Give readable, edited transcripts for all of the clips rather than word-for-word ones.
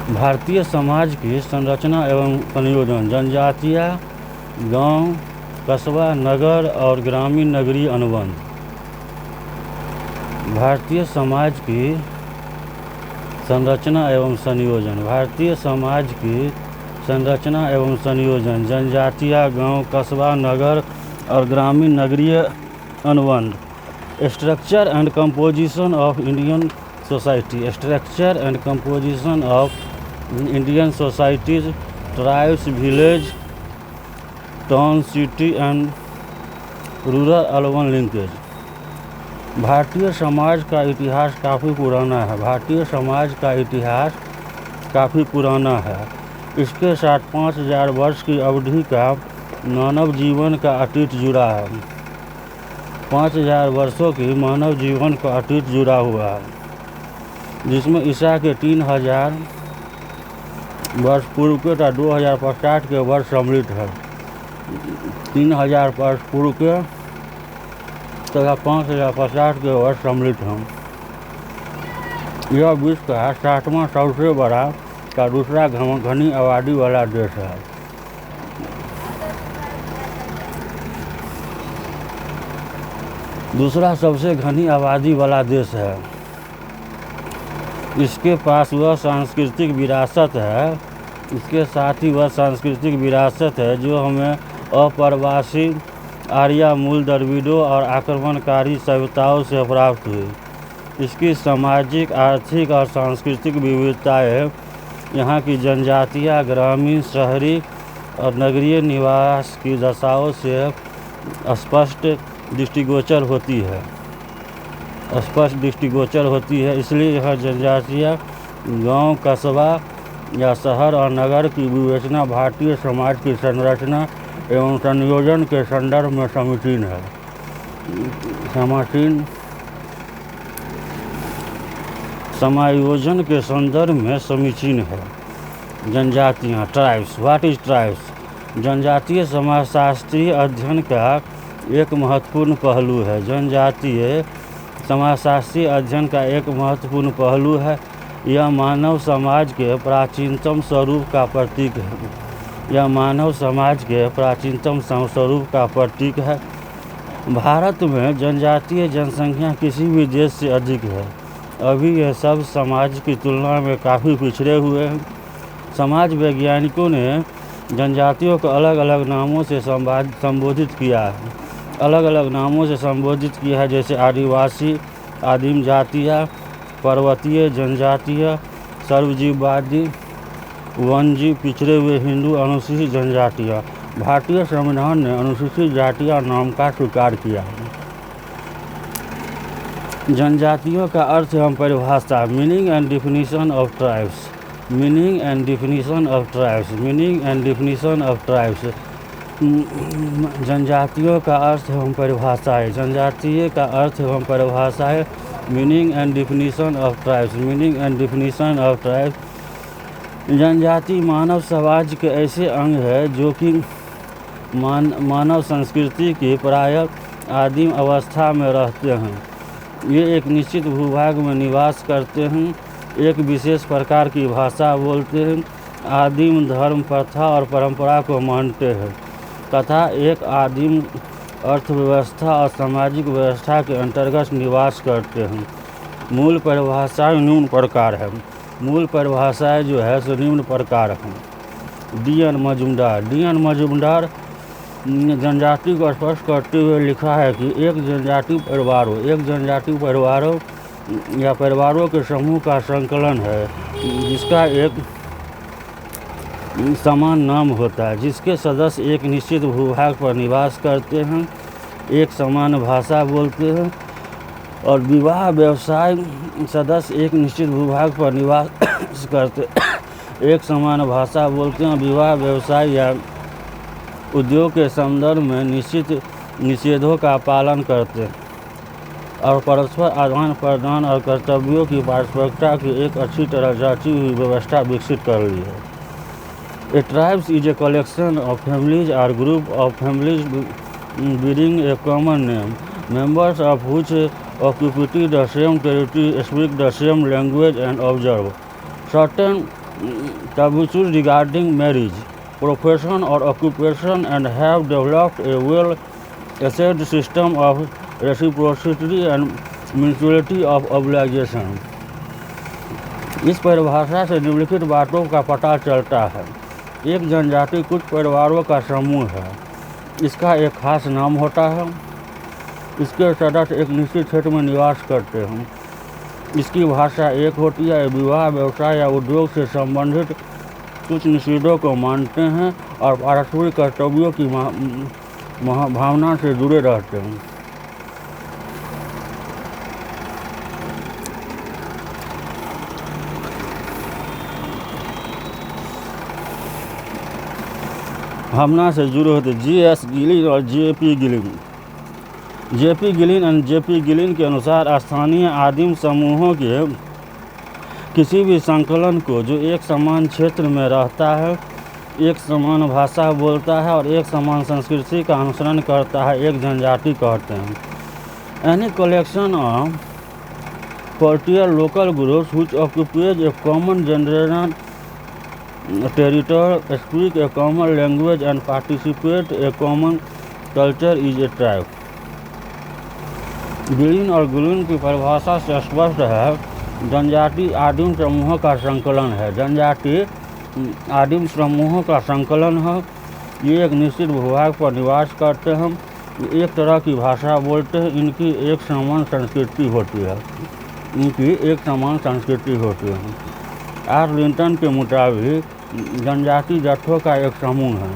भारतीय समाज की संरचना एवं संयोजन जनजातीय, गांव, कस्बा, नगर और ग्रामीण नगरीय अनुबंध। भारतीय समाज की संरचना एवं संयोजन। भारतीय समाज की संरचना एवं संयोजन जनजातीय, गांव, कस्बा, नगर और ग्रामीण नगरीय अनुबंध। Structure and composition of Indian society. Structure and composition of Indian societies, tribes, village, town, city and rural urban linkage. Bharatiya Samaj का इतिहास काफ़ी पुराना है। भारतीय समाज का इतिहास काफ़ी पुराना है। इसके साथ 5000 वर्ष की अवधि का मानव जीवन का अतीत जुड़ा है। 5000 वर्षों की मानव जीवन का अतीत जुड़ा हुआ है, जिसमें ईसा के 3000 वर्ष पूर्व के तथा 2050 के वर्ष सम्मिलित है। 3000 वर्ष पूर्व के तथा 5050 के वर्ष सम्मिलित हैं। यह विश्व का 7वां सबसे बड़ा का दूसरा घनी आबादी वाला देश है। दूसरा सबसे घनी आबादी वाला देश है। इसके पास वह सांस्कृतिक विरासत है। इसके साथ ही वह सांस्कृतिक विरासत है जो हमें अप्रवासी आर्य मूल द्रविड़ों और आक्रमणकारी सभ्यताओं से प्राप्त हुई। इसकी सामाजिक, आर्थिक और सांस्कृतिक विविधताएं यहाँ की जनजातीय, ग्रामीण, शहरी और नगरीय निवास की दशाओं से स्पष्ट दृष्टिगोचर होती है। इसलिए यह जनजातीय, गांव, कस्बा या शहर और नगर की विवेचना भारतीय समाज की संरचना एवं संयोजन के संदर्भ में समीचीन है। समायोजन के संदर्भ में समीचीन है। जनजातियाँ, ट्राइब्स। What is tribes? जनजातीय समाजशास्त्रीय अध्ययन का एक महत्वपूर्ण पहलू है। जनजातीय समाजशास्त्रीय अध्ययन का एक महत्वपूर्ण पहलू है। यह मानव समाज के प्राचीनतम स्वरूप का प्रतीक है। भारत में जनजातीय जनसंख्या किसी भी देश से अधिक है। अभी यह सब समाज की तुलना में काफ़ी पिछड़े हुए हैं। समाज वैज्ञानिकों ने जनजातियों को अलग अलग नामों से संबोधित किया है। जैसे आदिवासी, आदिम जातीय, पर्वतीय जनजातीय, सर्वजीववादी, वनजीव, पिछड़े हुए हिंदू, अनुसूचित जनजातियाँ। भारतीय संविधान ने अनुसूचित जातियाँ नाम का स्वीकार किया। जनजातियों का अर्थ एवं परिभाषा। Meaning and definition of tribes. जनजातियों का अर्थ एवं परिभाषाएँ। Meaning and definition of tribes. जनजाति मानव समाज के ऐसे अंग है जो कि मानव संस्कृति की प्रायः आदिम अवस्था में रहते हैं। ये एक निश्चित भूभाग में निवास करते हैं, एक विशेष प्रकार की भाषा बोलते हैं, आदिम धर्म, प्रथा और परंपरा को मानते हैं तथा एक आदिम अर्थव्यवस्था और सामाजिक व्यवस्था के अंतर्गत निवास करते हैं। मूल परिभाषाएँ निम्न प्रकार है। निम्न प्रकार हैं। डी.एन. मजूमदार जनजाति को स्पष्ट करते हुए लिखा है कि एक जनजाति परिवारों या परिवारों के समूह का संकलन है जिसका एक समान नाम होता है, जिसके सदस्य एक निश्चित भूभाग पर निवास करते हैं, एक समान भाषा बोलते हैं और विवाह व्यवसाय सदस्य एक निश्चित भूभाग पर निवास करते एक समान भाषा बोलते हैं। विवाह व्यवसाय या उद्योग के संदर्भ में निश्चित निषेधों का पालन करते हैं और परस्पर आदान प्रदान और कर्तव्यों की पारस्परिकता की एक अच्छी तरह जांची हुई व्यवस्था विकसित कर ली है। A tribes is a collection of families or group of families bearing a common name, members of which occupy the same territory, speak the same language and observe certain taboos regarding marriage, profession, or occupation, and have developed a well-assured system of reciprocity and mutuality of obligation। इस परिभाषा से निम्नलिखित बातों का पता चलता है। एक जनजाति कुछ परिवारों का समूह है। इसका एक खास नाम होता है। इसके सदस्य एक निश्चित क्षेत्र में निवास करते हैं। इसकी भाषा एक होती है। विवाह, व्यवसाय या उद्योग से संबंधित कुछ निषेधों को मानते हैं और पारस्परिक कर्तव्यों की भावना से जुड़े रहते हैं। भावना से जुड़े होते J.S. गिलिन और J.P. गिलिन। J.P. गिलिन और J.P. गिलिन के अनुसार स्थानीय आदिम समूहों के किसी भी संकलन को जो एक समान क्षेत्र में रहता है, एक समान भाषा बोलता है और एक समान संस्कृति का अनुसरण करता है, एक जनजाति कहते हैं। Any collection of particular local groups which occupies A common general territory, speak a common language and participate a common culture is a tribe। Gillin और गिलिन की परिभाषा से स्पष्ट है जनजाति आदिम समूहों का संकलन है। जनजाति आदिम समूहों का संकलन है। ये एक निश्चित भूभाग पर निवास करते हैं। एक तरह की भाषा बोलते हैं। इनकी एक समान संस्कृति होती है। आर लिंटन के मुताबिक जनजाति जत्थों का एक समूह है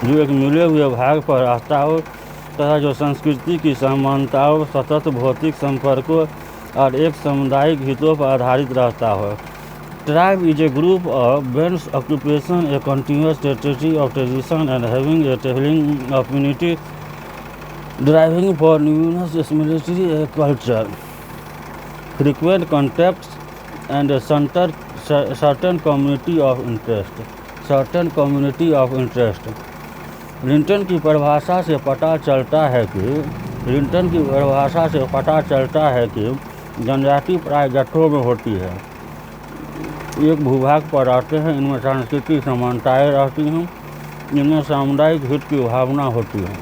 जो एक मिले हुए भाग पर रहता हो तथा जो संस्कृति की समानताओं, सतत भौतिक संपर्कों और एक सामुदायिक हितों पर आधारित रहता हो। Tribe is a group of bands occupation A continuous territory of tradition and having a telling affinity driving for newness similarity a culture frequent contacts and a certain community of interest। Linton की परिभाषा से पता चलता है कि जनजाति प्राय जत्थों में होती है। एक भूभाग पर रहते हैं। इनमें सांस्कृतिक समानताएं रहती हैं। इनमें सामुदायिक हित की भावना होती है।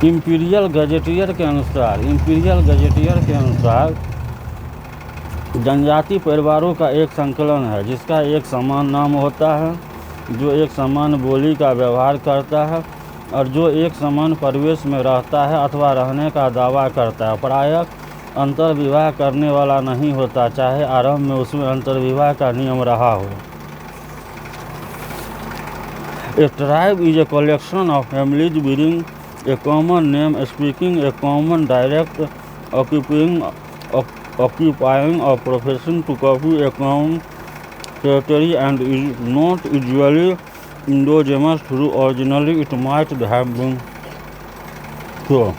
इम्पीरियल गजेटियर के अनुसार जनजाति परिवारों का एक संकलन है जिसका एक समान नाम होता है, जो एक समान बोली का व्यवहार करता है और जो एक समान परिवेश में रहता है अथवा रहने का दावा करता है। प्रायः अंतर्विवाह करने वाला नहीं होता, चाहे आरंभ में उसमें अंतर्विवाह का नियम रहा हो। A tribe is a collection of families bearing a common name, speaking a common dialect, occupying a profession to cover a common territory, and is not usually endogamous, though originally it might have been so।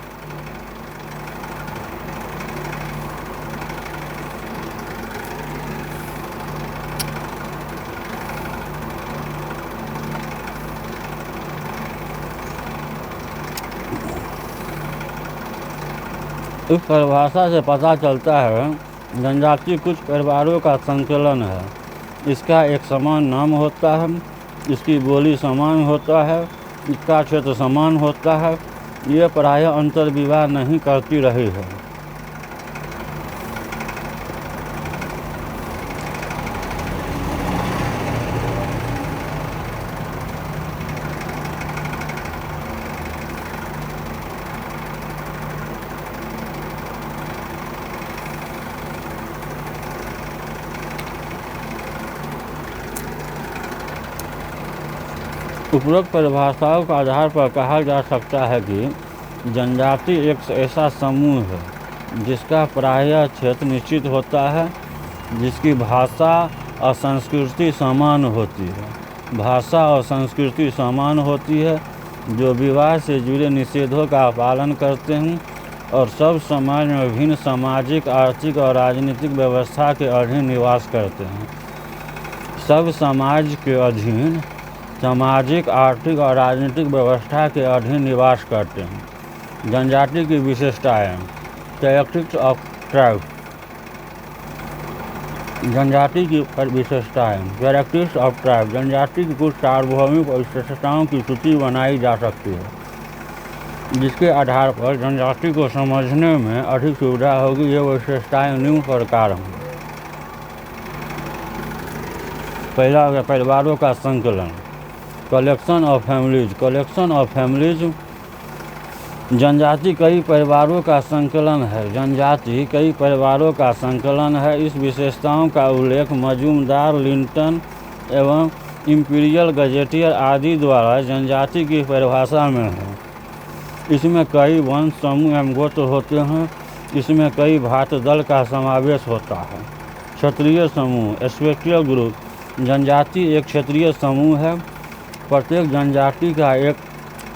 इस परिभाषा से पता चलता है जनजाति कुछ परिवारों का संकलन है। इसका एक समान नाम होता है, इसकी बोली समान होता है, इसका क्षेत्र समान होता है। ये प्रायः अंतर्विवाह नहीं करती रही है। उपरोक्त परिभाषाओं के आधार पर कहा जा सकता है कि जनजाति एक ऐसा समूह है जिसका प्रायः क्षेत्र निश्चित होता है, जिसकी भाषा और संस्कृति समान होती है, जो विवाह से जुड़े निषेधों का पालन करते हैं और सब समाज में विभिन्न सामाजिक, आर्थिक और राजनीतिक व्यवस्था के अधीन निवास करते हैं। सब समाज के अधीन सामाजिक, आर्थिक और राजनीतिक व्यवस्था के अधीन निवास करते हैं। जनजाति की विशेषताएं। Characteristics of tribe. जनजाति की विशेषताएं। Characteristics of tribe. जनजाति की कुछ सार्वभौमिक विशेषताओं की सूची बनाई जा सकती है, जिसके आधार पर जनजाति को समझने में अधिक सुविधा होगी। ये विशेषताएं निम्न प्रकार हैं। पहला हो गया परिवारों का संकलन। Collection of families. Collection of families. जनजाति कई परिवारों का संकलन है। जनजाति कई परिवारों का संकलन है। इस विशेषताओं का उल्लेख मजूमदार, लिंटन एवं इंपीरियल गजेटियर आदि द्वारा जनजाति की परिभाषा में है। इसमें कई वंश समूह एवं गोत्र होते हैं। इसमें कई भात दल का समावेश होता है। क्षत्रिय समूह। Spatial group. जनजाति एक क्षेत्रीय समूह है। प्रत्येक जनजाति का एक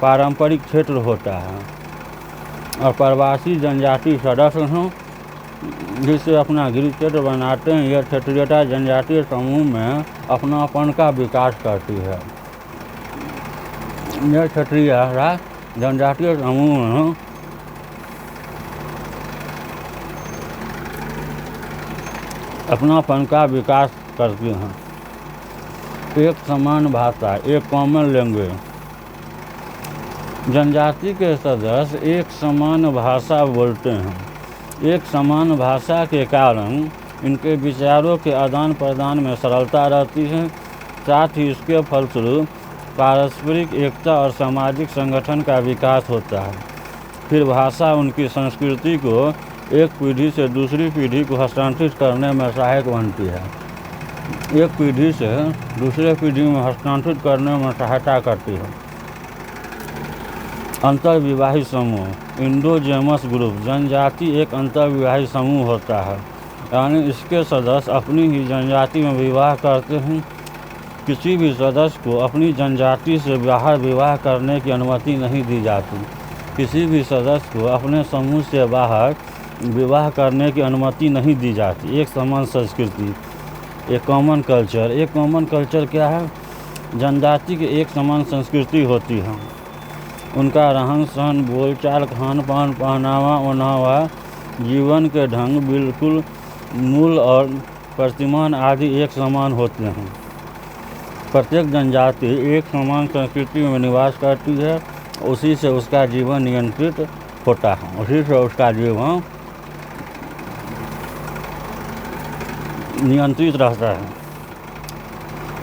पारंपरिक क्षेत्र होता है और प्रवासी जनजाति सदस्य हैं, जिससे अपना गृह क्षेत्र बनाते हैं। यह क्षेत्रीयता जनजातीय समूह में अपनापन का विकास करती है। यह क्षेत्रीयता जनजातीय समूह में अपनापन का विकास करती हैं। एक समान भाषा। एक कॉमन लैंग्वेज। जनजाति के सदस्य एक समान भाषा बोलते हैं। एक समान भाषा के कारण इनके विचारों के आदान प्रदान में सरलता रहती है। साथ ही इसके फलस्वरूप पारस्परिक एकता और सामाजिक संगठन का विकास होता है। फिर भाषा उनकी संस्कृति को एक पीढ़ी से दूसरी पीढ़ी को हस्तांतरित करने में सहायक बनती है। एक पीढ़ी से दूसरे पीढ़ी में हस्तांतरित करने में सहायता करती है। अंतर्विवाही समूह। इंडोजेमस ग्रुप। जनजाति एक अंतर्विवाही समूह होता है, यानी इसके सदस्य अपनी ही जनजाति में विवाह करते हैं। किसी भी सदस्य को अपनी जनजाति से बाहर विवाह करने की अनुमति नहीं दी जाती। किसी भी सदस्य को अपने समूह से बाहर विवाह करने की अनुमति नहीं दी जाती। एक समान संस्कृति। एक कॉमन कल्चर। एक कॉमन कल्चर क्या है? जनजाति की एक समान संस्कृति होती है। उनका रहन सहन, बोलचाल, खान पान, पहनावा ओढ़ावा, जीवन के ढंग बिल्कुल मूल और प्रतिमान आदि एक समान होते हैं। प्रत्येक जनजाति एक समान संस्कृति में निवास करती है। उसी से उसका जीवन नियंत्रित होता है। उसी से उसका जीवन नियंत्रित रहता है।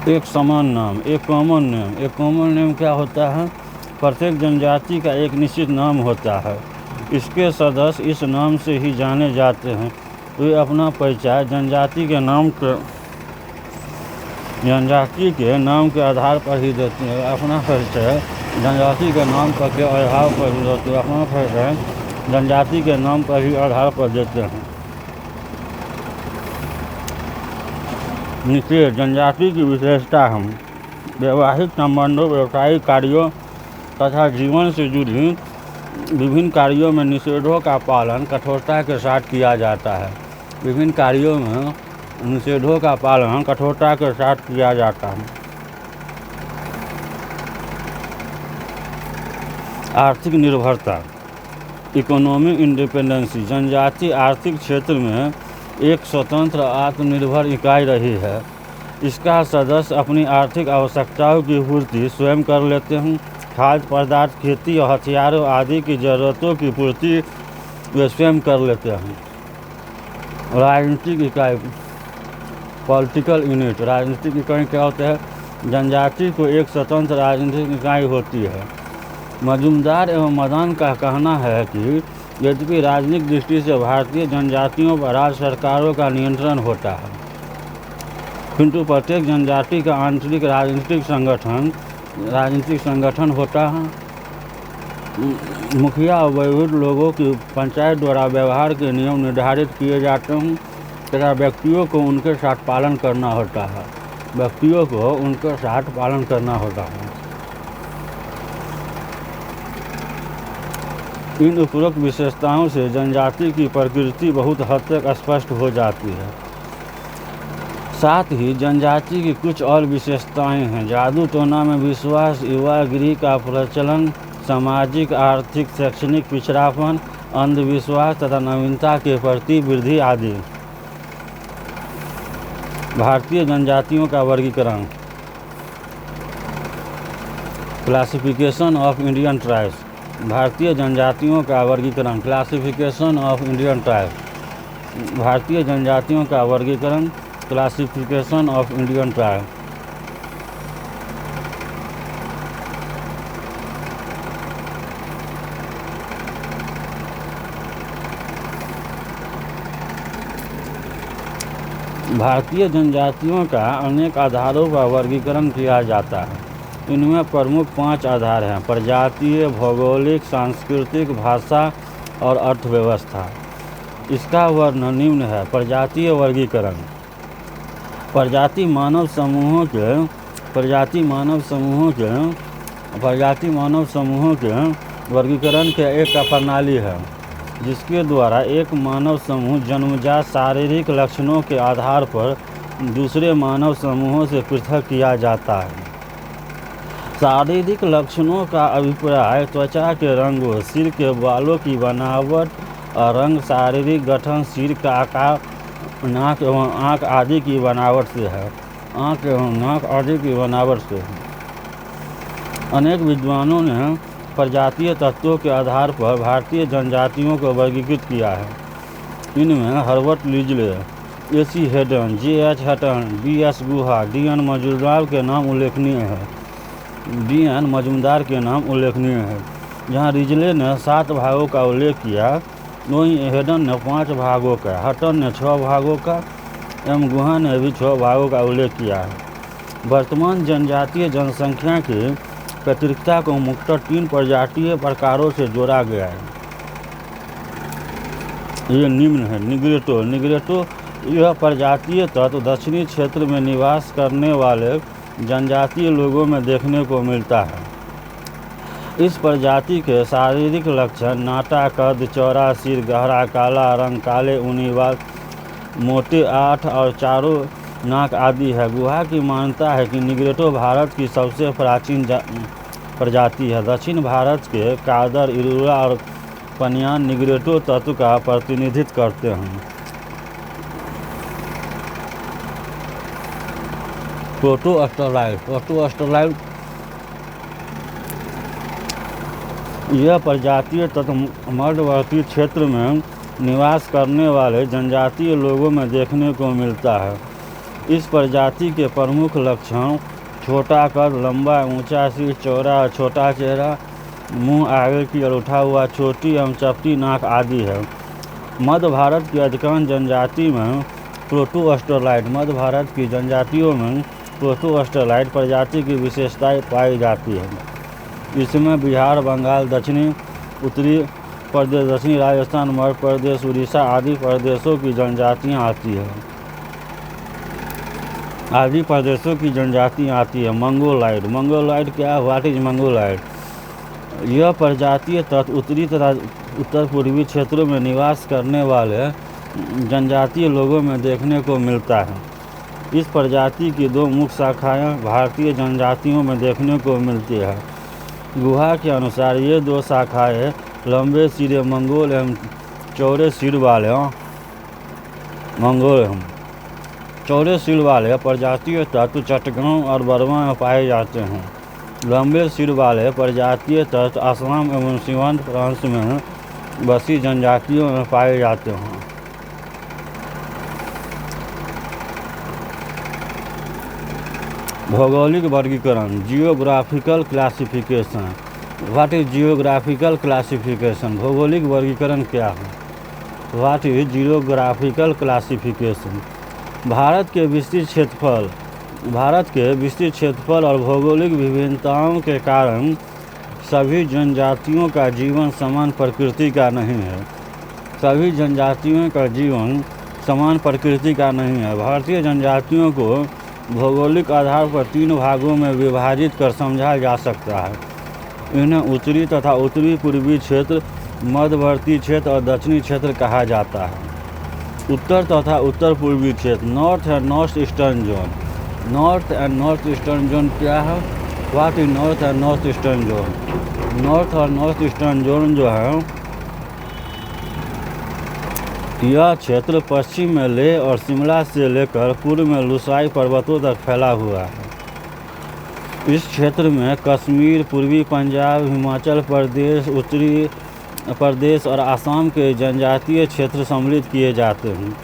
एक समान नाम। एक कॉमन नेम। एक कॉमन नेम क्या होता है? प्रत्येक जनजाति का एक निश्चित नाम होता है। इसके सदस्य इस नाम से ही जाने जाते हैं। वे अपना परिचय जनजाति के नाम के आधार पर ही देते हैं। अपना परिचय जनजाति के नाम पर के आधार पर ही देते हैं। अपना परिचय जनजाति के नाम पर ही आधार पर देते हैं। निषेध। जनजाति की विशेषता हम वैवाहिक संबंधों, व्यवसायिक कार्यों तथा जीवन से जुड़ी विभिन्न कार्यों में निषेधों का पालन कठोरता के साथ किया जाता है। विभिन्न कार्यों में निषेधों का पालन कठोरता के साथ किया जाता है। आर्थिक निर्भरता। Economic independency. जनजाति आर्थिक क्षेत्र में एक स्वतंत्र आत्मनिर्भर इकाई रही है। इसका सदस्य अपनी आर्थिक आवश्यकताओं की पूर्ति स्वयं कर लेते हैं। खाद्य पदार्थ, खेती और हथियारों आदि की ज़रूरतों की पूर्ति वे स्वयं कर लेते हैं। राजनीतिक इकाई। Political unit. राजनीतिक इकाई क्या होता है? जनजाति को एक स्वतंत्र राजनीतिक इकाई होती है। मजूमदार एवं मदान का कहना है कि यद्यपि राजनीतिक दृष्टि से भारतीय जनजातियों पर राज्य सरकारों का नियंत्रण होता है, किंतु प्रत्येक जनजाति का आंतरिक राजनीतिक संगठन होता है। मुखिया और वयोवृद्ध लोगों की पंचायत द्वारा व्यवहार के नियम निर्धारित किए जाते हैं तथा व्यक्तियों को उनके साथ पालन करना होता है। इन उपरोक्त विशेषताओं से जनजाति की प्रकृति बहुत हद तक स्पष्ट हो जाती है। साथ ही जनजाति की कुछ और विशेषताएं हैं। जादू टोना में विश्वास, युवा गृह का प्रचलन, सामाजिक, आर्थिक, शैक्षणिक पिछड़ापन, अंधविश्वास तथा नवीनता के प्रति वृद्धि आदि। भारतीय जनजातियों का वर्गीकरण। Classification of Indian tribes. भारतीय जनजातियों का वर्गीकरण। Classification of Indian tribes. भारतीय जनजातियों का वर्गीकरण। Classification of Indian tribe. भारतीय जनजातियों का अनेक आधारों पर वर्गीकरण किया जाता है। इनमें प्रमुख 5 आधार हैं: प्रजातीय, भौगोलिक, सांस्कृतिक, भाषा और अर्थव्यवस्था। इसका वर्णन निम्न है। प्रजातीय वर्गीकरण। प्रजाति मानव समूहों के वर्गीकरण के एक प्रणाली है जिसके द्वारा एक मानव समूह जन्मजात शारीरिक लक्षणों के आधार पर दूसरे मानव समूहों से पृथक किया जाता है। शारीरिक लक्षणों का अभिप्राय त्वचा के रंगों, सिर के बालों की बनावट और रंग, शारीरिक गठन, सिर का आकार, नाक एवं आँख आदि की बनावट से है। अनेक विद्वानों ने प्रजातीय तत्वों के आधार पर भारतीय जनजातियों को वर्गीकृत किया है। इनमें Herbert Risley, A C. Haddon, J H. Hutton, B S. Guha, D N. Majumdar के नाम उल्लेखनीय है। जहाँ रीजले ने 7 भागों का उल्लेख किया, वहीं हेडन ने 5 भागों का, हटन ने 6 भागों का एवं गुहा ने भी 6 भागों का उल्लेख किया है। वर्तमान जनजातीय जनसंख्या की पैतृकता को मुख्यतः 3 प्रजातीय प्रकारों से जोड़ा गया है। ये निम्न है। निग्रेटो यह प्रजातीय तत्व दक्षिणी क्षेत्र में निवास करने वाले जनजातीय लोगों में देखने को मिलता है। इस प्रजाति के शारीरिक लक्षण नाटा कद, चौड़ा सिर, गहरा काला रंग, काले ऊनी बाल, मोटे 8 और चारों नाक आदि है। गुहा की मान्यता है कि निग्रेटो भारत की सबसे प्राचीन प्रजाति है। दक्षिण भारत के कादर, इरुला और पनियान निग्रेटो तत्व का प्रतिनिधित्व करते हैं। प्रोटो-ऑस्ट्रेलाइड यह प्रजातीय तत्व मध्यवर्ती क्षेत्र में निवास करने वाले जनजातीय लोगों में देखने को मिलता है। इस प्रजाति के प्रमुख लक्षण छोटा कद, लंबा ऊंचा सिर, चौड़ा और छोटा चेहरा, मुंह आगे की ओर उठा हुआ, छोटी एवं चपटी नाक आदि है। मध्य भारत की अधिकांश जनजाति में मध्य भारत की जनजातियों में प्रोटो-ऑस्ट्रेलाइड प्रजाति की विशेषताएं पाई जाती है। इसमें बिहार, बंगाल, उत्तरी प्रदेश, दक्षिणी राजस्थान, मध्य प्रदेश, उड़ीसा आदि प्रदेशों की जनजातियां आती है। मंगोलाइड क्या है? What is Mongoloid? यह प्रजातीय तत्व उत्तरी तथा उत्तर पूर्वी क्षेत्रों में निवास करने वाले जनजातीय लोगों में देखने को मिलता है। इस प्रजाति की 2 मुख्य शाखाएं भारतीय जनजातियों में देखने को मिलती है। गुहा के अनुसार ये 2 शाखाएं लंबे सिरे मंगोल एवं चौड़े सिर वाले प्रजातीय तत्व चटगांव और बर्मा में पाए जाते हैं। लंबे सिर वाले प्रजातीय तत्व असम एवं सीमांत प्रांत में बसी जनजातियों में पाए जाते हैं। भौगोलिक वर्गीकरण। Geographical classification. What is geographical classification? भौगोलिक वर्गीकरण क्या है? What is geographical classification? Bharat के विस्तृत क्षेत्रफल और भौगोलिक विभिन्नताओं के कारण सभी जनजातियों का जीवन समान प्रकृति का नहीं है। भारतीय जनजातियों को भौगोलिक आधार पर 3 भागों में विभाजित कर समझा जा सकता है। इन्हें उत्तरी तथा उत्तरी पूर्वी क्षेत्र, मध्यवर्ती क्षेत्र और दक्षिणी क्षेत्र कहा जाता है। उत्तर तथा उत्तर पूर्वी क्षेत्र, north and north eastern zone क्या है? What is north and north eastern zone. North और नॉर्थ ईस्टर्न जोन जो है यह क्षेत्र पश्चिम में लेह और शिमला से लेकर पूर्व में लुसाई पर्वतों तक फैला हुआ है। इस क्षेत्र में कश्मीर, पूर्वी पंजाब, हिमाचल प्रदेश, उत्तरी प्रदेश और असम के जनजातीय क्षेत्र सम्मिलित किए जाते हैं।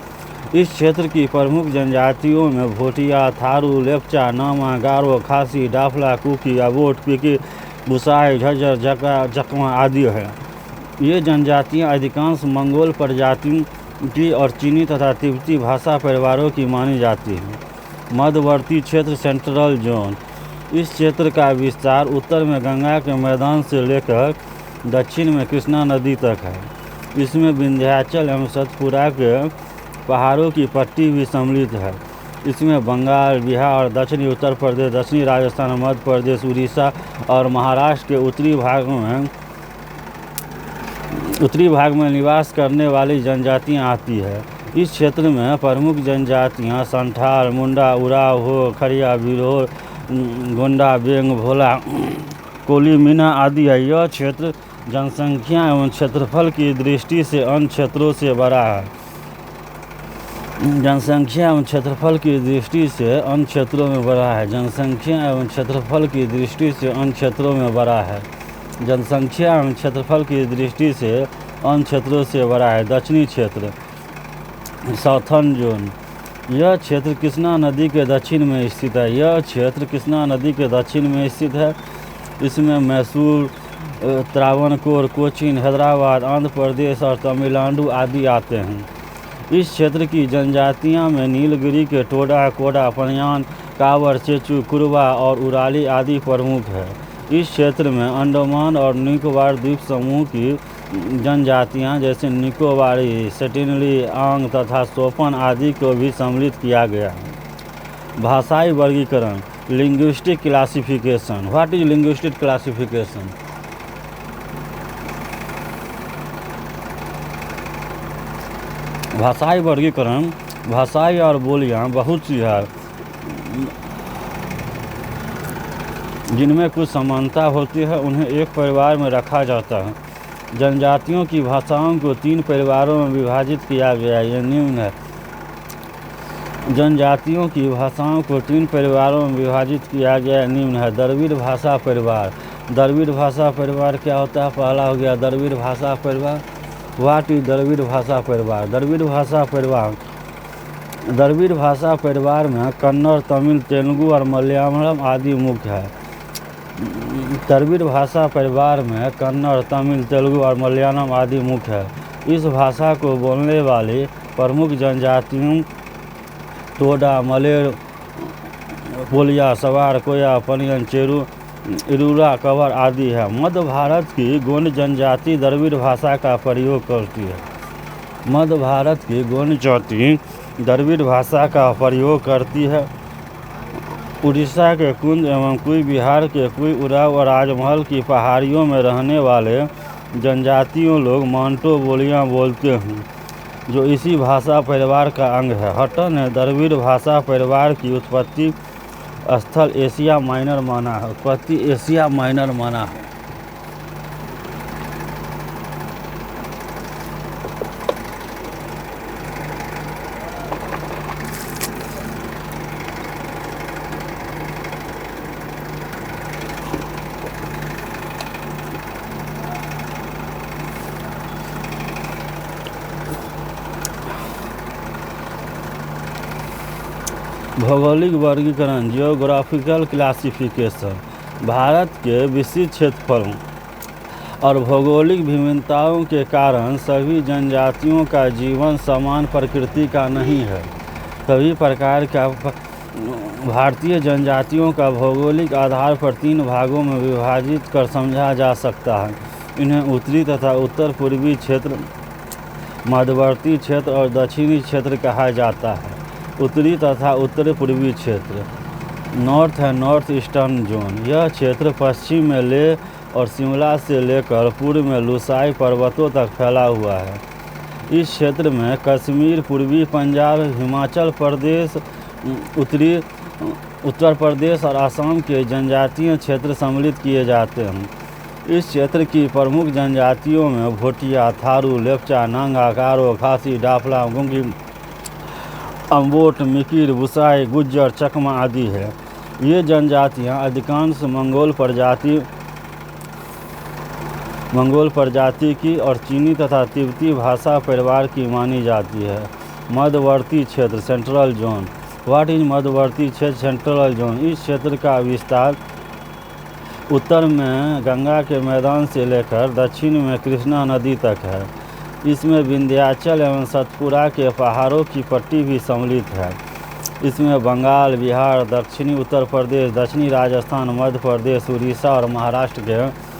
इस क्षेत्र की प्रमुख जनजातियों में भोटिया, थारू, लेप्चा, नामा, गारो, खासी, डाफला, कुकी, अबोट, पिकी, बुसाई, झज्जर, जकमा आदि हैं। ये जनजातियाँ अधिकांश मंगोल प्रजातियों की और चीनी तथा तिब्बती भाषा परिवारों की मानी जाती हैं। मध्यवर्ती क्षेत्र सेंट्रल जोन। इस क्षेत्र का विस्तार उत्तर में गंगा के मैदान से लेकर दक्षिण में कृष्णा नदी तक है। इसमें विंध्याचल एवं सतपुरा के पहाड़ों की पट्टी भी सम्मिलित है। इसमें बंगाल, बिहार, दक्षिणी उत्तर प्रदेश, दक्षिणी राजस्थान, मध्य प्रदेश, उड़ीसा और महाराष्ट्र के उत्तरी भाग में निवास करने वाली जनजातियां आती है। इस क्षेत्र में प्रमुख जनजातियां संथाल, मुंडा, उराव, हो, खड़िया, बिरहोर, गोंडा, बेंग, भोला, कोली, मीना आदि है। यह क्षेत्र जनसंख्या एवं क्षेत्रफल की दृष्टि से अन्य क्षेत्रों से बड़ा है। जनसंख्या एवं क्षेत्रफल की दृष्टि से अन्य क्षेत्रों में बड़ा है। जनसंख्या एवं क्षेत्रफल की दृष्टि से अन्य क्षेत्रों में बड़ा है। जनसंख्या एवं क्षेत्रफल की दृष्टि से अन्य क्षेत्रों से बड़ा है। दक्षिणी क्षेत्र साउथर्न जोन। यह क्षेत्र कृष्णा नदी के दक्षिण में स्थित है। यह क्षेत्र कृष्णा नदी के दक्षिण में स्थित है। इसमें मैसूर, त्रावणकोर, कोचीन, हैदराबाद, आंध्र प्रदेश और तमिलनाडु आदि आते हैं। इस क्षेत्र की जनजातियां में नीलगिरी के टोडा, कोडा, पनियान, कावर, चेचू, कुरवा और उराली आदि प्रमुख है। इस क्षेत्र में अंडमान और निकोबार द्वीप समूह की जनजातियां जैसे निकोबारी, सेटिनली, आंग तथा सोपन आदि को भी सम्मिलित किया गया है। भाषाई वर्गीकरण। Linguistic classification. What is linguistic classification? भाषाई वर्गीकरण। भाषाई और बोलियां बहुत सी है जिनमें कुछ समानता होती है, उन्हें एक परिवार में रखा जाता है। जनजातियों की भाषाओं को 3 परिवारों में विभाजित किया गया है। यह निम्न है। जनजातियों की भाषाओं को 3 परिवारों में विभाजित किया गया है। निम्न है। द्रविड़ भाषा परिवार। द्रविड़ भाषा परिवार क्या होता है? पहला हो गया द्रविड़ भाषा परिवार। व्हाट इज द्रविड़ भाषा परिवार? द्रविड़ भाषा परिवार में कन्नड़, तमिल, तेलुगु और मलयालम आदि मुख्य है। द्रविड़ भाषा परिवार में कन्नड़, तमिल, तेलुगु और मलयालम आदि मुख्य है। इस भाषा को बोलने वाली प्रमुख जनजातियों टोडा, मलेर, पोलिया, सवार, कोया, पनियन, चेरू, इरूरा, कवर आदि है। मध्य भारत की गोंड जनजाति द्रविड़ भाषा का प्रयोग करती है। मध्य भारत की गोंड जाति द्रविड़ भाषा का प्रयोग करती है। उड़ीसा के कुंद एवं कुई, बिहार के कुई, उराव और राजमहल की पहाड़ियों में रहने वाले जनजातियों लोग मांटो बोलियां बोलते हैं, जो इसी भाषा परिवार का अंग है। हटन ने द्रविड़ भाषा परिवार की उत्पत्ति स्थल एशिया माइनर माना है। उत्पत्ति एशिया माइनर माना है। भौगोलिक वर्गीकरण। Geographical classification. भारत के विस्तृत क्षेत्रफलों और भौगोलिक विभिन्नताओं के कारण सभी जनजातियों का जीवन समान प्रकृति का नहीं है। सभी प्रकार का भारतीय जनजातियों का भौगोलिक आधार पर 3 भागों में विभाजित कर समझा जा सकता है। इन्हें उत्तरी तथा उत्तर पूर्वी क्षेत्र, मध्यवर्ती क्षेत्र और दक्षिणी क्षेत्र कहा जाता है। उत्तरी तथा उत्तर पूर्वी क्षेत्र। North and north eastern zone. यह क्षेत्र पश्चिम में लेह और शिमला से लेकर पूर्व में लुसाई पर्वतों तक फैला हुआ है। इस क्षेत्र में कश्मीर, पूर्वी पंजाब, हिमाचल प्रदेश, उत्तरी उत्तर प्रदेश और असम के जनजातीय क्षेत्र सम्मिलित किए जाते हैं। इस क्षेत्र की प्रमुख जनजातियों में भोटिया, थारू, लेप्चा, नांगा, गारो, खासी, डाफला, गुंगी, अम्बोट, मिकिर, बुसाई, गुज्जर, चकमा आदि है। ये जनजातियाँ अधिकांश मंगोल प्रजाति की और चीनी तथा तिब्बती भाषा परिवार की मानी जाती है। मध्यवर्ती क्षेत्र सेंट्रल जोन। व्हाट इज मध्यवर्ती क्षेत्र सेंट्रल जोन? इस क्षेत्र का विस्तार उत्तर में गंगा के मैदान से लेकर दक्षिण में कृष्णा नदी तक है। इसमें विंध्याचल एवं सतपुरा के पहाड़ों की पट्टी भी सम्मिलित है। इसमें बंगाल, बिहार, दक्षिणी उत्तर प्रदेश, दक्षिणी राजस्थान, मध्य प्रदेश, उड़ीसा और महाराष्ट्र के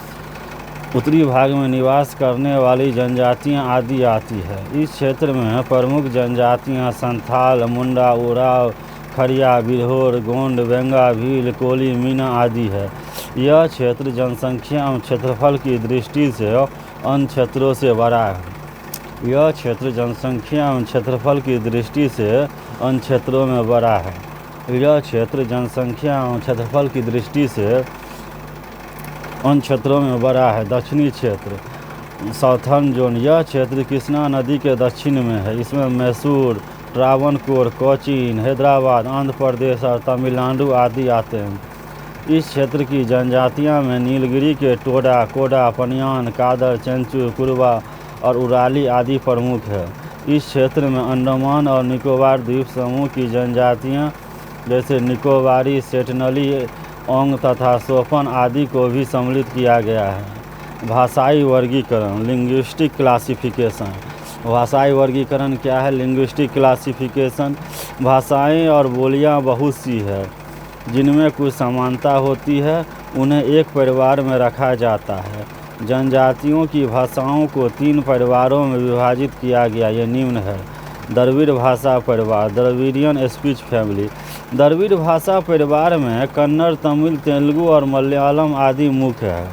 उत्तरी भाग में निवास करने वाली जनजातियां आदि आती है। इस क्षेत्र में प्रमुख जनजातियां संथाल, मुंडा, उराव, खड़िया, बिरहोर, गोंड, बेंगा, भील, कोली, मीना आदि है। यह क्षेत्र जनसंख्या एवं क्षेत्रफल की दृष्टि से अन्य क्षेत्रों से बड़ा है। यह क्षेत्र जनसंख्या एवं क्षेत्रफल की दृष्टि से अन्य क्षेत्रों में बड़ा है। यह क्षेत्र जनसंख्या एवं क्षेत्रफल की दृष्टि से अन्य क्षेत्रों में बड़ा है। दक्षिणी क्षेत्र साउथर्न जोन। यह क्षेत्र कृष्णा नदी के दक्षिण में है। इसमें मैसूर, ट्रावनकोर, कोचीन, हैदराबाद, आंध्र प्रदेश और तमिलनाडु आदि आते हैं। इस क्षेत्र की जनजातियां में नीलगिरी के टोडा, कोडा, पनियान, कादर, चेंचू, कुरवा और उराली आदि प्रमुख है। इस क्षेत्र में अंडमान और निकोबार द्वीप समूह की जनजातियां जैसे निकोबारी, सेटनली, ओंग तथा सोफन आदि को भी सम्मिलित किया गया है। भाषाई वर्गीकरण लिंग्विस्टिक क्लासिफिकेशन। भाषाई वर्गीकरण क्या है? Linguistic classification. भाषाएं और बोलियां बहुत सी है जिनमें कुछ समानता होती है, उन्हें एक परिवार में रखा जाता है। जनजातियों की भाषाओं को 3 परिवारों में विभाजित किया गया। ये निम्न है। द्रविड़ भाषा परिवार, द्रविडियन स्पीच फैमिली। द्रविड़ भाषा परिवार में कन्नड़, तमिल, तेलुगु और मलयालम आदि मुख्य है।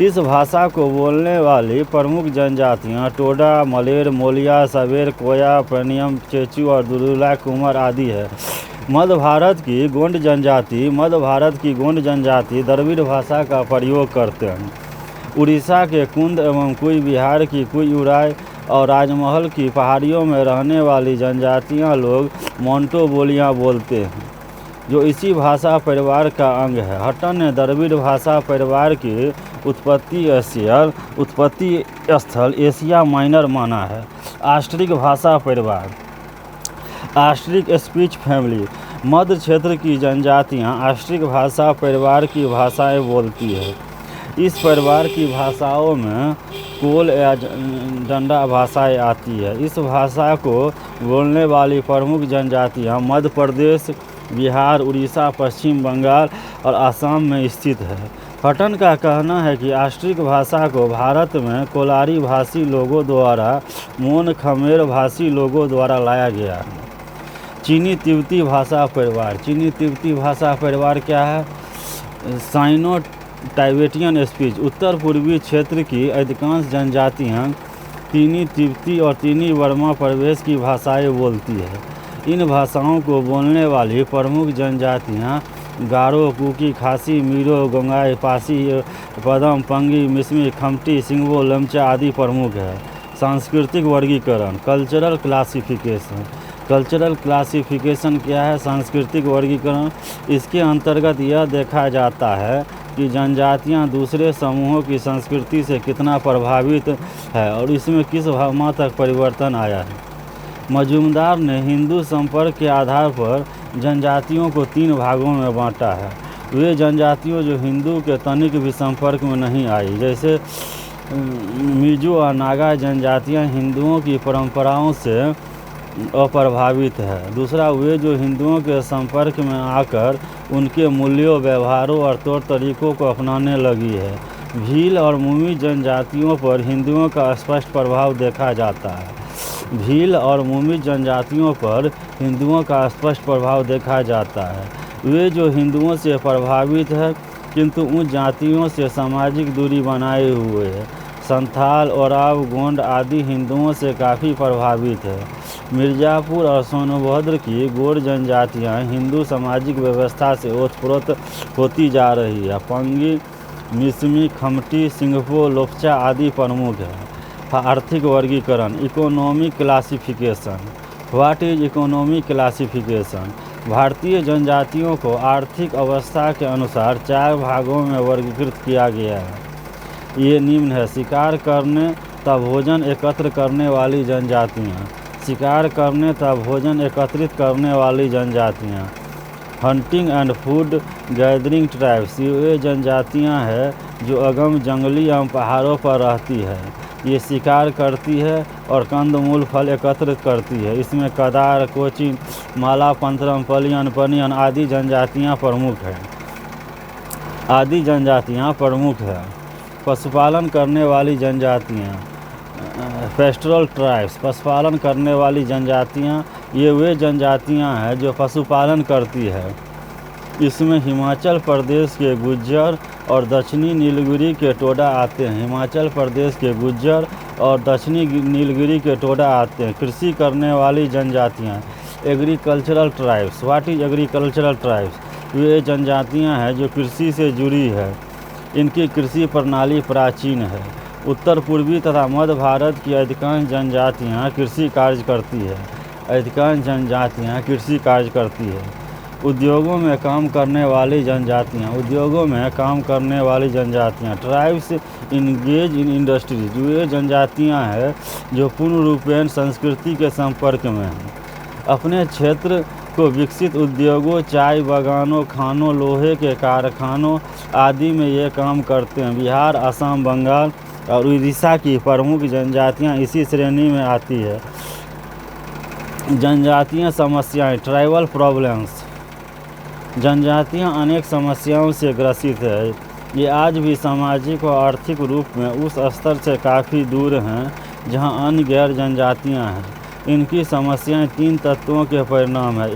इस भाषा को बोलने वाली प्रमुख जनजातियाँ टोडा, मलेर, मोलिया, सवेर, कोया, पेनियम, चेचू और दुरुला कुमार आदि है। मध्य भारत की गोंड जनजाति द्रविड़ भाषा का प्रयोग करते हैं। उड़ीसा के कुंद एवं कुई, बिहार की कुई, उराय और राजमहल की पहाड़ियों में रहने वाली जनजातियां लोग मोंटो बोलियां बोलते हैं, जो इसी भाषा परिवार का अंग है। हटन ने द्रविड़ भाषा परिवार की उत्पत्ति स्थल एशिया माइनर माना है। आस्ट्रिक भाषा परिवार, आस्ट्रिक स्पीच फैमिली। मध्य क्षेत्र की जनजातियां आस्ट्रिक भाषा परिवार की भाषाएं बोलती है। इस परिवार की भाषाओं में कोल या डंडा भाषाएं आती है। इस भाषा को बोलने वाली प्रमुख जनजातियां मध्य प्रदेश, बिहार, उड़ीसा, पश्चिम बंगाल और असम में स्थित है। हटन का कहना है कि आस्ट्रिक भाषा को भारत में कोलारी भाषी लोगों द्वारा, मोन खमेर भाषी लोगों द्वारा लाया गया है। चीनी तिब्बती भाषा परिवार। चीनी तिब्बती भाषा परिवार क्या है? Cyano टाइबेटियन speech. उत्तर पूर्वी क्षेत्र की अधिकांश जनजातियाँ चीनी तिब्बती और चीनी बर्मा प्रदेश की भाषाएं बोलती है। इन भाषाओं को बोलने वाली प्रमुख जनजातियाँ गारो, कुकी, खासी, मीरो, गोंगाई, पासी, पदम, पंगी, मिसमी, खमटी, सिंगबो, लमचा आदि प्रमुख है। सांस्कृतिक वर्गीकरण कल्चरल क्लासिफिकेशन। कल्चरल क्लासिफिकेशन क्या है? सांस्कृतिक वर्गीकरण। इसके अंतर्गत यह देखा जाता है कि जनजातियां दूसरे समूहों की संस्कृति से कितना प्रभावित है और इसमें किस भावना तक परिवर्तन आया है। मजूमदार ने हिंदू संपर्क के आधार पर जनजातियों को 3 भागों में बांटा है। वे जनजातियों जो हिंदू के तनिक भी संपर्क में नहीं आई, जैसे मिजो और नागा जनजातियां हिंदुओं की परंपराओं से अप्रभावित है। दूसरा, वे जो हिंदुओं के संपर्क में आकर उनके मूल्यों, व्यवहारों और तौर तरीकों को अपनाने लगी है। भील और मुमी जनजातियों पर हिंदुओं का स्पष्ट प्रभाव देखा जाता है। भील और मुमी जनजातियों पर हिंदुओं का स्पष्ट प्रभाव देखा जाता है। वे जो हिंदुओं से प्रभावित है किंतु उन जातियों से सामाजिक दूरी बनाए हुए है। संथाल, ओराव, गोंड आदि हिंदुओं से काफ़ी प्रभावित है। मिर्ज़ापुर और सोनभद्र की गोंड जनजातियाँ हिंदू सामाजिक व्यवस्था से ओतप्रोत होती जा रही है। पंगी, मिसमी, खमटी, सिंघपो, लोपचा आदि प्रमुख है। आर्थिक वर्गीकरण, economic classification. What is economic classification? भारतीय जनजातियों को आर्थिक अवस्था के अनुसार 4 भागों में वर्गीकृत किया गया है। ये निम्न है: शिकार करने तथा भोजन एकत्र करने वाली जनजातियाँ, शिकार करने तथा भोजन एकत्रित करने वाली जनजातियाँ, hunting and food gathering tribes, ये जनजातियाँ हैं जो अगम जंगली एवं पहाड़ों पर रहती है। ये शिकार करती है और कंदमूल फल एकत्रित करती है। इसमें कदार, कोचिन, माला, पंतरम, पलियन, पनियन आदि जनजातियाँ प्रमुख हैं। पशुपालन करने वाली जनजातियाँ, पेस्टोरल ट्राइब्स, पशुपालन करने वाली जनजातियाँ, ये वे जनजातियाँ हैं जो पशुपालन करती है। इसमें हिमाचल प्रदेश के गुज्जर और दक्षिणी नीलगिरी के टोडा आते हैं। हिमाचल प्रदेश के गुज्जर और दक्षिणी नीलगिरी के टोडा आते हैं। कृषि करने वाली जनजातियाँ, agricultural tribes. What is agricultural tribes? वे जनजातियाँ हैं जो कृषि से जुड़ी है। इनकी कृषि प्रणाली प्राचीन है। उत्तर पूर्वी तथा मध्य भारत की अधिकांश जनजातियाँ कृषि कार्य करती है। उद्योगों में काम करने वाली जनजातियाँ, ट्राइब्स इंगेज इन इंडस्ट्रीज। वे जनजातियाँ हैं जो पूर्ण रूपेण संस्कृति के संपर्क में हैं। अपने क्षेत्र को विकसित उद्योगों, चाय बागानों, खानों, लोहे के कारखानों आदि में ये काम करते हैं। बिहार, असम, बंगाल और उड़ीसा की प्रमुख जनजातियाँ इसी श्रेणी में आती है। जनजातीय समस्याएं, ट्राइबल प्रॉब्लम्स। जनजातियाँ अनेक समस्याओं से ग्रसित है। ये आज भी सामाजिक और आर्थिक रूप में उस स्तर से काफ़ी दूर हैं जहाँ अन्य गैर जनजातियाँ हैं। इनकी समस्याएं 3 तत्वों के परिणाम है।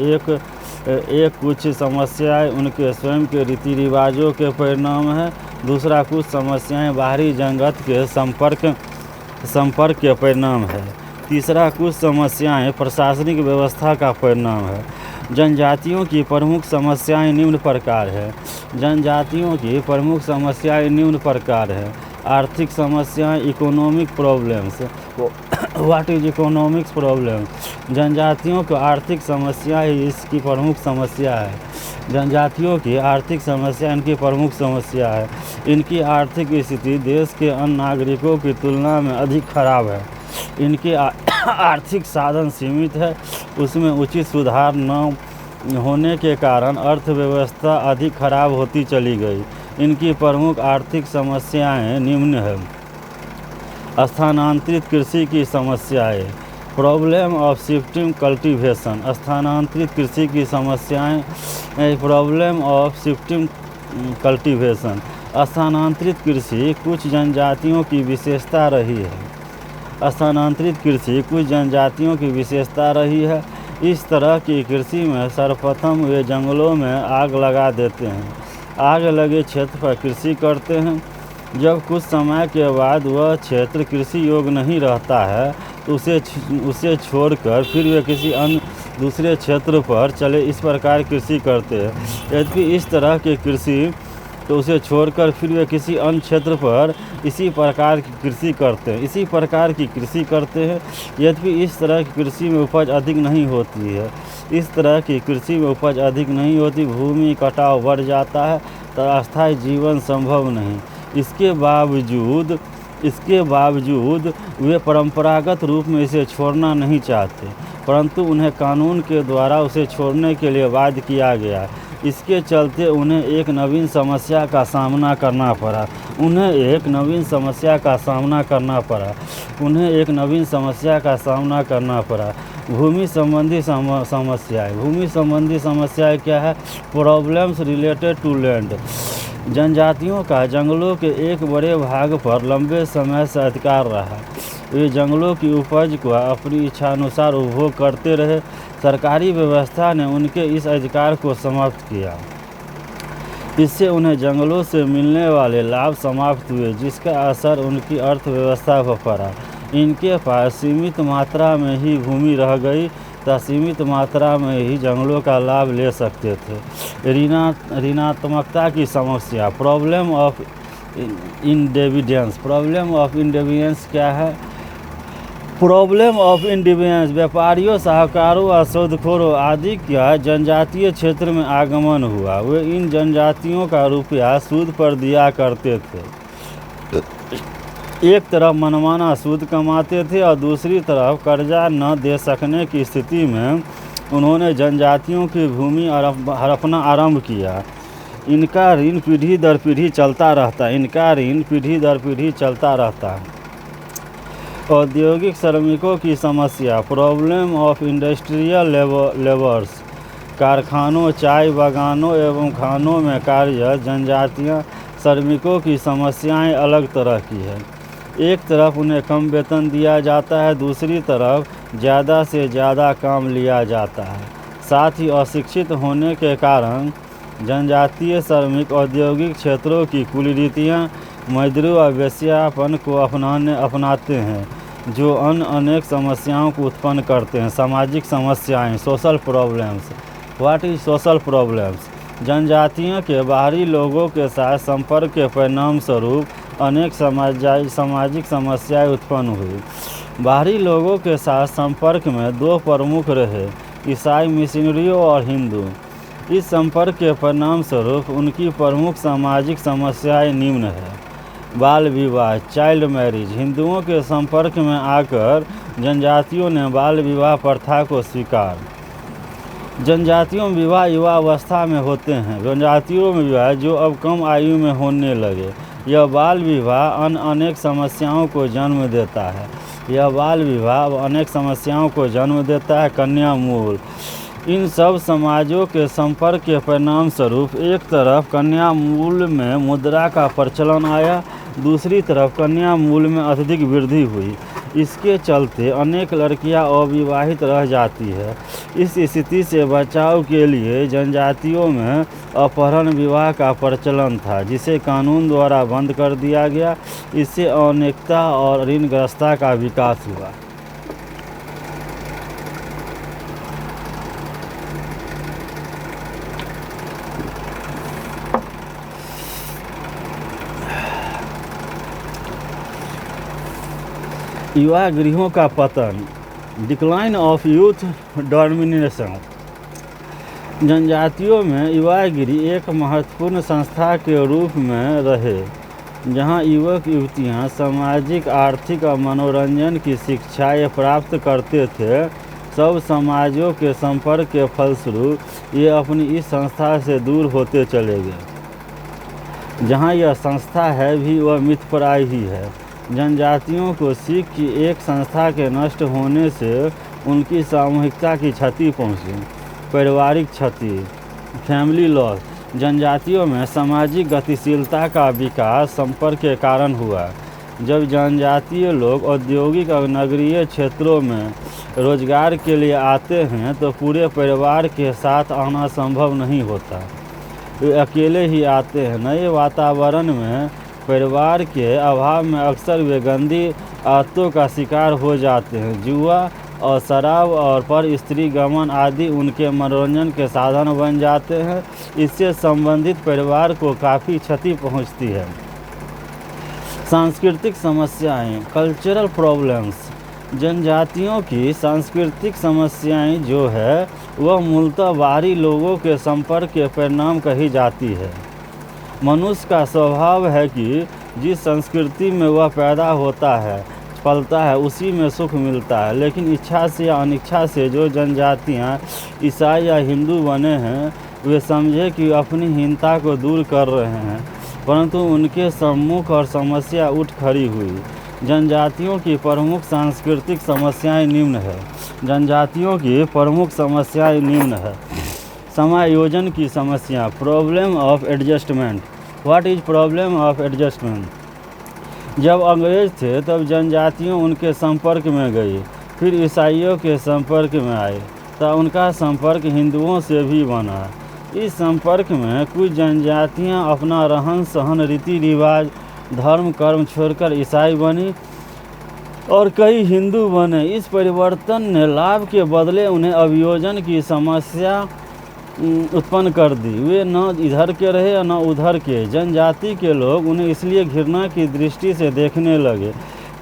एक कुछ समस्याएं उनके स्वयं के रीति रिवाजों के परिणाम है। दूसरा, कुछ समस्याएं बाहरी जगत के संपर्क के परिणाम है। तीसरा, कुछ समस्याएं प्रशासनिक व्यवस्था का परिणाम है। जनजातियों की प्रमुख समस्याएं निम्न प्रकार है। आर्थिक समस्याएं, economic problems. What is economics problem? जनजातियों को आर्थिक समस्या ही इसकी प्रमुख समस्या है। जनजातियों की आर्थिक समस्या इनकी प्रमुख समस्या है। इनकी आर्थिक स्थिति देश के अन्य नागरिकों की तुलना में अधिक खराब है। इनके आर्थिक साधन सीमित है। उसमें उचित सुधार न होने के कारण अर्थव्यवस्था अधिक खराब होती चली गई। इनकी प्रमुख आर्थिक समस्याएं निम्न है। स्थानांतरित कृषि की समस्याएं, प्रॉब्लम ऑफ शिफ्टिंग कल्टीवेशन। स्थानांतरित कृषि की समस्याएं, प्रॉब्लम ऑफ शिफ्टिंग कल्टीवेशन। स्थानांतरित कृषि कुछ जनजातियों की विशेषता रही है। इस तरह की कृषि में सर्वप्रथम वे जंगलों में आग लगा देते हैं। आग लगे क्षेत्र पर कृषि करते हैं। जब कुछ समय के बाद वह क्षेत्र कृषि योग्य नहीं रहता है तो उसे छोड़कर फिर वे किसी अन्य दूसरे क्षेत्र पर चले इस प्रकार कृषि करते हैं। यद्यपि इस तरह की कृषि तो उसे छोड़कर फिर वे किसी अन्य क्षेत्र पर इसी प्रकार की कृषि करते हैं। यद्यपि इस तरह की कृषि में उपज अधिक नहीं होती। भूमि कटाव बढ़ जाता है तो अस्थायी जीवन संभव नहीं। इसके बावजूद वे परंपरागत रूप में इसे छोड़ना नहीं चाहते, परंतु उन्हें कानून के द्वारा उसे छोड़ने के लिए बाध्य किया गया। इसके चलते उन्हें एक नवीन समस्या का सामना करना पड़ा। भूमि संबंधी समस्याएं क्या है? Problems related to land. जनजातियों का जंगलों के एक बड़े भाग पर लंबे समय से अधिकार रहा। वे जंगलों की उपज को अपनी इच्छानुसार उपभोग करते रहे। सरकारी व्यवस्था ने उनके इस अधिकार को समाप्त किया। इससे उन्हें जंगलों से मिलने वाले लाभ समाप्त हुए, जिसका असर उनकी अर्थव्यवस्था पर पड़ा। इनके पास सीमित मात्रा में ही भूमि रह गई तथा सीमित मात्रा में ही जंगलों का लाभ ले सकते थे। ऋणात्मकता की समस्या, प्रॉब्लम ऑफ इंडिविडेंस। प्रॉब्लम ऑफ इंडिविडेंस क्या है? प्रॉब्लम ऑफ इंडिविडेंस व्यापारियों, साहूकारों और शोधखोरों आदि का जनजातीय क्षेत्र में आगमन हुआ। वे इन जनजातियों का रुपया सूद पर दिया करते थे। एक तरफ मनमाना सूद कमाते थे और दूसरी तरफ कर्जा न दे सकने की स्थिति में उन्होंने जनजातियों की भूमि हड़पना आरंभ किया। इनका ऋण पीढ़ी दर पीढ़ी चलता रहता। औद्योगिक श्रमिकों की समस्या, प्रॉब्लम ऑफ इंडस्ट्रियल लेबर्स। कारखानों, चाय बागानों एवं खानों में कार्यरत जनजातीय श्रमिकों की समस्याएं अलग तरह की है। एक तरफ उन्हें कम वेतन दिया जाता है, दूसरी तरफ ज़्यादा से ज़्यादा काम लिया जाता है। साथ ही अशिक्षित होने के कारण जनजातीय श्रमिक औद्योगिक क्षेत्रों की कुरीतियाँ, मजदूरी और वेश्यापन को अपनाते हैं, जो अनेक समस्याओं को उत्पन्न करते हैं। सामाजिक समस्याएं, social problems. What is social problems? जनजातियों के बाहरी लोगों के साथ संपर्क के परिणाम स्वरूप अनेक सामाजिक समस्याएं उत्पन्न हुई। बाहरी लोगों के साथ संपर्क में दो प्रमुख रहे, ईसाई मिशनरियों और हिंदू। इस संपर्क के परिणाम स्वरूप उनकी प्रमुख सामाजिक समस्याएं निम्न है। बाल विवाह, चाइल्ड मैरिज। हिंदुओं के संपर्क में आकर जनजातियों ने बाल विवाह प्रथा को स्वीकार। जनजातियों में विवाह युवावस्था में होते हैं। जनजातियों में विवाह जो अब कम आयु में होने लगे। यह बाल विवाह अनेक समस्याओं को जन्म देता है। कन्या मूल। इन सब समाजों के संपर्क के परिणाम स्वरूप एक तरफ कन्या मूल में मुद्रा का प्रचलन आया, दूसरी तरफ कन्या मूल में अत्यधिक वृद्धि हुई। इसके चलते अनेक लड़कियां अविवाहित रह जाती है। इस स्थिति से बचाव के लिए जनजातियों में अपहरण विवाह का प्रचलन था, जिसे कानून द्वारा बंद कर दिया गया। इससे अनेकता और ऋणग्रस्तता का विकास हुआ। युवा गृहों का पतन, डिक्लाइन ऑफ यूथ डोमिनेशन। जनजातियों में युवा गृह एक महत्वपूर्ण संस्था के रूप में रहे, जहां युवक युवतियां सामाजिक, आर्थिक और मनोरंजन की शिक्षाएं प्राप्त करते थे। सब समाजों के संपर्क के फलस्वरूप ये अपनी इस संस्था से दूर होते चले गए। जहां यह संस्था है भी वह मिथप्राय ही है। जनजातियों को सीख की एक संस्था के नष्ट होने से उनकी सामूहिकता की क्षति पहुंची। पारिवारिक क्षति, फैमिली लॉस। जनजातियों में सामाजिक गतिशीलता का विकास संपर्क के कारण हुआ। जब जनजातीय लोग औद्योगिक और नगरीय क्षेत्रों में रोजगार के लिए आते हैं तो पूरे परिवार के साथ आना संभव नहीं होता। वे अकेले ही आते हैं। नए वातावरण में परिवार के अभाव में अक्सर वे गंदी आदतों का शिकार हो जाते हैं। जुआ और शराब और पर स्त्री गमन आदि उनके मनोरंजन के साधन बन जाते हैं। इससे संबंधित परिवार को काफ़ी क्षति पहुंचती है। सांस्कृतिक समस्याएं, कल्चरल प्रॉब्लम्स। जनजातियों की सांस्कृतिक समस्याएं जो है वह मूलतः बाहरी लोगों के संपर्क के परिणाम कही जाती है। मनुष्य का स्वभाव है कि जिस संस्कृति में वह पैदा होता है, पलता है, उसी में सुख मिलता है। लेकिन इच्छा से या अनिच्छा से जो जनजातियाँ ईसाई या हिंदू बने हैं, वे समझे कि अपनी हीनता को दूर कर रहे हैं, परंतु उनके सम्मुख और समस्या उठ खड़ी हुई। जनजातियों की प्रमुख सांस्कृतिक समस्याएं निम्न है। जनजातियों की प्रमुख समस्याएं निम्न है। समायोजन की समस्या, problem of adjustment. What is problem of adjustment? जब अंग्रेज थे तब जनजातियों उनके संपर्क में गई, फिर ईसाइयों के संपर्क में आए, तब उनका संपर्क हिंदुओं से भी बना। इस संपर्क में कुछ जनजातियां अपना रहन सहन, रीति रिवाज, धर्म कर्म छोड़कर ईसाई बनी। और कई हिंदू बने। इस परिवर्तन ने लाभ के बदले उन्हें अभियोजन की समस्या उत्पन्न कर दी। वे न इधर के रहे न उधर के। जनजाति के लोग उन्हें इसलिए घृणा की दृष्टि से देखने लगे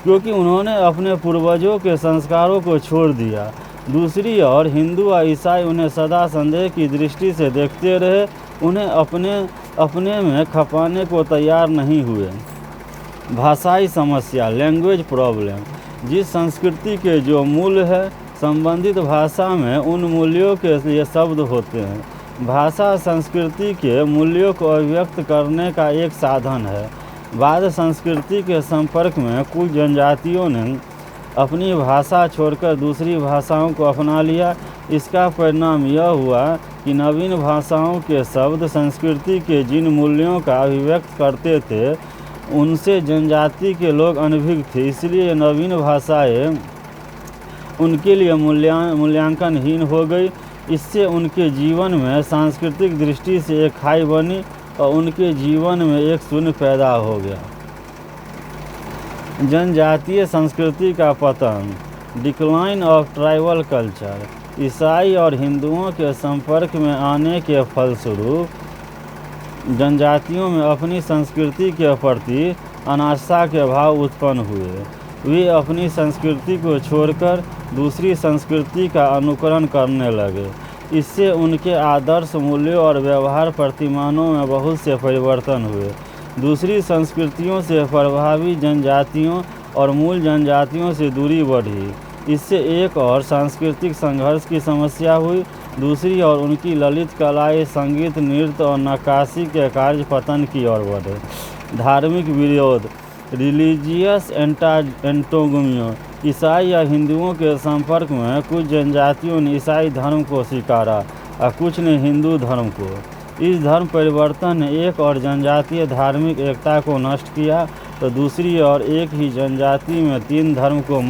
क्योंकि उन्होंने अपने पूर्वजों के संस्कारों को छोड़ दिया। दूसरी ओर हिंदू और ईसाई उन्हें सदा संदेह की दृष्टि से देखते रहे, उन्हें अपने में खपाने को तैयार नहीं हुए। भाषाई समस्या, लैंग्वेज प्रॉब्लम। जिस संस्कृति के जो मूल्य है, संबंधित भाषा में उन मूल्यों के लिए शब्द होते हैं। भाषा संस्कृति के मूल्यों को अभिव्यक्त करने का एक साधन है। बाद संस्कृति के संपर्क में कुछ जनजातियों ने अपनी भाषा छोड़कर दूसरी भाषाओं को अपना लिया। इसका परिणाम यह हुआ कि नवीन भाषाओं के शब्द संस्कृति के जिन मूल्यों का अभिव्यक्त करते थे उनसे जनजाति के लोग अनभिज्ञ थे। इसलिए नवीन भाषाएं उनके लिए मूल्यांकनहीन हो गई। इससे उनके जीवन में सांस्कृतिक दृष्टि से एक खाई बनी और उनके जीवन में एक शून्य पैदा हो गया। जनजातीय संस्कृति का पतन, डिक्लाइन ऑफ ट्राइबल कल्चर। ईसाई और हिंदुओं के संपर्क में आने के फलस्वरूप जनजातियों में अपनी संस्कृति के प्रति अनास्था के भाव उत्पन्न हुए। वे अपनी संस्कृति को छोड़कर दूसरी संस्कृति का अनुकरण करने लगे। इससे उनके आदर्श, मूल्यों और व्यवहार प्रतिमानों में बहुत से परिवर्तन हुए। दूसरी संस्कृतियों से प्रभावी जनजातियों और मूल जनजातियों से दूरी बढ़ी। इससे एक और सांस्कृतिक संघर्ष की समस्या हुई, दूसरी ओर उनकी ललित कलाएं, संगीत, नृत्य और नक्काशी के कार्य पतन की ओर बढ़े। धार्मिक विरोध, रिलीजियस एंटोगोमी। ईसाई या हिंदुओं के संपर्क में कुछ जनजातियों ने ईसाई धर्म को स्वीकारा और कुछ ने हिंदू धर्म को। इस धर्म परिवर्तन ने एक और जनजातीय धार्मिक एकता को नष्ट किया तो दूसरी ओर एक ही जनजाति में तीन धर्म को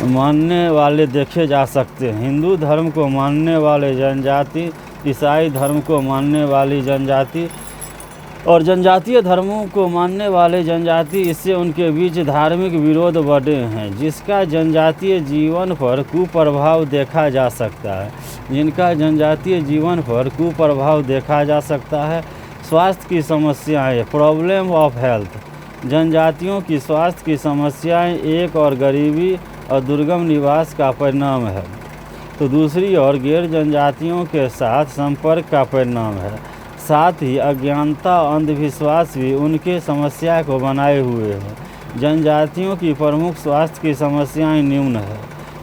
मानने वाले देखे जा सकते हैं। हिंदू धर्म को मानने वाले जनजाति, ईसाई धर्म को मानने वाली जनजाति और जनजातीय धर्मों को मानने वाले जनजाति। इससे उनके बीच धार्मिक विरोध बढ़े हैं जिसका जनजातीय जीवन पर कुप्रभाव देखा जा सकता है। स्वास्थ्य की समस्याएं, प्रॉब्लम ऑफ हेल्थ। जनजातियों की स्वास्थ्य की समस्याएं एक और गरीबी और दुर्गम निवास का परिणाम है तो दूसरी ओर गैर जनजातियों के साथ संपर्क का परिणाम है। साथ ही अज्ञानता और अंधविश्वास भी उनके समस्या को बनाए हुए है। जनजातियों की प्रमुख स्वास्थ्य की समस्याएं निम्न है।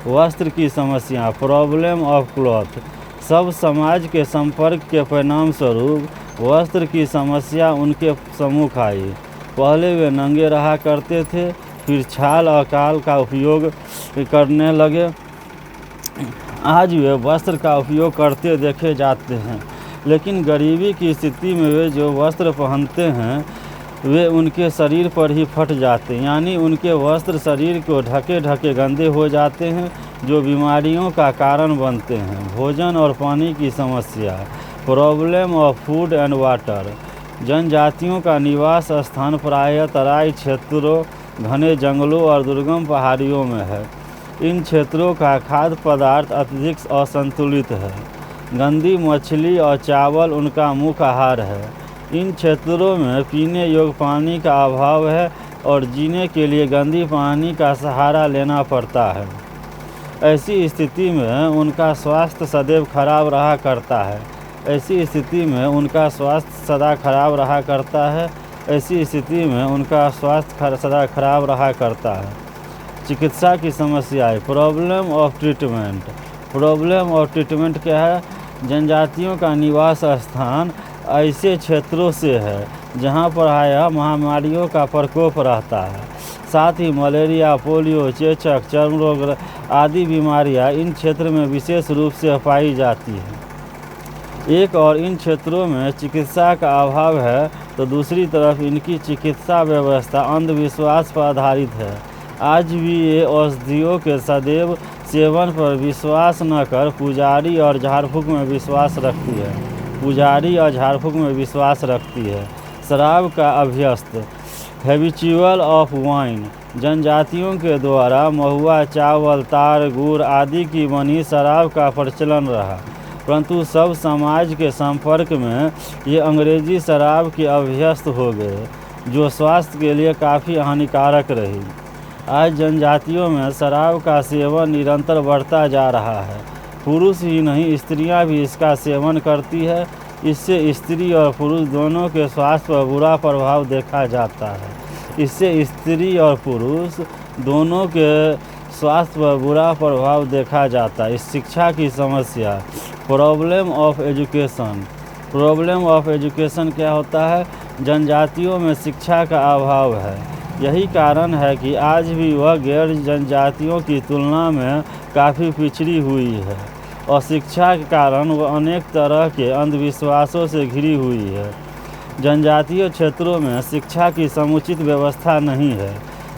वस्त्र की समस्या, प्रॉब्लम ऑफ क्लॉथ। सब समाज के संपर्क के परिणाम स्वरूप वस्त्र की समस्या उनके सम्मुख आई। पहले वे नंगे रहा करते थे, फिर छाल और काल का उपयोग करने लगे। आज वे वस्त्र का उपयोग करते देखे जाते हैं, लेकिन गरीबी की स्थिति में वे जो वस्त्र पहनते हैं वे उनके शरीर पर ही फट जाते हैं, यानी उनके वस्त्र शरीर को ढके ढके गंदे हो जाते हैं जो बीमारियों का कारण बनते हैं। भोजन और पानी की समस्या, problem of food and water. जनजातियों का निवास स्थान प्रायः तराई क्षेत्रों, घने जंगलों और दुर्गम पहाड़ियों में है। इन क्षेत्रों का खाद्य पदार्थ अत्यधिक असंतुलित है। गंदी मछली और चावल उनका मुख्य आहार है। इन क्षेत्रों में पीने योग्य पानी का अभाव है और जीने के लिए गंदी पानी का सहारा लेना पड़ता है। ऐसी स्थिति में उनका स्वास्थ्य सदैव खराब रहा करता है। ऐसी स्थिति में उनका स्वास्थ्य सदा खराब रहा करता है। चिकित्सा की समस्याएं, problem of treatment. Problem of treatment क्या है? जनजातियों का निवास स्थान ऐसे क्षेत्रों से है जहां प्रायः महामारियों का प्रकोप रहता है। साथ ही मलेरिया, पोलियो, चेचक, चर्म रोग आदि बीमारियां इन क्षेत्र में विशेष रूप से पाई जाती हैं। एक और इन क्षेत्रों में चिकित्सा का अभाव है तो दूसरी तरफ इनकी चिकित्सा व्यवस्था अंधविश्वास पर आधारित है। आज भी ये औषधियों के सदैव सेवन पर विश्वास न कर पुजारी और झाड़ फूक में विश्वास रखती है। शराब का अभ्यस्त हैबिचुअल ऑफ वाइन, जनजातियों के द्वारा महुआ, चावल, तार, गुड़ आदि की बनी शराब का प्रचलन रहा, परंतु सब समाज के संपर्क में ये अंग्रेजी शराब के अभ्यस्त हो गए, जो स्वास्थ्य के लिए काफ़ी हानिकारक रही। आज जनजातियों में शराब का सेवन निरंतर बढ़ता जा रहा है। पुरुष ही नहीं, स्त्रियां भी इसका सेवन करती है। इससे स्त्री और पुरुष दोनों के स्वास्थ्य पर बुरा प्रभाव देखा जाता है। इससे स्त्री और पुरुष दोनों के स्वास्थ्य पर बुरा प्रभाव देखा जाता है। इस शिक्षा की समस्या, problem of education. Problem of education क्या होता है? जनजातियों में शिक्षा का अभाव है। यही कारण है कि आज भी वह गैर जनजातियों की तुलना में काफ़ी पिछड़ी हुई है और शिक्षा के कारण वह अनेक तरह के अंधविश्वासों से घिरी हुई है। जनजातीय क्षेत्रों में शिक्षा की समुचित व्यवस्था नहीं है।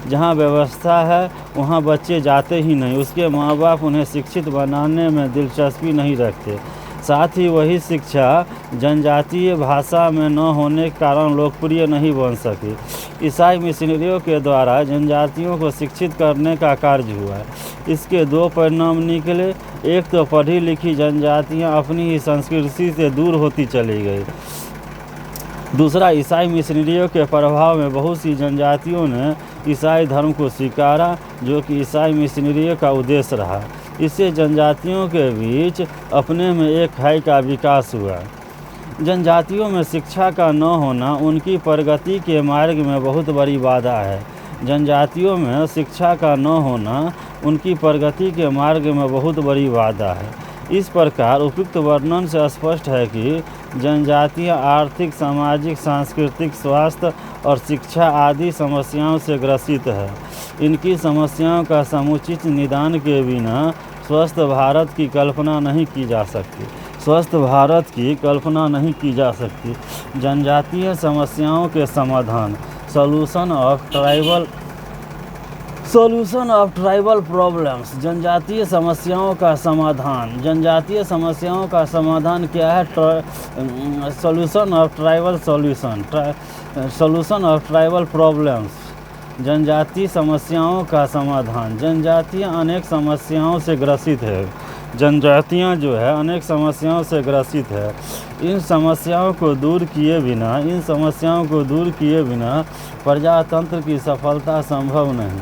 जहाँ व्यवस्था है वहाँ बच्चे जाते ही नहीं। उसके माँ बाप उन्हें शिक्षित बनाने में दिलचस्पी नहीं रखते। साथ ही वही शिक्षा जनजातीय भाषा में न होने के कारण लोकप्रिय नहीं बन सकी। ईसाई मिशनरियों के द्वारा जनजातियों को शिक्षित करने का कार्य हुआ। इसके दो परिणाम निकले। एक तो पढ़ी लिखी जनजातियां अपनी ही संस्कृति से दूर होती चली गई। दूसरा, ईसाई मिशनरियों के प्रभाव में बहुत सी जनजातियों ने ईसाई धर्म को स्वीकारा, जो कि ईसाई मिशनरियों का उद्देश्य रहा। इससे जनजातियों के बीच अपने में एक खाई का विकास हुआ। जनजातियों में शिक्षा का न होना उनकी प्रगति के मार्ग में बहुत बड़ी बाधा है। जनजातियों में शिक्षा का न होना उनकी प्रगति के मार्ग में बहुत बड़ी बाधा है। इस प्रकार उपयुक्त वर्णन से स्पष्ट है कि जनजातियां आर्थिक, सामाजिक, सांस्कृतिक, स्वास्थ्य और शिक्षा आदि समस्याओं से ग्रसित है। इनकी समस्याओं का समुचित निदान के बिना स्वस्थ भारत की कल्पना नहीं की जा सकती। स्वस्थ भारत की कल्पना नहीं की जा सकती। जनजातीय समस्याओं के समाधान, सॉल्यूशन ऑफ ट्राइबल प्रॉब्लम्स। जनजातीय समस्याओं का समाधान। जनजातीय समस्याओं का समाधान क्या है? Solution of tribal problems. जनजातीय समस्याओं का समाधान। जनजातियाँ अनेक समस्याओं से ग्रसित है। जनजातियाँ जो है अनेक समस्याओं से ग्रसित है। इन समस्याओं को दूर किए बिना प्रजातंत्र की सफलता संभव नहीं।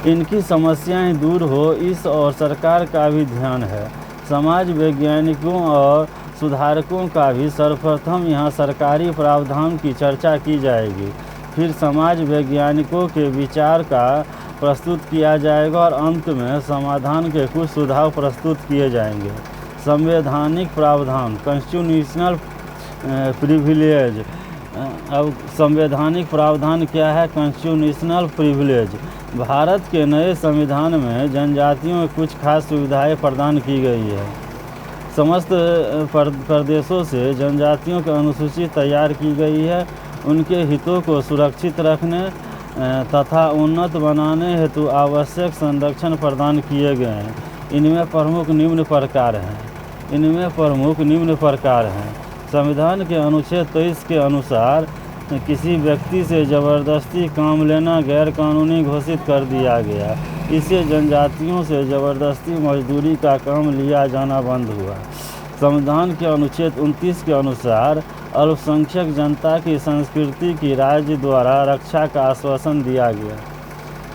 इनकी समस्याएं दूर हो, इस और सरकार का भी ध्यान है। समाज वैज्ञानिकों और सुधारकों का भी सर्वप्रथम यहाँ सरकारी प्रावधान की चर्चा की जाएगी। फिर समाज वैज्ञानिकों के विचार का प्रस्तुत किया जाएगा और अंत में समाधान के कुछ सुझाव प्रस्तुत किए जाएंगे। संवैधानिक प्रावधान, कॉन्स्टिट्यूशनल प्रिविलेज। अब संवैधानिक प्रावधान क्या है? Constitutional privilege. भारत के नए संविधान में जनजातियों को कुछ खास सुविधाएं प्रदान की गई है। समस्त प्रदेशों से जनजातियों की अनुसूची तैयार की गई है। उनके हितों को सुरक्षित रखने तथा उन्नत बनाने हेतु आवश्यक संरक्षण प्रदान किए गए हैं। इनमें प्रमुख निम्न प्रकार हैं। संविधान के अनुच्छेद 23 के अनुसार किसी व्यक्ति से ज़बरदस्ती काम लेना गैर कानूनी घोषित कर दिया गया। इससे जनजातियों से ज़बरदस्ती मजदूरी का काम लिया जाना बंद हुआ। संविधान के अनुच्छेद 29 के अनुसार अल्पसंख्यक जनता की संस्कृति की राज्य द्वारा रक्षा का आश्वासन दिया गया।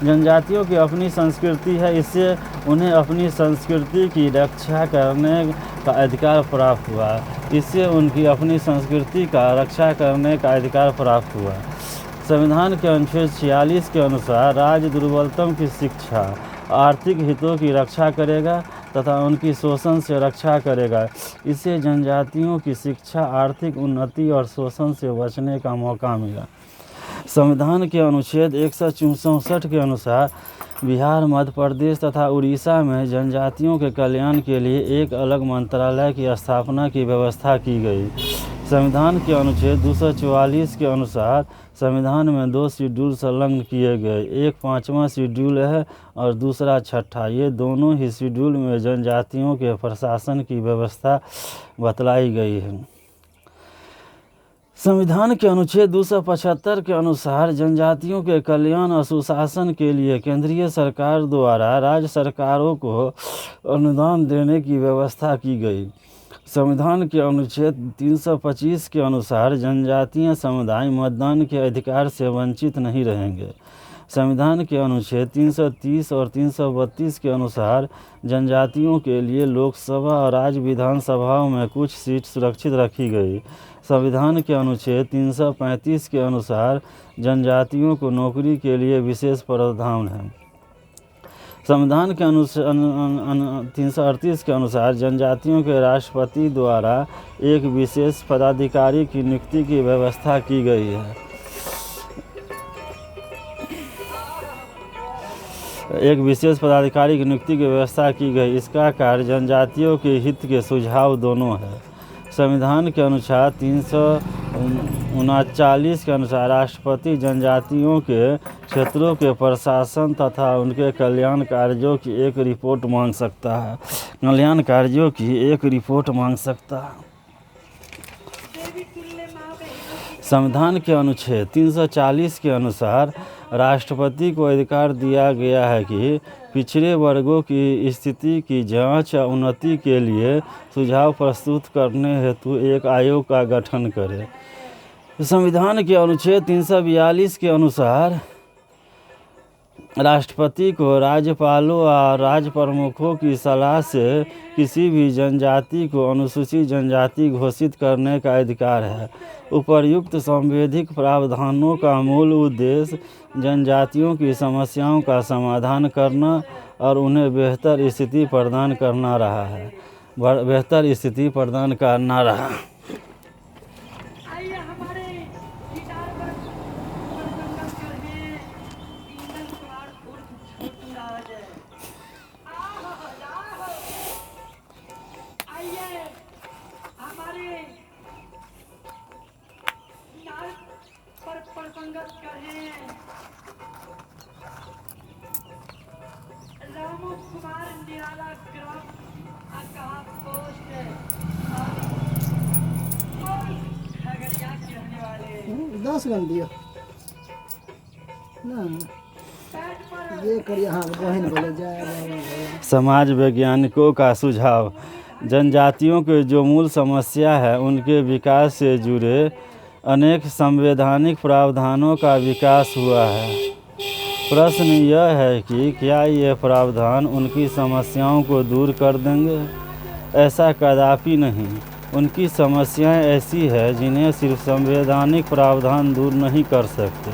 जनजातियों की अपनी संस्कृति है, इससे उन्हें अपनी संस्कृति की रक्षा करने का अधिकार प्राप्त हुआ। इससे उनकी अपनी संस्कृति का रक्षा करने का अधिकार प्राप्त हुआ। संविधान के अनुच्छेद 46 के अनुसार राज्य दुर्बलतम की शिक्षा, आर्थिक हितों की रक्षा करेगा तथा उनकी शोषण से रक्षा करेगा। इससे जनजातियों की शिक्षा, आर्थिक उन्नति और शोषण से बचने का मौका मिला। संविधान के अनुच्छेद 164 के अनुसार बिहार, मध्य प्रदेश तथा उड़ीसा में जनजातियों के कल्याण के लिए एक अलग मंत्रालय की स्थापना की व्यवस्था की गई। संविधान के अनुच्छेद 244 के अनुसार संविधान में 2 शेड्यूल संलग्न किए गए। एक 5वां शेड्यूल है और दूसरा 6ठा। ये दोनों ही शेड्यूल में जनजातियों के प्रशासन की व्यवस्था बतलाई गई है। संविधान के अनुच्छेद 275 के अनुसार जनजातियों के कल्याण और सुशासन के लिए केंद्रीय सरकार द्वारा राज्य सरकारों को अनुदान देने की व्यवस्था की गई। संविधान के अनुच्छेद 325 के अनुसार जनजातीय समुदाय मतदान के अधिकार से वंचित नहीं रहेंगे। संविधान के अनुच्छेद 330 और 332 के अनुसार जनजातियों के लिए लोकसभा और राज्य विधानसभाओं में कुछ सीट सुरक्षित रखी गई। संविधान के अनुच्छेद 335 के अनुसार जनजातियों को नौकरी के लिए विशेष प्रावधान है। संविधान के अनुच्छेद 338 के अनुसार जनजातियों के राष्ट्रपति द्वारा एक विशेष पदाधिकारी की नियुक्ति की व्यवस्था की गई है। एक विशेष पदाधिकारी की नियुक्ति की व्यवस्था की गई। इसका कार्य जनजातियों के हित के सुझाव दोनों है। संविधान के अनुच्छेद 339 के अनुसार राष्ट्रपति जनजातियों के क्षेत्रों के प्रशासन तथा उनके कल्याण कार्यों की एक रिपोर्ट मांग सकता है। संविधान के अनुच्छेद 340 के अनुसार राष्ट्रपति को अधिकार दिया गया है कि पिछड़े वर्गों की स्थिति की जांच या उन्नति के लिए सुझाव प्रस्तुत करने हेतु एक आयोग का गठन करे। संविधान के अनुच्छेद 342 के अनुसार राष्ट्रपति को राज्यपालों और राज्य प्रमुखों की सलाह से किसी भी जनजाति को अनुसूचित जनजाति घोषित करने का अधिकार है। उपर्युक्त संवैधानिक प्रावधानों का मूल उद्देश्य जनजातियों की समस्याओं का समाधान करना और उन्हें बेहतर स्थिति प्रदान करना रहा। समाज वैज्ञानिकों का सुझाव। जनजातियों के जो मूल समस्या है उनके विकास से जुड़े अनेक संवैधानिक प्रावधानों का विकास हुआ है। प्रश्न यह है कि क्या ये प्रावधान उनकी समस्याओं को दूर कर देंगे? ऐसा कदापि नहीं। उनकी समस्याएं ऐसी है जिन्हें सिर्फ संवैधानिक प्रावधान दूर नहीं कर सकते।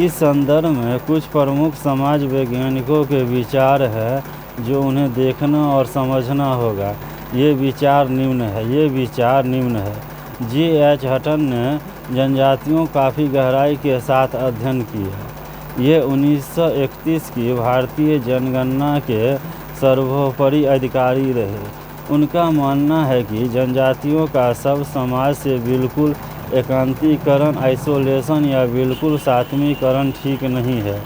इस संदर्भ में कुछ प्रमुख समाज वैज्ञानिकों के विचार है जो उन्हें देखना और समझना होगा। ये विचार निम्न है। G.H. हटन ने जनजातियों काफ़ी गहराई के साथ अध्ययन किया। ये 1931 की भारतीय जनगणना के सर्वोपरि अधिकारी रहे। उनका मानना है कि जनजातियों का सब समाज से बिल्कुल एकांतीकरण, आइसोलेशन या बिल्कुल सातवीकरण ठीक नहीं है।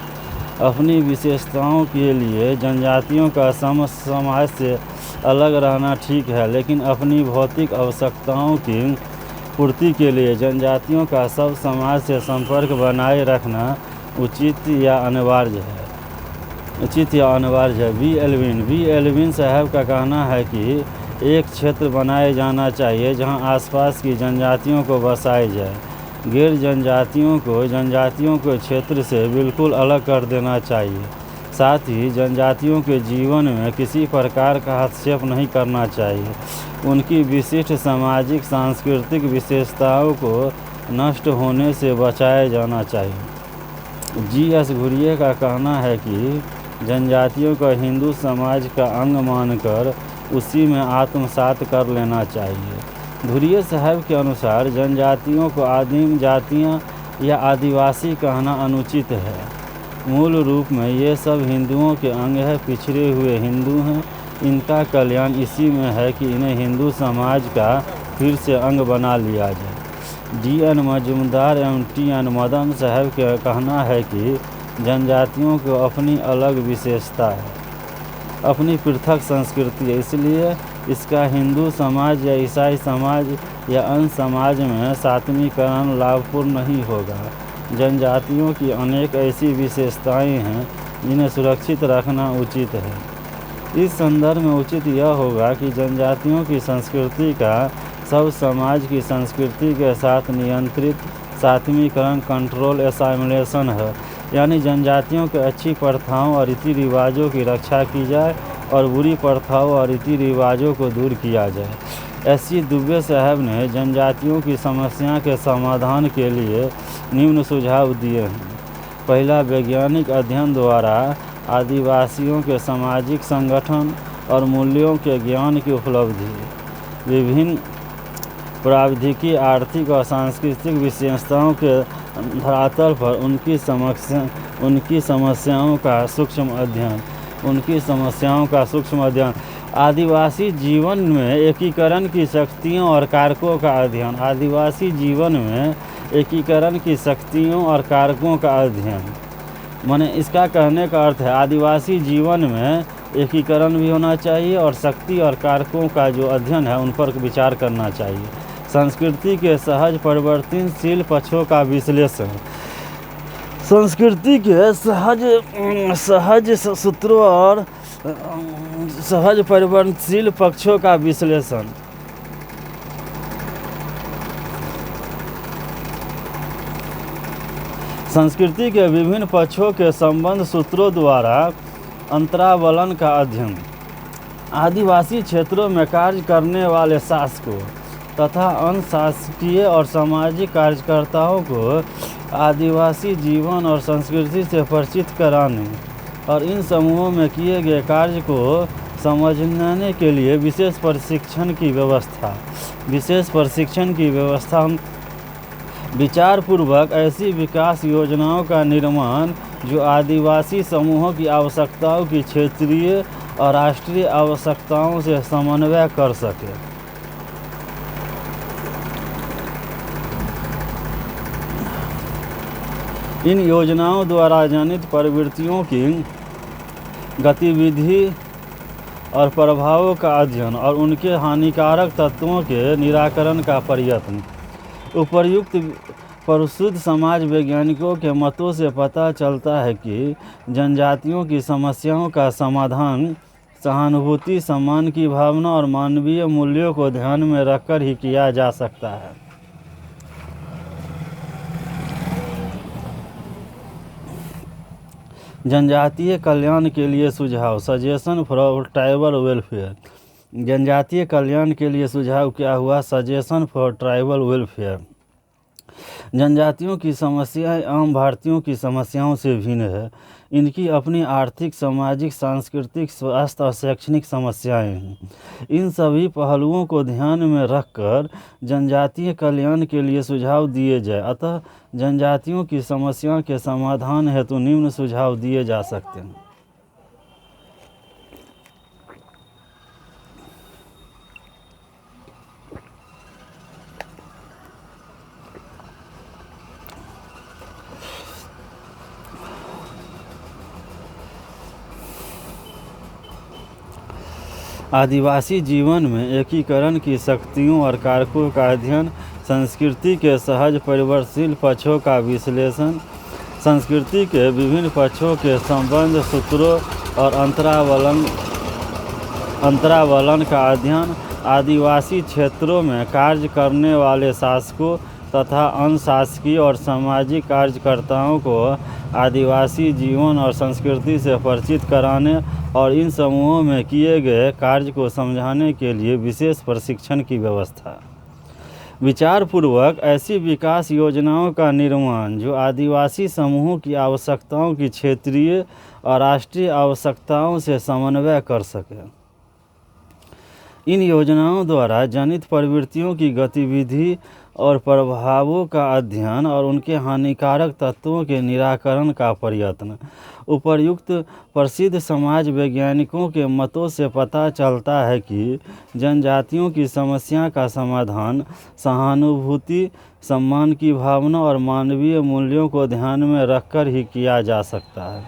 अपनी विशेषताओं के लिए जनजातियों का समाज से अलग रहना ठीक है, लेकिन अपनी भौतिक आवश्यकताओं की पूर्ति के लिए जनजातियों का सब समाज से संपर्क बनाए रखना उचित या अनिवार्य है। वी एल्विन साहब का कहना है कि एक क्षेत्र बनाया जाना चाहिए जहां आसपास की जनजातियों को बसाया जाए। गैर जनजातियों को क्षेत्र से बिल्कुल अलग कर देना चाहिए। साथ ही जनजातियों के जीवन में किसी प्रकार का हस्तक्षेप नहीं करना चाहिए। उनकी विशिष्ट सामाजिक सांस्कृतिक विशेषताओं को नष्ट होने से बचाया जाना चाहिए। G.S. घुरिये का कहना है कि जनजातियों को हिंदू समाज का अंग मानकर उसी में आत्मसात कर लेना चाहिए। घुरिये साहब के अनुसार जनजातियों को आदिम जातियां या आदिवासी कहना अनुचित है। मूल रूप में ये सब हिंदुओं के अंग है, पिछड़े हुए हिंदू हैं। इनका कल्याण इसी में है कि इन्हें हिंदू समाज का फिर से अंग बना लिया जाए। D.N. मजूमदार एवं T.N. मदन साहब का कहना है कि जनजातियों को अपनी अलग विशेषता है, अपनी पृथक संस्कृति है, इसलिए इसका हिंदू समाज या ईसाई समाज या अन्य समाज में सातवीकरण लाभपूर्ण नहीं होगा। जनजातियों की अनेक ऐसी विशेषताएं हैं जिन्हें सुरक्षित रखना उचित है। इस संदर्भ में उचित यह होगा कि जनजातियों की संस्कृति का सब समाज की संस्कृति के साथ नियंत्रित सातवीकरण कंट्रोल एसाइमुलेशन है, यानी जनजातियों के अच्छी प्रथाओं और रीति रिवाजों की रक्षा की जाए और बुरी प्रथाओं और रीति रिवाजों को दूर किया जाए। एस.सी. दुबे साहब ने जनजातियों की समस्या के समाधान के लिए निम्न सुझाव दिए हैं। पहला, वैज्ञानिक अध्ययन द्वारा आदिवासियों के सामाजिक संगठन और मूल्यों के ज्ञान की उपलब्धि। विभिन्न प्राविधिकी, आर्थिक और सांस्कृतिक विशेषताओं के धरातल पर उनकी समस्याओं का सूक्ष्म अध्ययन। आदिवासी जीवन में एकीकरण की शक्तियों और कारकों का अध्ययन। आदिवासी जीवन में एकीकरण की शक्तियों और कारकों का अध्ययन, माने इसका कहने का अर्थ है आदिवासी जीवन में एकीकरण भी होना चाहिए और शक्ति और कारकों का जो अध्ययन है उन पर विचार करना चाहिए। संस्कृति के सहज परिवर्तनशील पक्षों का विश्लेषण। संस्कृति के सहज सूत्रों और सहज परिवर्तनशील पक्षों का विश्लेषण। संस्कृति के विभिन्न पक्षों के संबंध सूत्रों द्वारा अंतरावलन का अध्ययन। आदिवासी क्षेत्रों में कार्य करने वाले शासकों तथा अन्य शासकीय और सामाजिक कार्यकर्ताओं को आदिवासी जीवन और संस्कृति से परिचित कराने और इन समूहों में किए गए कार्य को समझने के लिए विशेष प्रशिक्षण की व्यवस्था। विचारपूर्वक ऐसी विकास योजनाओं का निर्माण जो आदिवासी समूहों की आवश्यकताओं की क्षेत्रीय और राष्ट्रीय आवश्यकताओं से समन्वय कर सके। इन योजनाओं द्वारा जनित प्रवृत्तियों की गतिविधि और प्रभावों का अध्ययन और उनके हानिकारक तत्वों के निराकरण का प्रयत्न। उपर्युक्त परिशुद्ध समाज वैज्ञानिकों के मतों से पता चलता है कि जनजातियों की समस्याओं का समाधान सहानुभूति, सम्मान की भावना और मानवीय मूल्यों को ध्यान में रखकर ही किया जा सकता है। जनजातीय कल्याण के लिए सुझाव। Suggestion for tribal welfare. जनजातीय कल्याण के लिए सुझाव क्या हुआ? Suggestion for tribal welfare. जनजातियों की समस्याएं आम भारतीयों की समस्याओं से भिन्न है। इनकी अपनी आर्थिक, सामाजिक, सांस्कृतिक, स्वास्थ्य और शैक्षणिक समस्याएं हैं। इन सभी पहलुओं को ध्यान में रखकर जनजातीय कल्याण के लिए सुझाव दिए जाए। अतः जनजातियों की समस्याओं के समाधान हेतु निम्न सुझाव दिए जा सकते हैं। आदिवासी जीवन में एकीकरण की शक्तियों और कारकों का अध्ययन। संस्कृति के सहज परिवर्तनशील पक्षों का विश्लेषण। संस्कृति के विभिन्न पक्षों के संबंध सूत्रों और अंतरावलन का अध्ययन। आदिवासी क्षेत्रों में कार्य करने वाले शासकों तथा अन्य शासकीय और सामाजिक कार्यकर्ताओं को आदिवासी जीवन और संस्कृति से परिचित कराने और इन समूहों में किए गए कार्य को समझाने के लिए विशेष प्रशिक्षण की व्यवस्था। विचारपूर्वक ऐसी विकास योजनाओं का निर्माण जो आदिवासी समूहों की आवश्यकताओं की क्षेत्रीय और राष्ट्रीय आवश्यकताओं से समन्वय कर सके। इन योजनाओं द्वारा जनित प्रवृत्तियों की गतिविधि और प्रभावों का अध्ययन और उनके हानिकारक तत्वों के निराकरण का प्रयत्न। उपर्युक्त प्रसिद्ध समाज वैज्ञानिकों के मतों से पता चलता है कि जनजातियों की समस्या का समाधान सहानुभूति, सम्मान की भावना और मानवीय मूल्यों को ध्यान में रखकर ही किया जा सकता है।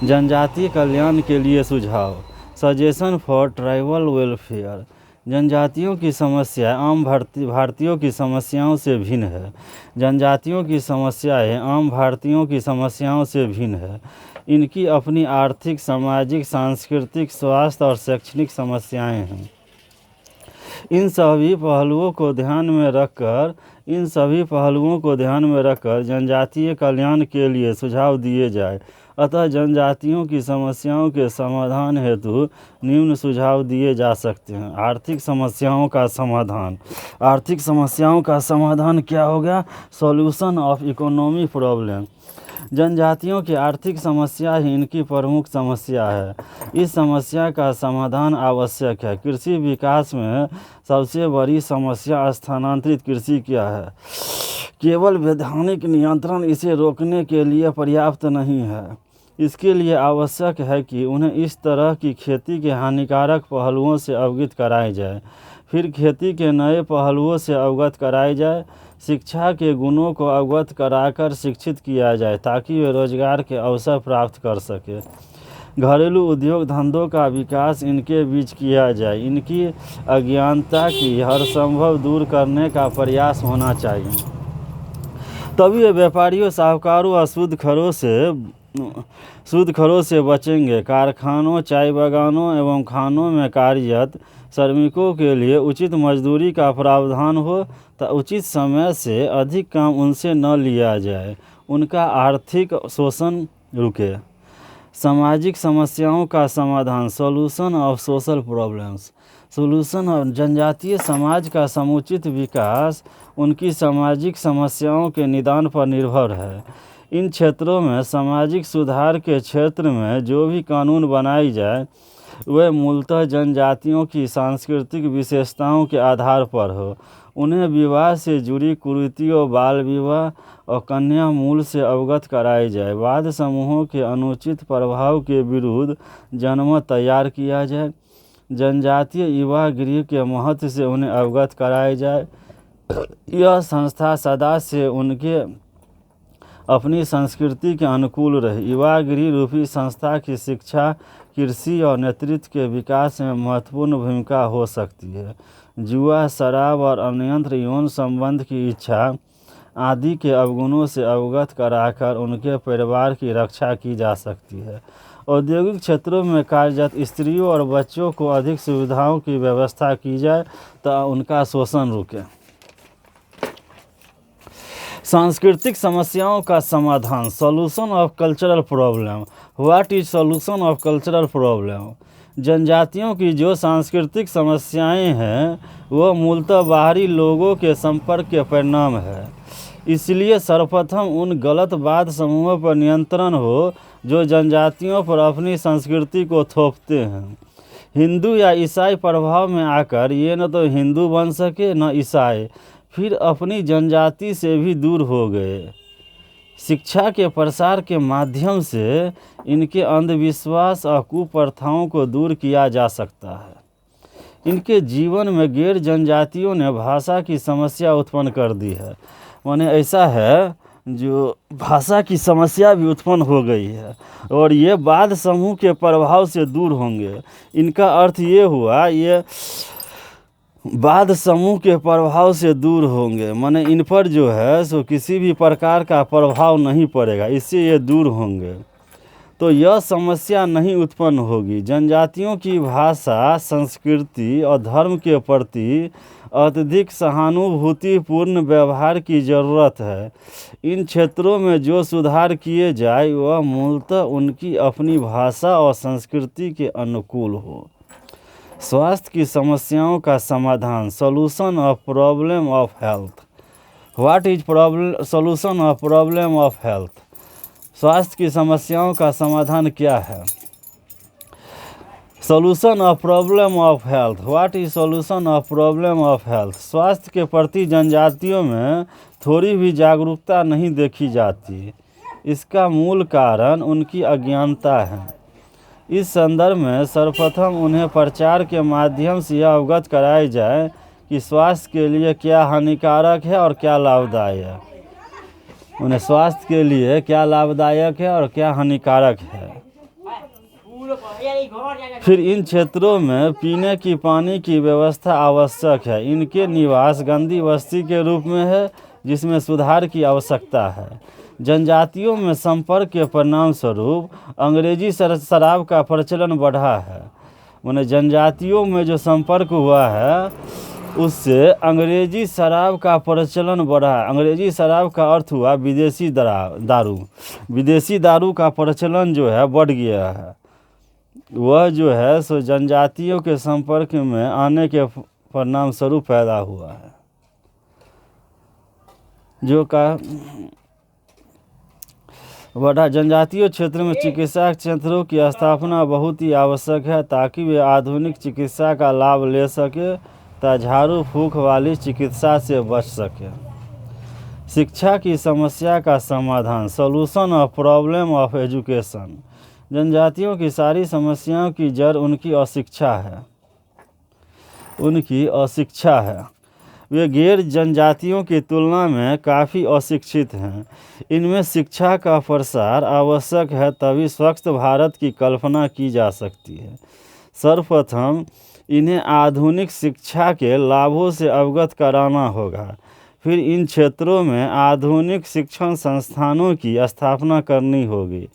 जनजातीय कल्याण के लिए सुझाव। Suggestion for tribal welfare. जनजातियों की समस्या आम भारतीयों की समस्याओं से भिन्न है। जनजातियों की समस्याएं आम भारतीयों की समस्याओं से भिन्न है। इनकी अपनी आर्थिक, सामाजिक, सांस्कृतिक, स्वास्थ्य और शैक्षणिक समस्याएं हैं। इन सभी पहलुओं को ध्यान में रखकर जनजातीय कल्याण के लिए सुझाव दिए जाए। अतः जनजातियों की समस्याओं के समाधान हेतु निम्न सुझाव दिए जा सकते हैं। आर्थिक समस्याओं का समाधान क्या होगा? Solution of economic problem. जनजातियों की आर्थिक समस्या ही इनकी प्रमुख समस्या है। इस समस्या का समाधान आवश्यक है। कृषि विकास में सबसे बड़ी समस्या स्थानांतरित कृषि क्या है? केवल वैधानिक नियंत्रण इसे रोकने के लिए पर्याप्त नहीं है। इसके लिए आवश्यक है कि उन्हें इस तरह की खेती के हानिकारक पहलुओं से अवगत कराया जाए, फिर खेती के नए पहलुओं से अवगत कराया जाए, शिक्षा के गुणों को अवगत कराकर शिक्षित किया जाए ताकि वे रोजगार के अवसर प्राप्त कर सके। घरेलू उद्योग धंधों का विकास इनके बीच किया जाए। इनकी अज्ञानता की हर संभव दूर करने का प्रयास होना चाहिए। तभी वे व्यापारियों, साहूकारों और सूदखोरों से बचेंगे। कारखानों, चाय बागानों एवं खानों में कार्यरत श्रमिकों के लिए उचित मजदूरी का प्रावधान हो तो उचित समय से अधिक काम उनसे न लिया जाए, उनका आर्थिक शोषण रुके। सामाजिक समस्याओं का समाधान, solution of social problems. Solution of जनजातीय समाज का समुचित विकास उनकी सामाजिक समस्याओं के निदान पर निर्भर है। इन क्षेत्रों में सामाजिक सुधार के क्षेत्र में जो भी कानून बनाई जाए वह मूलतः जनजातियों की सांस्कृतिक विशेषताओं के आधार पर हो। उन्हें विवाह से जुड़ी कुरीतियों, बाल विवाह और कन्या मूल से अवगत कराई जाए। वाद समूहों के अनुचित प्रभाव के विरुद्ध जनमत तैयार किया जाए। जनजातीय युवा गृह के महत्व से उन्हें अवगत कराया जाए। यह संस्था सदा से उनके अपनी संस्कृति के अनुकूल रहे। युवा गृह रूपी संस्था की शिक्षा, कृषि और नेतृत्व के विकास में महत्वपूर्ण भूमिका हो सकती है। जुआ, शराब और अनियंत्रित यौन संबंध की इच्छा आदि के अवगुणों से अवगत कराकर उनके परिवार की रक्षा की जा सकती है। औद्योगिक क्षेत्रों में कार्यरत स्त्रियों और बच्चों को अधिक सुविधाओं की व्यवस्था की जाए तो उनका शोषण रुके। सांस्कृतिक समस्याओं का समाधान, solution of cultural problem. What is solution of cultural problem? जनजातियों की जो सांस्कृतिक समस्याएं हैं वह मूलतः बाहरी लोगों के संपर्क के परिणाम है। इसलिए सर्वप्रथम उन गलत वाद समूहों पर नियंत्रण हो जो जनजातियों पर अपनी संस्कृति को थोपते हैं। हिंदू या ईसाई प्रभाव में आकर ये न तो हिंदू बन सके न ईसाई, फिर अपनी जनजाति से भी दूर हो गए। शिक्षा के प्रसार के माध्यम से इनके अंधविश्वास और कुप्रथाओं को दूर किया जा सकता है। इनके जीवन में गैर जनजातियों ने भाषा की समस्या उत्पन्न कर दी है। माने ऐसा है जो भाषा की समस्या भी उत्पन्न हो गई है और ये वाद समूह के प्रभाव से दूर होंगे। इनका अर्थ ये हुआ, ये वाद समूह के प्रभाव से दूर होंगे, माने इन पर जो है सो किसी भी प्रकार का प्रभाव नहीं पड़ेगा, इससे ये दूर होंगे तो यह समस्या नहीं उत्पन्न होगी। जनजातियों की भाषा, संस्कृति और धर्म के प्रति अत्यधिक सहानुभूतिपूर्ण व्यवहार की ज़रूरत है। इन क्षेत्रों में जो सुधार किए जाए वह मूलतः उनकी अपनी भाषा और संस्कृति के अनुकूल हो। स्वास्थ्य की समस्याओं का समाधान, solution of problem of health. What is solution of problem of health? स्वास्थ्य की समस्याओं का समाधान क्या है? Solution of problem of health. What is solution of problem of health? स्वास्थ्य के प्रति जनजातियों में थोड़ी भी जागरूकता नहीं देखी जाती। इसका मूल कारण उनकी अज्ञानता है। इस संदर्भ में सर्वप्रथम उन्हें प्रचार के माध्यम से यह अवगत कराया जाए कि स्वास्थ्य के लिए क्या हानिकारक है और क्या लाभदायक। उन्हें स्वास्थ्य के लिए क्या लाभदायक है और क्या हानिकारक है। फिर इन क्षेत्रों में पीने की पानी की व्यवस्था आवश्यक है। इनके निवास गंदी बस्ती के रूप में है, जिसमें सुधार की आवश्यकता है। जनजातियों में संपर्क के परिणाम स्वरूप अंग्रेजी शराब का प्रचलन बढ़ा है। माने जनजातियों में जो संपर्क हुआ है उससे अंग्रेजी शराब का प्रचलन बढ़ा है। अंग्रेजी शराब का अर्थ हुआ विदेशी दारू। विदेशी दारू का प्रचलन जो है बढ़ गया है। वह जो है सो जनजातियों के संपर्क में आने के परिणाम स्वरूप पैदा हुआ है। जो का बढ़ा जनजातीय क्षेत्र में चिकित्सा केंद्रों की स्थापना बहुत ही आवश्यक है, ताकि वे आधुनिक चिकित्सा का लाभ ले सके तथा झाड़ू फूंक वाली चिकित्सा से बच सके। शिक्षा की समस्या का समाधान, solution of problem of education. जनजातियों की सारी समस्याओं की जड़ उनकी अशिक्षा है। वे गैर जनजातियों की तुलना में काफ़ी अशिक्षित हैं। इनमें शिक्षा का प्रसार आवश्यक है, तभी स्वच्छ भारत की कल्पना की जा सकती है। सर्वप्रथम इन्हें आधुनिक शिक्षा के लाभों से अवगत कराना होगा। फिर इन क्षेत्रों में आधुनिक शिक्षण संस्थानों की स्थापना करनी होगी।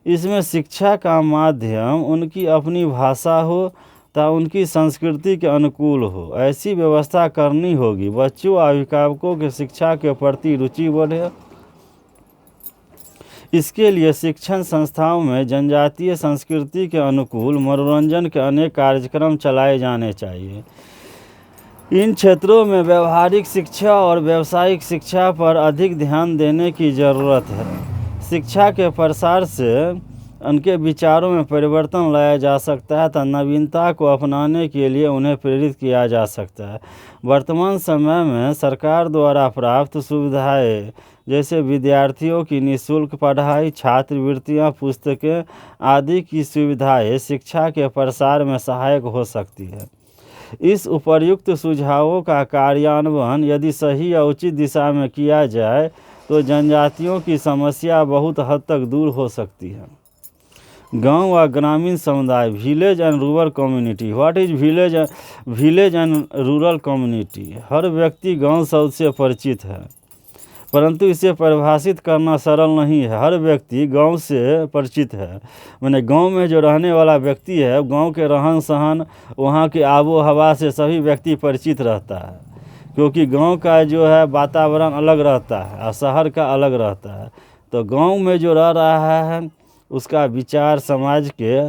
इसमें शिक्षा का माध्यम उनकी अपनी भाषा हो तथा उनकी संस्कृति के अनुकूल हो, ऐसी व्यवस्था करनी होगी। बच्चों और अभिभावकों की शिक्षा के प्रति रुचि बढ़े। इसके लिए शिक्षण संस्थाओं में जनजातीय संस्कृति के अनुकूल मनोरंजन के अनेक कार्यक्रम चलाए जाने चाहिए। इन क्षेत्रों में व्यवहारिक शिक्षा और व्यावसायिक शिक्षा पर अधिक ध्यान देने की ज़रूरत है। शिक्षा के प्रसार से उनके विचारों में परिवर्तन लाया जा सकता है तथा नवीनता को अपनाने के लिए उन्हें प्रेरित किया जा सकता है। वर्तमान समय में सरकार द्वारा प्राप्त सुविधाएं जैसे विद्यार्थियों की निःशुल्क पढ़ाई, छात्रवृत्तियां, पुस्तकें आदि की सुविधाएं शिक्षा के प्रसार में सहायक हो सकती है। इस उपर्युक्त सुझावों का कार्यान्वयन यदि सही या उचित दिशा में किया जाए तो जनजातियों की समस्या बहुत हद तक दूर हो सकती है। गांव व ग्रामीण समुदाय, village and rural community. What is village and rural community? हर व्यक्ति गांव शब्द से परिचित है, परंतु इसे परिभाषित करना सरल नहीं है। हर व्यक्ति गांव से परिचित है, माने गांव में जो रहने वाला व्यक्ति है, गांव के रहन सहन, वहाँ की आबो हवा से सभी व्यक्ति परिचित रहता है, क्योंकि गांव का जो है वातावरण अलग रहता है और शहर का अलग रहता है। तो गांव में जो रह रहा है उसका विचार समाज के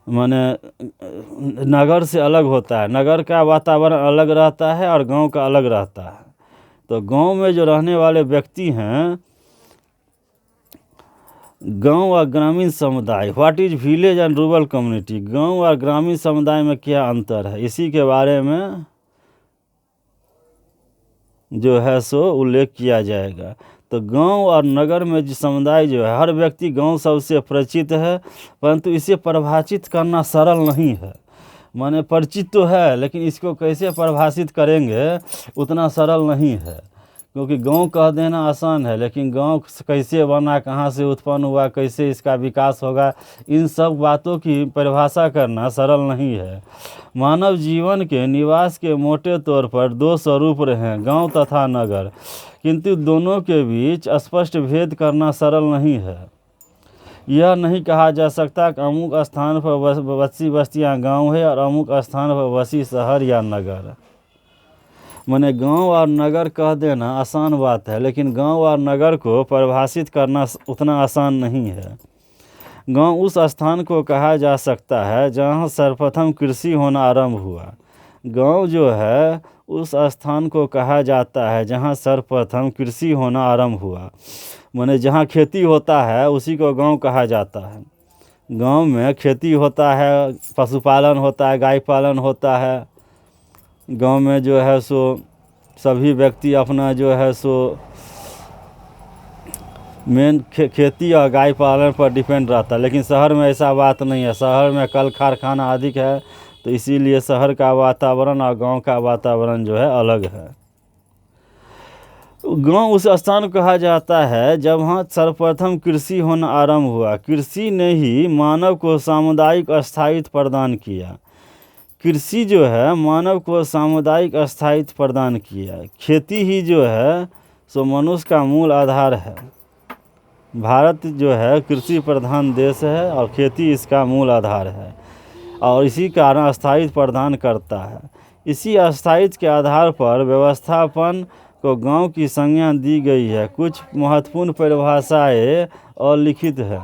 माने नगर से अलग होता है। नगर का वातावरण अलग रहता है और गांव का अलग रहता है। तो गांव में जो रहने वाले व्यक्ति हैं, गांव और ग्रामीण समुदाय। What is village and rural community? गांव और ग्रामीण समुदाय में क्या अंतर है, इसी के बारे में जो है सो उल्लेख किया जाएगा। तो गांव और नगर में जो समुदाय जो है, हर व्यक्ति गांव सबसे परिचित है, परंतु इसे परिभाषित करना सरल नहीं है। माने परिचित तो है, लेकिन इसको कैसे परिभाषित करेंगे उतना सरल नहीं है, क्योंकि गांव कह देना आसान है, लेकिन गांव कैसे बना, कहाँ से उत्पन्न हुआ, कैसे इसका विकास होगा, इन सब बातों की परिभाषा करना सरल नहीं है। मानव जीवन के निवास के मोटे तौर पर दो स्वरूप रहे, गांव तथा नगर, किंतु दोनों के बीच स्पष्ट भेद करना सरल नहीं है। यह नहीं कहा जा सकता कि अमुक स्थान पर बसी बस्तियाँ गांव है और अमुक स्थान पर बसी शहर या नगर। माने गांव और नगर कह देना आसान बात है, लेकिन गांव और नगर को परिभाषित करना उतना आसान नहीं है। गांव उस स्थान को कहा जा सकता है जहां सर्वप्रथम कृषि होना आरंभ हुआ। गांव जो है उस स्थान को कहा जाता है जहां सर्वप्रथम कृषि होना आरंभ हुआ। माने जहां खेती होता है उसी को गांव कहा जाता है। गांव में खेती होता है, पशुपालन होता है, गाय पालन होता है। गांव में जो है सो सभी व्यक्ति अपना जो है सो मेन खेती और गाय पालन पर डिपेंड रहता है, लेकिन शहर में ऐसा बात नहीं है। शहर में कल कारखाना अधिक है, तो इसीलिए शहर का वातावरण और गांव का वातावरण जो है अलग है। गांव उस स्थान को कहा जाता है जब वहाँ सर्वप्रथम कृषि होना आरंभ हुआ। कृषि ने ही मानव को सामुदायिक स्थायित्व प्रदान किया। कृषि जो है मानव को सामुदायिक स्थायित्व प्रदान किया। खेती ही जो है सो मनुष्य का मूल आधार है। भारत जो है कृषि प्रधान देश है और खेती इसका मूल आधार है और इसी कारण स्थायित्व प्रदान करता है। इसी स्थायित्व के आधार पर व्यवस्थापन को गांव की संज्ञा दी गई है। कुछ महत्वपूर्ण परिभाषाएं और लिखित है।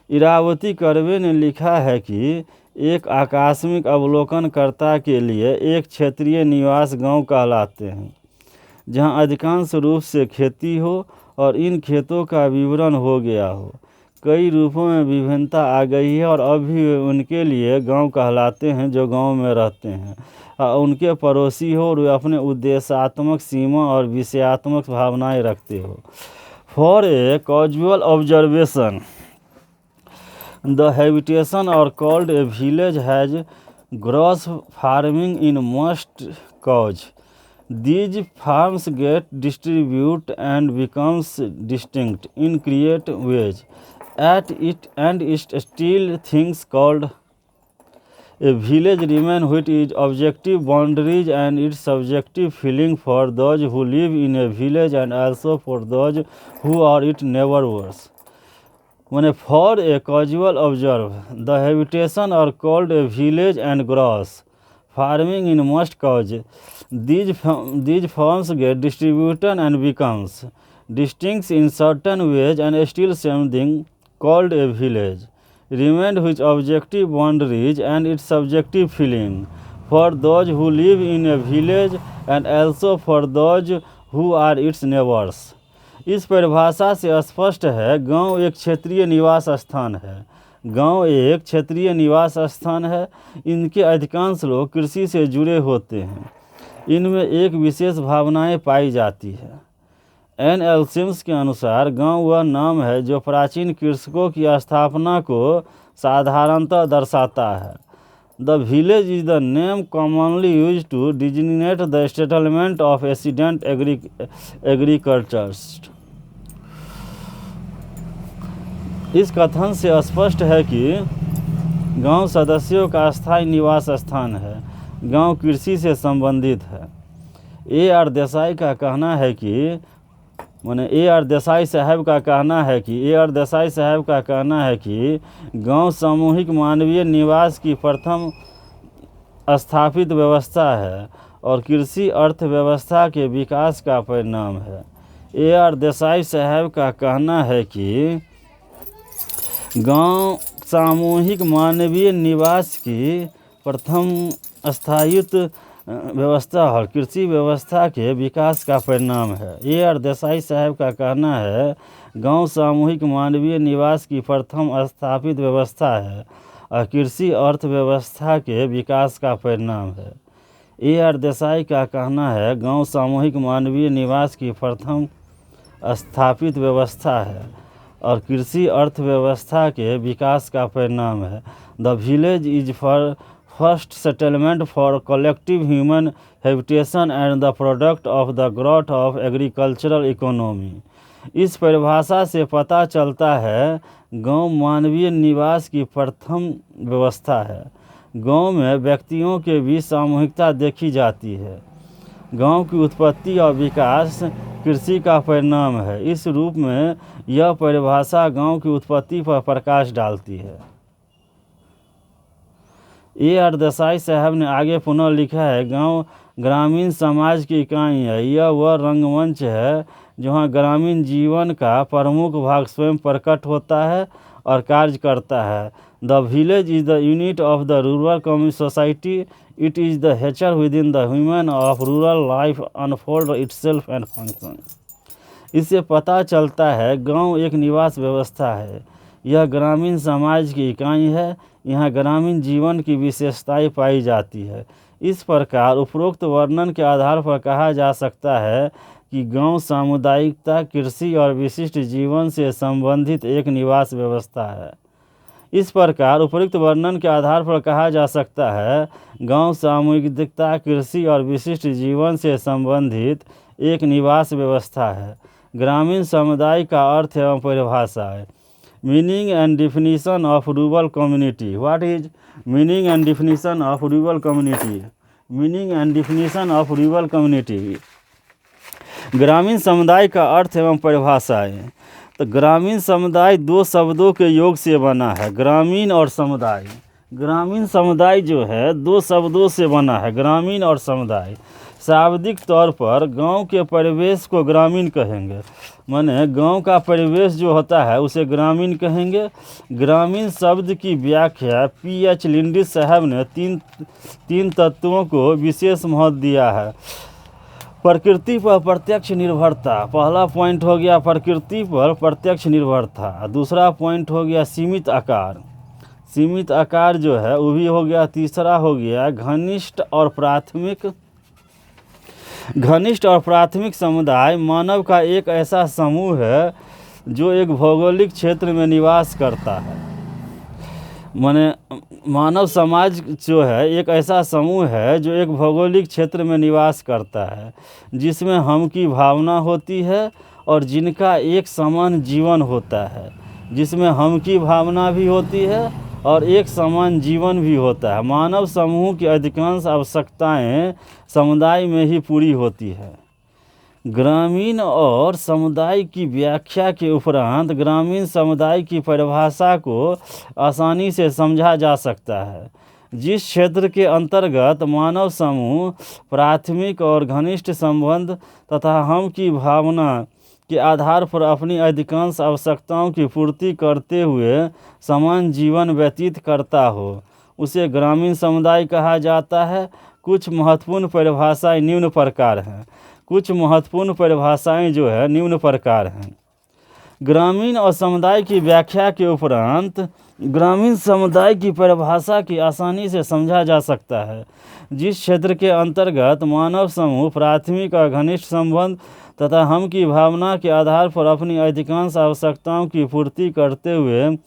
इरावती कर्वे ने लिखा है कि एक आकस्मिक अवलोकनकर्ता के लिए एक क्षेत्रीय निवास गांव कहलाते हैं जहां अधिकांश रूप से खेती हो और इन खेतों का विवरण हो गया हो। कई रूपों में विभिन्नता आ गई है और अब भी उनके लिए गांव कहलाते हैं जो गांव में रहते हैं उनके पड़ोसी हो और वे अपने उद्देश्यात्मक सीमा और विषयात्मक भावनाएं रखते हो। For a casual observation the habitation or called a village has gross farming in must cause. These farms get distribute and becomes distinct in creative ways. At it and it still things called a village remain which is objective boundaries and its subjective feeling for those who live in a village and also for those who are its neighbors. When for a casual observer, the habitation are called a village and gross farming in most cause. These farms get distributed and becomes distinct in certain ways and still something called a village remained which objective boundaries and its subjective feeling for those who live in a village and also for those who are its neighbors. इस परिभाषा से स्पष्ट है गांव एक क्षेत्रीय निवास स्थान है। गांव एक क्षेत्रीय निवास स्थान है। इनके अधिकांश लोग कृषि से जुड़े होते हैं। इनमें एक विशेष भावनाएं पाई जाती है। एन एल सिम्स के अनुसार गांव वह नाम है जो प्राचीन कृषकों की स्थापना को साधारणतः दर्शाता है। The village is the name commonly use to designate the settlement of sedentary agriculturist. इस कथन से स्पष्ट है कि गांव सदस्यों का अस्थायी निवास स्थान है। गांव कृषि से संबंधित है। ए आर देसाई का कहना है कि ए आर देसाई साहब का कहना है कि गांव सामूहिक मानवीय निवास की प्रथम स्थापित व्यवस्था है और कृषि अर्थव्यवस्था के विकास का परिणाम है। ए आर देसाई साहब का कहना है कि गांव सामूहिक मानवीय निवास की प्रथम स्थायित्व व्यवस्था और कृषि व्यवस्था के विकास का परिणाम है। ए आर देसाई साहब का कहना है गांव सामूहिक मानवीय निवास की प्रथम स्थापित व्यवस्था है और कृषि अर्थव्यवस्था के विकास का परिणाम है। ए आर देसाई का कहना है गांव सामूहिक मानवीय निवास की प्रथम स्थापित व्यवस्था है और कृषि अर्थव्यवस्था के विकास का परिणाम है। The village is for first settlement for collective human habitation and the product of the growth of agricultural economy. इस परिभाषा से पता चलता है गांव मानवीय निवास की प्रथम व्यवस्था है। गांव में व्यक्तियों के बीच सामूहिकता देखी जाती है। गांव की उत्पत्ति और विकास कृषि का परिणाम है। इस रूप में यह परिभाषा गांव की उत्पत्ति पर प्रकाश डालती है। ए आर देसाई साहब ने आगे पुनः लिखा है गांव ग्रामीण समाज की इकाई है। यह वह रंगमंच है जहाँ ग्रामीण जीवन का प्रमुख भाग स्वयं प्रकट होता है और कार्य करता है। The village is the unit of the rural community society. It is the hatcher within the human of rural life unfold itself and function. इससे पता चलता है गांव एक निवास व्यवस्था है। यह ग्रामीण समाज की इकाई है। यहाँ ग्रामीण जीवन की विशेषताएं पाई जाती है। इस प्रकार उपरोक्त वर्णन के आधार पर कहा जा सकता है कि गांव सामुदायिकता, कृषि और विशिष्ट जीवन से संबंधित एक निवास व्यवस्था है। इस प्रकार उपरोक्त वर्णन के आधार पर कहा जा सकता है गांव सामूहिकता, कृषि और विशिष्ट जीवन से संबंधित एक निवास व्यवस्था है। ग्रामीण समुदाय का अर्थ एवं परिभाषा है। Meaning and definition of rural community. What is meaning and definition of rural community? Meaning and definition of rural community. ग्रामीण समुदाय का अर्थ एवं परिभाषाएं। तो ग्रामीण समुदाय दो शब्दों के योग से बना है, ग्रामीण और समुदाय। ग्रामीण समुदाय जो है दो शब्दों से बना है, ग्रामीण और समुदाय। शाब्दिक तौर पर गांव के परिवेश को ग्रामीण कहेंगे, माने गांव का परिवेश जो होता है उसे ग्रामीण कहेंगे। ग्रामीण शब्द की व्याख्या पी.एच. लिंडिस साहब ने तीन तत्वों को विशेष महत्व दिया है। प्रकृति पर प्रत्यक्ष निर्भरता, पहला पॉइंट हो गया प्रकृति पर प्रत्यक्ष निर्भरता। दूसरा पॉइंट हो गया सीमित आकार। सीमित आकार जो है वो भी हो गया। तीसरा हो गया घनिष्ठ और प्राथमिक। घनिष्ठ और प्राथमिक समुदाय मानव का एक ऐसा समूह है जो एक भौगोलिक क्षेत्र में निवास करता है। माने मानव समाज जो है एक ऐसा समूह है जो एक भौगोलिक क्षेत्र में निवास करता है, जिसमें हम की भावना होती है और जिनका एक समान जीवन होता है, जिसमें हम की भावना भी होती है और एक समान जीवन भी होता है। मानव समूह की अधिकांश आवश्यकताएं समुदाय में ही पूरी होती है। ग्रामीण और समुदाय की व्याख्या के उपरांत ग्रामीण समुदाय की परिभाषा को आसानी से समझा जा सकता है। जिस क्षेत्र के अंतर्गत मानव समूह प्राथमिक और घनिष्ठ संबंध तथा हम की भावना के आधार पर अपनी अधिकांश आवश्यकताओं की पूर्ति करते हुए समान जीवन व्यतीत करता हो, उसे ग्रामीण समुदाय कहा जाता है। कुछ महत्वपूर्ण परिभाषाएं निम्न प्रकार हैं। कुछ महत्वपूर्ण परिभाषाएं जो है निम्न प्रकार हैं। ग्रामीण और समुदाय की व्याख्या के उपरांत ग्रामीण समुदाय की परिभाषा की आसानी से समझा जा सकता है। जिस क्षेत्र के अंतर्गत मानव समूह प्राथमिक और घनिष्ठ संबंध तथा हम की भावना के आधार पर अपनी अधिकांश आवश्यकताओं की पूर्ति करते हुए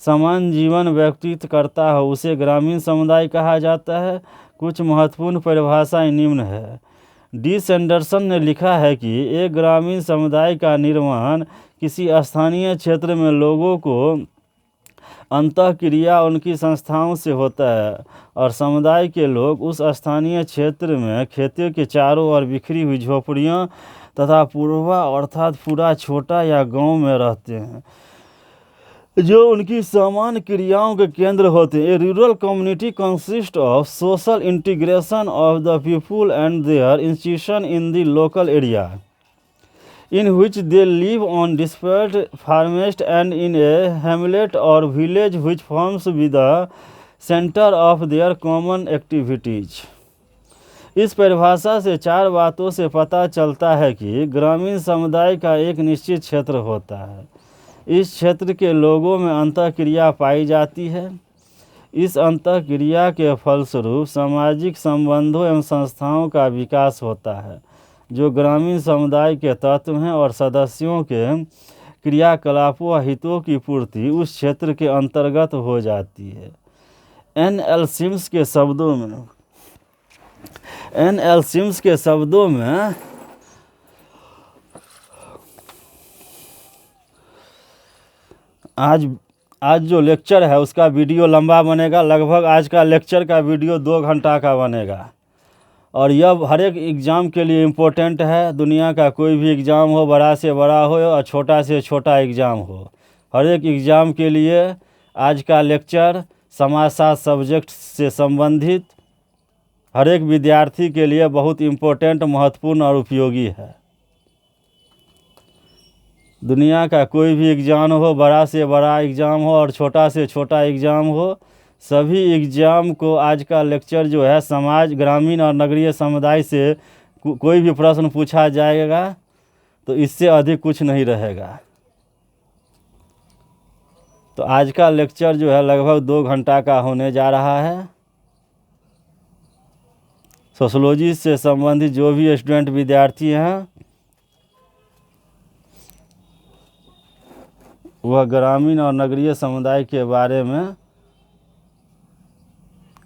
समान जीवन व्यतीत करता हो, उसे ग्रामीण समुदाय कहा जाता है। कुछ महत्वपूर्ण परिभाषाएं निम्न है। डी सैंडरसन ने लिखा है कि एक ग्रामीण समुदाय का निर्माण किसी स्थानीय क्षेत्र में लोगों को अंतःक्रिया उनकी संस्थाओं से होता है और समुदाय के लोग उस स्थानीय क्षेत्र में खेतों के चारों ओर बिखरी हुई झोपड़ियाँ तथा पूर्वा अर्थात पूरा छोटा या गांव में रहते हैं, जो उनकी समान क्रियाओं के केंद्र होते हैं। A rural community consist of social integration of the people and their institution in the local area in which they live on disparate farmsteads and in a hamlet or village which forms with the center of their common activities। इस परिभाषा से चार बातों से पता चलता है कि ग्रामीण समुदाय का एक निश्चित क्षेत्र होता है। इस क्षेत्र के लोगों में अंतःक्रिया पाई जाती है। इस अंतःक्रिया के फलस्वरूप सामाजिक संबंधों एवं संस्थाओं का विकास होता है, जो ग्रामीण समुदाय के तत्व हैं, और सदस्यों के क्रियाकलापों व हितों की पूर्ति उस क्षेत्र के अंतर्गत हो जाती है। एन.एल. सिम्स के शब्दों में आज जो लेक्चर है उसका वीडियो लंबा बनेगा। लगभग आज का लेक्चर का वीडियो 2 घंटा का बनेगा और यह हर एक एग्ज़ाम के लिए इम्पोर्टेंट है। दुनिया का कोई भी एग्ज़ाम हो, बड़ा से बड़ा हो और छोटा से छोटा एग्ज़ाम हो, हर एक एग्ज़ाम के लिए आज का लेक्चर समाजशास्त्र सब्जेक्ट से संबंधित हर एक विद्यार्थी के लिए बहुत इम्पोर्टेंट, महत्वपूर्ण और उपयोगी है। दुनिया का कोई भी एग्ज़ाम हो, बड़ा से बड़ा एग्ज़ाम हो और छोटा से छोटा एग्ज़ाम हो, सभी एग्ज़ाम को आज का लेक्चर जो है समाज, ग्रामीण और नगरीय समुदाय से कोई भी प्रश्न पूछा जाएगा तो इससे अधिक कुछ नहीं रहेगा। तो आज का लेक्चर जो है लगभग 2 घंटा का होने जा रहा है। सोशोलॉजी से संबंधित जो भी स्टूडेंट विद्यार्थी हैं वह ग्रामीण और नगरीय समुदाय के बारे में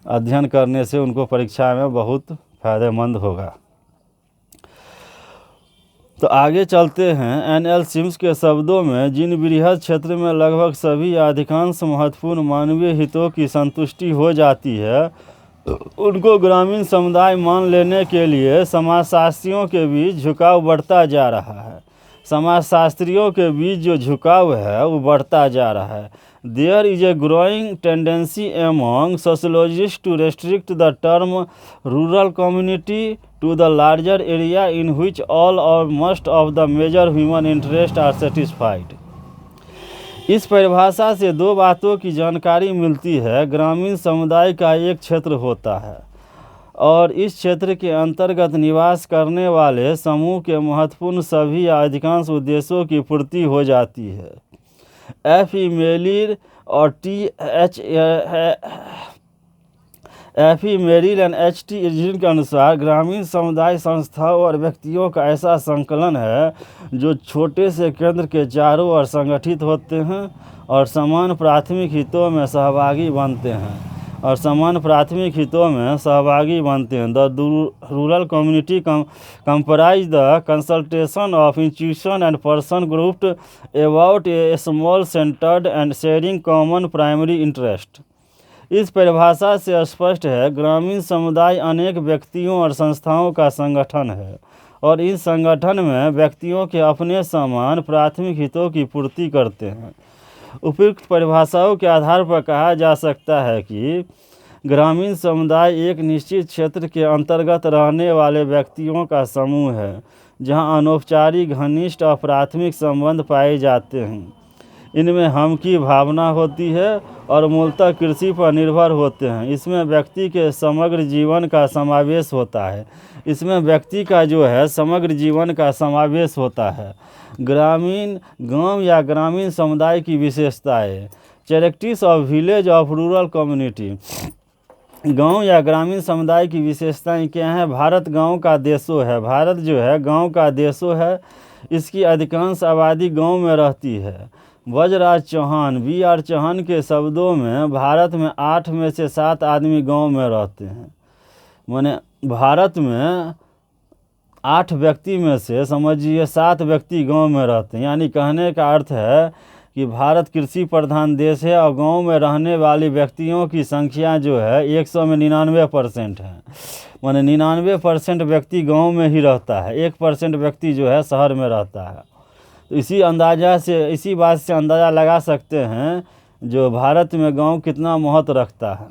अध्ययन करने से उनको परीक्षा में बहुत फ़ायदेमंद होगा। तो आगे चलते हैं। एन.एल. सिम्स के शब्दों में, जिन बृहद क्षेत्र में लगभग सभी या अधिकांश महत्वपूर्ण मानवीय हितों की संतुष्टि हो जाती है, उनको ग्रामीण समुदाय मान लेने के लिए समाजशास्त्रियों के बीच झुकाव बढ़ता जा रहा है। समाजशास्त्रियों के बीच जो झुकाव है वो बढ़ता जा रहा है। There is a growing tendency among sociologist to restrict the term rural community to the larger area in which all or most of the major human interests are satisfied। इस परिभाषा से दो बातों की जानकारी मिलती है। ग्रामीण समुदाय का एक क्षेत्र होता है और इस क्षेत्र के अंतर्गत निवास करने वाले समूह के महत्वपूर्ण सभी या अधिकांश उद्देश्यों की पूर्ति हो जाती है। F.E. मेरिल और F.E. Merrill and H.T. Irwin के अनुसार ग्रामीण समुदाय संस्थाओं और व्यक्तियों का ऐसा संकलन है जो छोटे से केंद्र के चारों ओर संगठित होते हैं और समान प्राथमिक हितों में सहभागी बनते हैं। The rural community comprise the consultation of institution and person grouped about A small centred and sharing common primary interest. इस परिभाषा से स्पष्ट है, ग्रामीण समुदाय अनेक व्यक्तियों और संस्थाओं का संगठन है और इस संगठन में व्यक्तियों के अपने समान प्राथमिक हितों की पूर्ति करते हैं। उपयुक्त परिभाषाओं के आधार पर कहा जा सकता है कि ग्रामीण समुदाय एक निश्चित क्षेत्र के अंतर्गत रहने वाले व्यक्तियों का समूह है जहां अनौपचारिक, घनिष्ठ और प्राथमिक संबंध पाए जाते हैं। इनमें हम की भावना होती है और मूलतः कृषि पर निर्भर होते हैं। इसमें व्यक्ति के समग्र जीवन का समावेश होता है। ग्रामीण गांव या ग्रामीण समुदाय की विशेषताएं। Characteristics of village of rural community. गांव या ग्रामीण समुदाय की विशेषताएं क्या हैं? भारत गांव का देशो है। भारत जो है गांव का देशो है। इसकी अधिकांश आबादी गांव में रहती है। वज्रराज चौहान B.R. चौहान के शब्दों में, भारत में 8 में से 7 आदमी गांव में रहते हैं। माने भारत में 8 व्यक्ति में से समझिए 7 व्यक्ति गांव में रहते हैं। यानी कहने का अर्थ है कि भारत कृषि प्रधान देश है और गांव में रहने वाले व्यक्तियों की संख्या जो है 100 में 99% है। माने 99% व्यक्ति गांव में ही रहता है, 1% व्यक्ति जो है शहर में रहता है। तो इसी बात से अंदाज़ा लगा सकते हैं जो भारत में गांव कितना महत्व रखता है।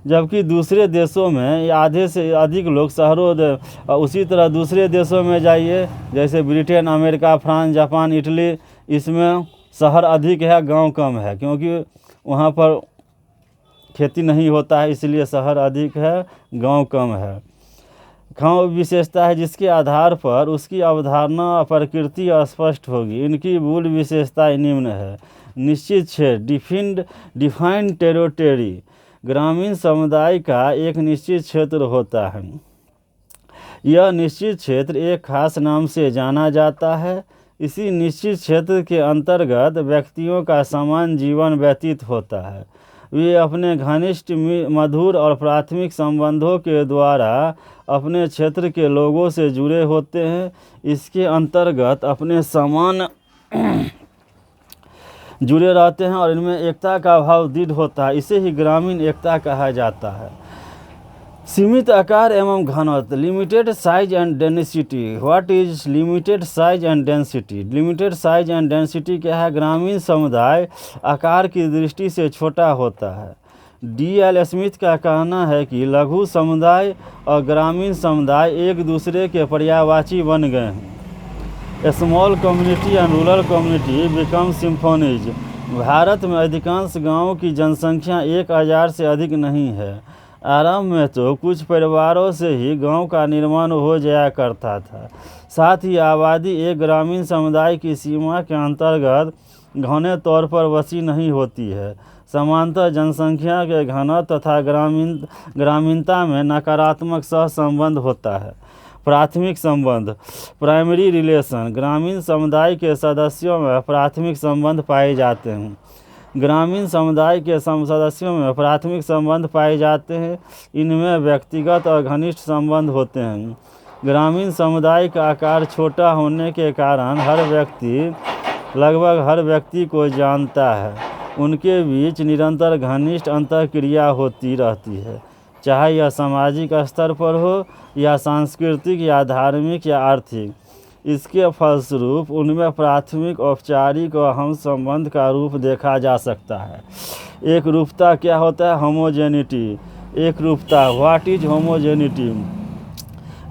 जबकि दूसरे देशों में आधे से अधिक लोग शहरों, उसी तरह दूसरे देशों में जाइए जैसे Britain, America, France, Japan, Italy, इसमें शहर अधिक है, गांव कम है, क्योंकि वहाँ पर खेती नहीं होता है, इसलिए शहर अधिक है, गांव कम है। गांव विशेषता है जिसके आधार पर उसकी अवधारणा और प्रकृति स्पष्ट होगी। इनकी मूल विशेषताएं निम्न है। निश्चित क्षेत्र, डिफाइंड टेरिटरी। ग्रामीण समुदाय का एक निश्चित क्षेत्र होता है। यह निश्चित क्षेत्र एक खास नाम से जाना जाता है। इसी निश्चित क्षेत्र के अंतर्गत व्यक्तियों का समान जीवन व्यतीत होता है। वे अपने घनिष्ठ, मधुर और प्राथमिक संबंधों के द्वारा अपने क्षेत्र के लोगों से जुड़े होते हैं। इसके अंतर्गत अपने समान जुड़े रहते हैं और इनमें एकता का भाव दृढ़ होता है। इसे ही ग्रामीण एकता कहा जाता है। सीमित आकार एवं घनत्व। Limited size and density. What is limited size and density? Limited size and density क्या है? ग्रामीण समुदाय आकार की दृष्टि से छोटा होता है। D.L. स्मिथ का कहना है कि लघु समुदाय और ग्रामीण समुदाय एक दूसरे के पर्यायवाची बन गए हैं। Small community and rural community become symphonies. Bharat में अधिकांश गाँवों की जनसंख्या 1000 से अधिक नहीं है। आरंभ में तो कुछ परिवारों से ही गांव का निर्माण हो जाया करता था। साथ ही आबादी एक ग्रामीण समुदाय की सीमा के अंतर्गत घने तौर पर वसी नहीं होती है। समांतर जनसंख्या के घनत्व तथा ग्रामीणता में नकारात्मक सहसंबंध होता है। प्राथमिक संबंध, प्राइमरी रिलेशन। ग्रामीण समुदाय के सदस्यों में प्राथमिक संबंध पाए जाते हैं। ग्रामीण समुदाय के सदस्यों में प्राथमिक संबंध पाए जाते हैं। इनमें व्यक्तिगत और घनिष्ठ संबंध होते हैं। ग्रामीण समुदाय का आकार छोटा होने के कारण लगभग हर व्यक्ति को जानता है। उनके बीच निरंतर घनिष्ठ अंतःक्रिया होती रहती है, चाहे यह सामाजिक स्तर पर हो या सांस्कृतिक या धार्मिक या आर्थिक। इसके फलस्वरूप उनमें प्राथमिक, औपचारिक और हम संबंध का रूप देखा जा सकता है। एक रूपता क्या होता है? होमोजेनिटी। एक रूपता, व्हाट इज होमोजेनिटी?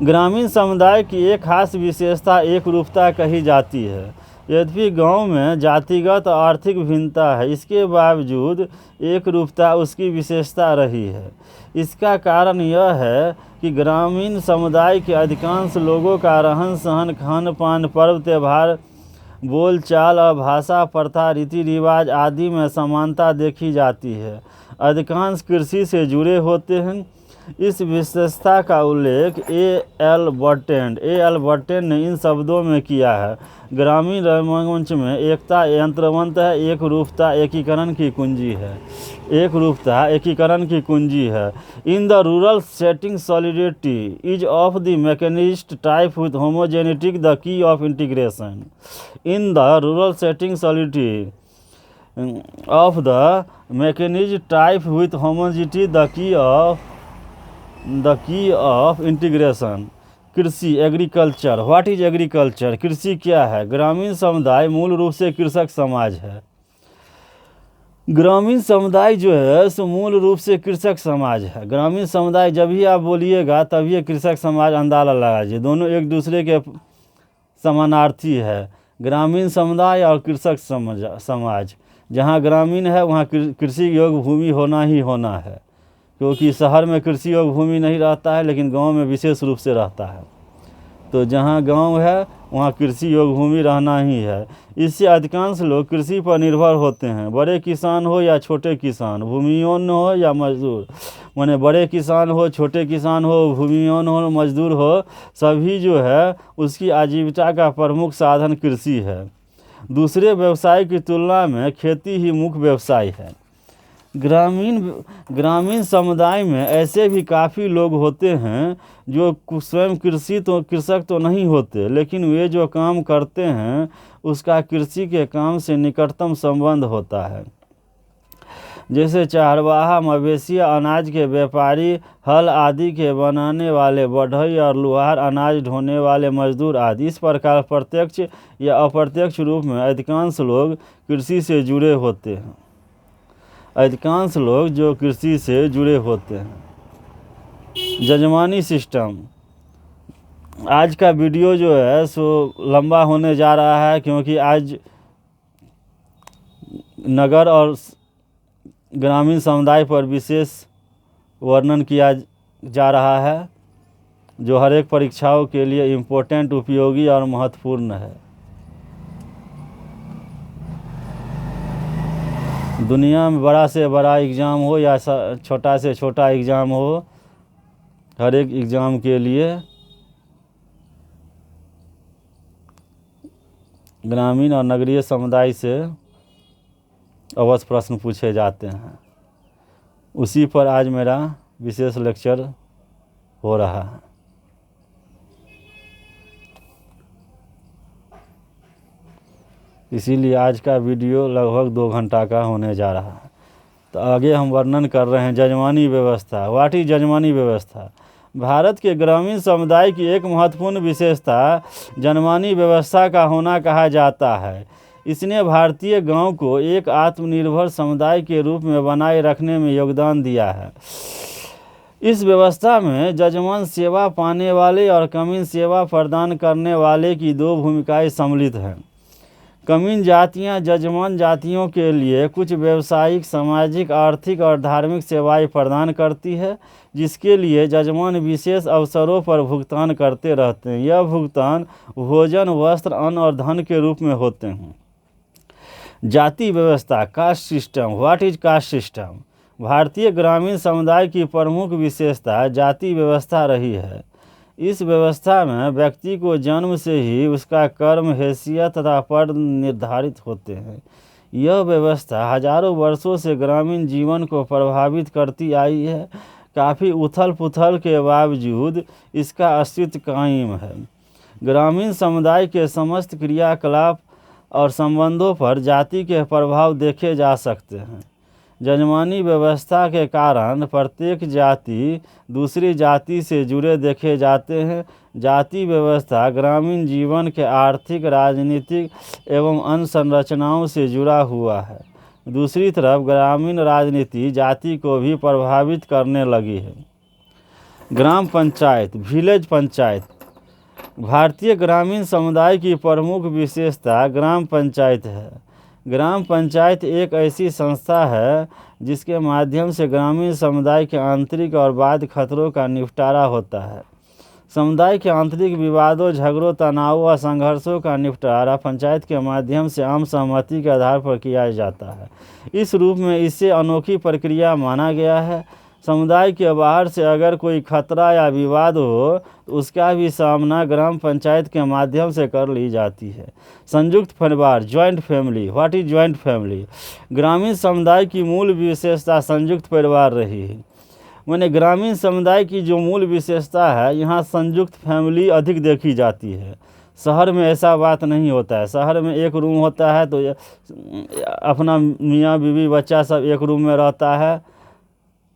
ग्रामीण समुदाय की एक खास विशेषता एक रूपता कही जाती है। यद्यपि गांव में जातिगत और आर्थिक भिन्नता है, इसके बावजूद एक रूपता उसकी विशेषता रही है। इसका कारण यह है कि ग्रामीण समुदाय के अधिकांश लोगों का रहन सहन, खान पान, पर्व त्यौहार, बोलचाल और भाषा, प्रथा, रीति रिवाज आदि में समानता देखी जाती है। अधिकांश कृषि से जुड़े होते हैं। इस विशेषता का उल्लेख ए.एल. बर्टेन ने इन शब्दों में किया है: ग्रामीण रंगमंच में एकता यंत्रवंत है, एक रूपता एकीकरण की कुंजी है। एक रूपता एकीकरण की कुंजी है। In the rural setting solidity is of the mechanised type with homogeneity the key of integration. In the rural setting solidity of the mechanism type with homogeneity the key of integration। कृषि, agriculture. What is agriculture? कृषि क्या है? ग्रामीण समुदाय मूल रूप से कृषक समाज है। ग्रामीण समुदाय जो है सो मूल रूप से कृषक समाज है। ग्रामीण समुदाय जब भी आप बोलिएगा तभी ये कृषक समाज अंदाजा लगाइए, दोनों एक दूसरे के समानार्थी है। ग्रामीण समुदाय और कृषक समाज। जहाँ ग्रामीण है वहाँ कृषि योग्य भूमि होना ही होना है, क्योंकि शहर में कृषि योग्य भूमि नहीं रहता है, लेकिन गांव में विशेष रूप से रहता है। तो जहाँ गांव है वहाँ कृषि योग्य भूमि रहना ही है। इससे अधिकांश लोग कृषि पर निर्भर होते हैं, बड़े किसान हो या छोटे किसान, भूमिहीन हो या मजदूर। माने बड़े किसान हो, छोटे किसान हो, भूमिहीन हो, मजदूर हो, सभी जो है उसकी आजीविका का प्रमुख साधन कृषि है। दूसरे व्यवसाय की तुलना में खेती ही मुख्य व्यवसाय है। ग्रामीण समुदाय में ऐसे भी काफ़ी लोग होते हैं जो स्वयं कृषक तो नहीं होते, लेकिन वे जो काम करते हैं उसका कृषि के काम से निकटतम संबंध होता है। जैसे चरवाहा, मवेशिया, अनाज के व्यापारी, हल आदि के बनाने वाले बढ़ई और लुहार, अनाज ढोने वाले मजदूर आदि। इस प्रकार प्रत्यक्ष या अप्रत्यक्ष रूप में अधिकांश लोग कृषि से जुड़े होते हैं। अधिकांश लोग जो कृषि से जुड़े होते हैं। जजमानी सिस्टम। आज का वीडियो जो है सो लंबा होने जा रहा है, क्योंकि आज नगर और ग्रामीण समुदाय पर विशेष वर्णन किया जा रहा है, जो हर एक परीक्षाओं के लिए इम्पोर्टेंट, उपयोगी और महत्वपूर्ण है। दुनिया में बड़ा से बड़ा एग्ज़ाम हो या छोटा से छोटा एग्ज़ाम हो, हर एक एग्ज़ाम के लिए ग्रामीण और नगरीय समुदाय से अवश्य प्रश्न पूछे जाते हैं। उसी पर आज मेरा विशेष लेक्चर हो रहा है। इसीलिए आज का वीडियो लगभग 2 घंटा का होने जा रहा है। तो आगे हम वर्णन कर रहे हैं जजमानी व्यवस्था। व्हाट इज जजमानी व्यवस्था? भारत के ग्रामीण समुदाय की एक महत्वपूर्ण विशेषता जजमानी व्यवस्था का होना कहा जाता है। इसने भारतीय गांव को एक आत्मनिर्भर समुदाय के रूप में बनाए रखने में योगदान दिया है। इस व्यवस्था में जजमान सेवा पाने वाले और कमीन सेवा प्रदान करने वाले की 2 भूमिकाएं सम्मिलित हैं। कमीन जातियां जजमान जातियों के लिए कुछ व्यावसायिक, सामाजिक, आर्थिक और धार्मिक सेवाएं प्रदान करती है, जिसके लिए जजमान विशेष अवसरों पर भुगतान करते रहते हैं। यह भुगतान भोजन, वस्त्र, अन्न और धन के रूप में होते हैं। जाति व्यवस्था, caste system. What is caste system? भारतीय ग्रामीण समुदाय की प्रमुख विशेषता जाति व्यवस्था रही है। इस व्यवस्था में व्यक्ति को जन्म से ही उसका कर्म, हैसियत तथा पद निर्धारित होते हैं। यह व्यवस्था हजारों वर्षों से ग्रामीण जीवन को प्रभावित करती आई है। काफ़ी उथल पुथल के बावजूद इसका अस्तित्व कायम है। ग्रामीण समुदाय के समस्त क्रियाकलाप और संबंधों पर जाति के प्रभाव देखे जा सकते हैं। जजमानी व्यवस्था के कारण प्रत्येक जाति दूसरी जाति से जुड़े देखे जाते हैं। जाति व्यवस्था ग्रामीण जीवन के आर्थिक, राजनीतिक एवं अन्य संरचनाओं से जुड़ा हुआ है। दूसरी तरफ ग्रामीण राजनीति जाति को भी प्रभावित करने लगी है। ग्राम पंचायत, विलेज पंचायत। भारतीय ग्रामीण समुदाय की प्रमुख विशेषता ग्राम पंचायत है। ग्राम पंचायत एक ऐसी संस्था है जिसके माध्यम से ग्रामीण समुदाय के आंतरिक और बाह्य खतरों का निपटारा होता है। समुदाय के आंतरिक विवादों, झगड़ों, तनावों और संघर्षों का निपटारा पंचायत के माध्यम से आम सहमति के आधार पर किया जाता है। इस रूप में इसे अनोखी प्रक्रिया माना गया है। समुदाय के बाहर से अगर कोई खतरा या विवाद हो तो उसका भी सामना ग्राम पंचायत के माध्यम से कर ली जाती है। संयुक्त परिवार, joint family. What is joint family? ग्रामीण समुदाय की मूल विशेषता संयुक्त परिवार रही है। मैंने ग्रामीण समुदाय की जो मूल विशेषता है, यहाँ संयुक्त फैमिली अधिक देखी जाती है। शहर में ऐसा बात नहीं होता है। शहर में एक रूम होता है तो अपना मियाँ बीवी बच्चा सब एक रूम में रहता है,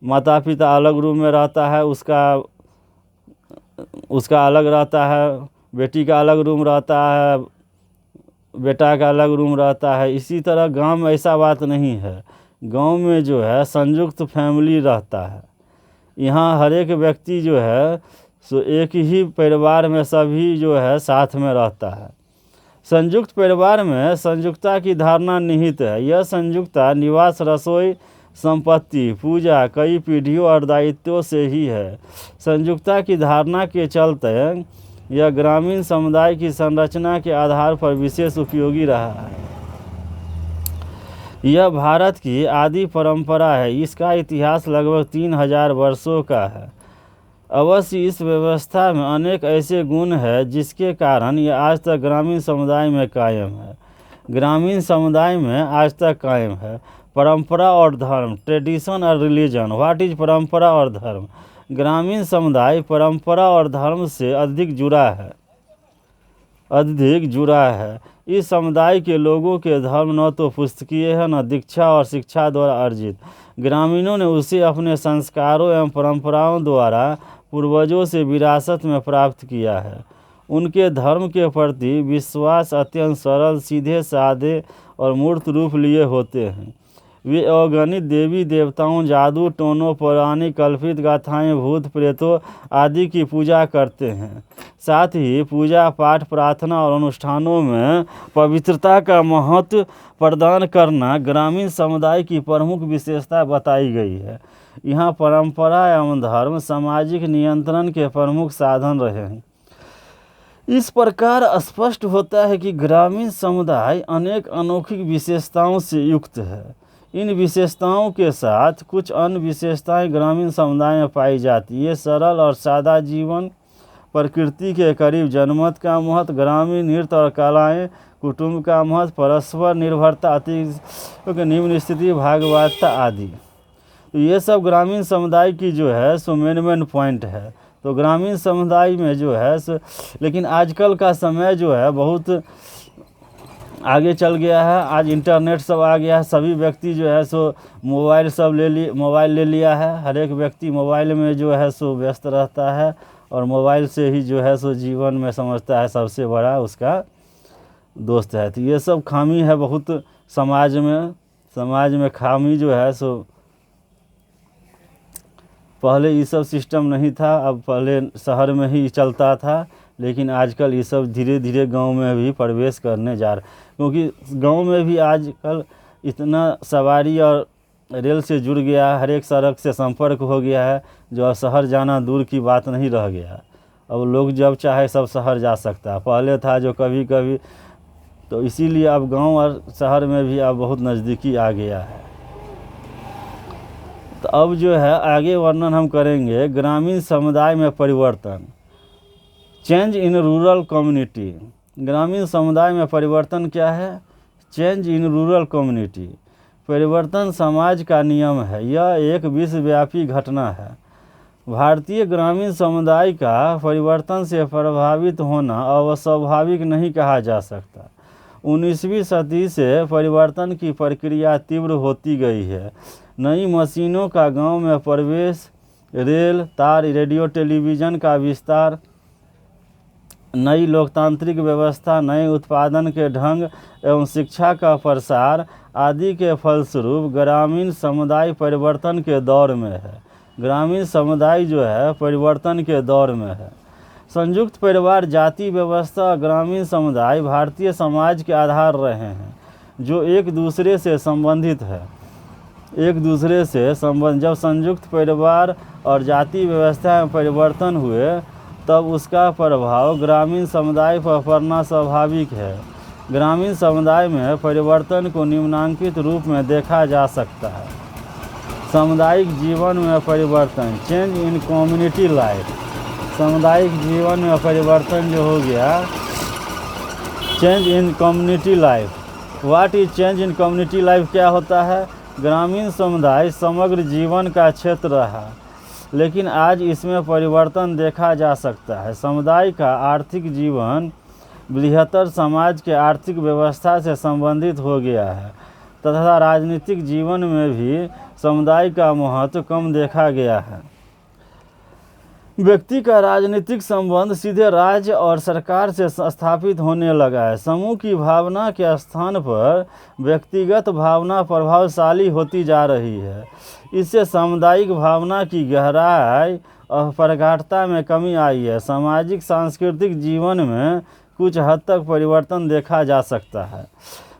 माता पिता अलग रूम में रहता है, उसका अलग रहता है, बेटी का अलग रूम रहता है, बेटा का अलग रूम रहता है। इसी तरह गांव में ऐसा बात नहीं है। गांव में जो है संयुक्त फैमिली रहता है। यहाँ हर एक व्यक्ति जो है सो एक ही परिवार में सभी जो है साथ में रहता है। संयुक्त परिवार में संयुक्तता की धारणा निहित है। यह संयुक्तता निवास, रसोई, संपत्ति, पूजा, कई पीढ़ियों और दायित्वों से ही है। संयुक्तता की धारणा के चलते यह ग्रामीण समुदाय की संरचना के आधार पर विशेष उपयोगी रहा है। यह भारत की आदि परंपरा है। इसका इतिहास लगभग 3000 वर्षों का है। अवश्य इस व्यवस्था में अनेक ऐसे गुण हैं जिसके कारण यह आज तक ग्रामीण समुदाय में कायम है। ग्रामीण समुदाय में आज तक कायम है। परंपरा और धर्म, ट्रेडिशन और रिलीजन। व्हाट इज परंपरा और धर्म? ग्रामीण समुदाय परंपरा और धर्म से अधिक जुड़ा है। इस समुदाय के लोगों के धर्म न तो पुस्तकीय है, न दीक्षा और शिक्षा द्वारा अर्जित। ग्रामीणों ने उसे अपने संस्कारों एवं परंपराओं द्वारा पूर्वजों से विरासत में प्राप्त किया है। उनके धर्म के प्रति विश्वास अत्यंत सरल, सीधे साधे और मूर्त रूप लिए होते हैं। वे अगणित देवी देवताओं, जादू टोनों, पौराणिक कल्पित गाथाएं, भूत प्रेतों आदि की पूजा करते हैं। साथ ही पूजा पाठ, प्रार्थना और अनुष्ठानों में पवित्रता का महत्व प्रदान करना ग्रामीण समुदाय की प्रमुख विशेषता बताई गई है। यहाँ परंपरा एवं धर्म सामाजिक नियंत्रण के प्रमुख साधन रहे हैं। इस प्रकार स्पष्ट होता है कि ग्रामीण समुदाय अनेक अनोखी विशेषताओं से युक्त है। इन विशेषताओं के साथ कुछ अन्य विशेषताएं ग्रामीण समुदाय में पाई जाती है। ये सरल और सादा जीवन, प्रकृति के करीब जनमत का महत्व, ग्रामीण नृत्य और कलाएं, कुटुंब का महत्व, परस्पर निर्भरता, अति निम्न स्थिति, भागवतता आदि। तो ये सब ग्रामीण समुदाय की जो है सो मेन पॉइंट है। तो ग्रामीण समुदाय में जो है सो, लेकिन आजकल का समय जो है बहुत आगे चल गया है। आज इंटरनेट सब आ गया है। सभी व्यक्ति जो है सो मोबाइल ले लिया है। हर एक व्यक्ति मोबाइल में जो है सो व्यस्त रहता है और मोबाइल से ही जो है सो जीवन में समझता है सबसे बड़ा उसका दोस्त है। तो ये सब खामी है बहुत समाज में खामी जो है सो, पहले ये सब सिस्टम नहीं था। अब पहले शहर में ही चलता था, लेकिन आजकल ये सब धीरे धीरे गांव में भी प्रवेश करने जा रहे, क्योंकि गांव में भी आजकल इतना सवारी और रेल से जुड़ गया है, हर एक सड़क से संपर्क हो गया है, जो अब शहर जाना दूर की बात नहीं रह गया। अब लोग जब चाहे सब शहर जा सकता है। पहले था जो कभी कभी, तो इसीलिए अब गांव और शहर में भी अब बहुत नज़दीकी आ गया है। तो अब जो है आगे वर्णन हम करेंगे ग्रामीण समुदाय में परिवर्तन, चेंज इन रूरल कम्युनिटी। ग्रामीण समुदाय में परिवर्तन क्या है? Change in rural community. परिवर्तन समाज का नियम है। यह एक विश्वव्यापी घटना है। भारतीय ग्रामीण समुदाय का परिवर्तन से प्रभावित होना अस्वाभाविक नहीं कहा जा सकता। 19वीं सदी से परिवर्तन की प्रक्रिया तीव्र होती गई है। नई मशीनों का गांव में प्रवेश, रेल, तार, रेडियो, टेलीविज़न का विस्तार, नई लोकतांत्रिक व्यवस्था, नए उत्पादन के ढंग एवं शिक्षा का प्रसार आदि के फलस्वरूप ग्रामीण समुदाय परिवर्तन के दौर में है। ग्रामीण समुदाय जो है परिवर्तन के दौर में है। संयुक्त परिवार, जाति व्यवस्था और ग्रामीण समुदाय भारतीय समाज के आधार रहे हैं, जो एक दूसरे से संबंधित है। जब संयुक्त परिवार और जाति व्यवस्था में परिवर्तन हुए तब उसका प्रभाव ग्रामीण समुदाय पर पड़ना स्वाभाविक है। ग्रामीण समुदाय में परिवर्तन को निम्नांकित रूप में देखा जा सकता है। सामुदायिक जीवन में परिवर्तन, चेंज इन कम्युनिटी लाइफ। सामुदायिक जीवन में परिवर्तन जो हो गया, change in community life. What is change in community life? क्या होता है? ग्रामीण समुदाय समग्र जीवन का क्षेत्र रहा, लेकिन आज इसमें परिवर्तन देखा जा सकता है। समुदाय का आर्थिक जीवन बृहत्तर समाज के आर्थिक व्यवस्था से संबंधित हो गया है तथा राजनीतिक जीवन में भी समुदाय का महत्व कम देखा गया है। व्यक्ति का राजनीतिक संबंध सीधे राज्य और सरकार से स्थापित होने लगा है। समूह की भावना के स्थान पर व्यक्तिगत भावना प्रभावशाली होती जा रही है। इससे सामुदायिक भावना की गहराई और प्रगाढ़ता में कमी आई है। सामाजिक सांस्कृतिक जीवन में कुछ हद तक परिवर्तन देखा जा सकता है।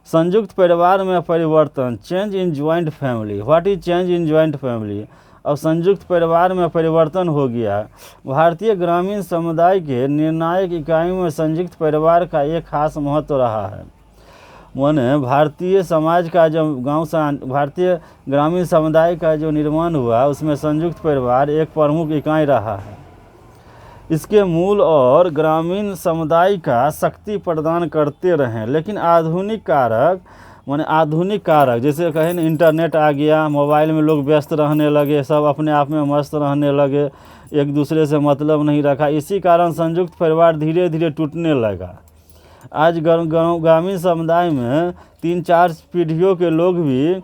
संयुक्त परिवार में परिवर्तन, change in joint family. What is change in joint family? अब संयुक्त परिवार में परिवर्तन हो गया। भारतीय ग्रामीण समुदाय के निर्णायक इकाइयों में संयुक्त परिवार का एक खास महत्व रहा है। माने भारतीय समाज का जब भारतीय ग्रामीण समुदाय का जो निर्माण हुआ उसमें संयुक्त परिवार एक प्रमुख इकाई रहा है। इसके मूल और ग्रामीण समुदाय का शक्ति प्रदान करते रहे। लेकिन आधुनिक कारक जैसे कहें ना, इंटरनेट आ गया, मोबाइल में लोग व्यस्त रहने लगे, सब अपने आप में मस्त रहने लगे, एक दूसरे से मतलब नहीं रखा। इसी कारण संयुक्त परिवार धीरे धीरे टूटने लगा। आज ग्रामीण समुदाय में 3-4 पीढ़ियों के लोग भी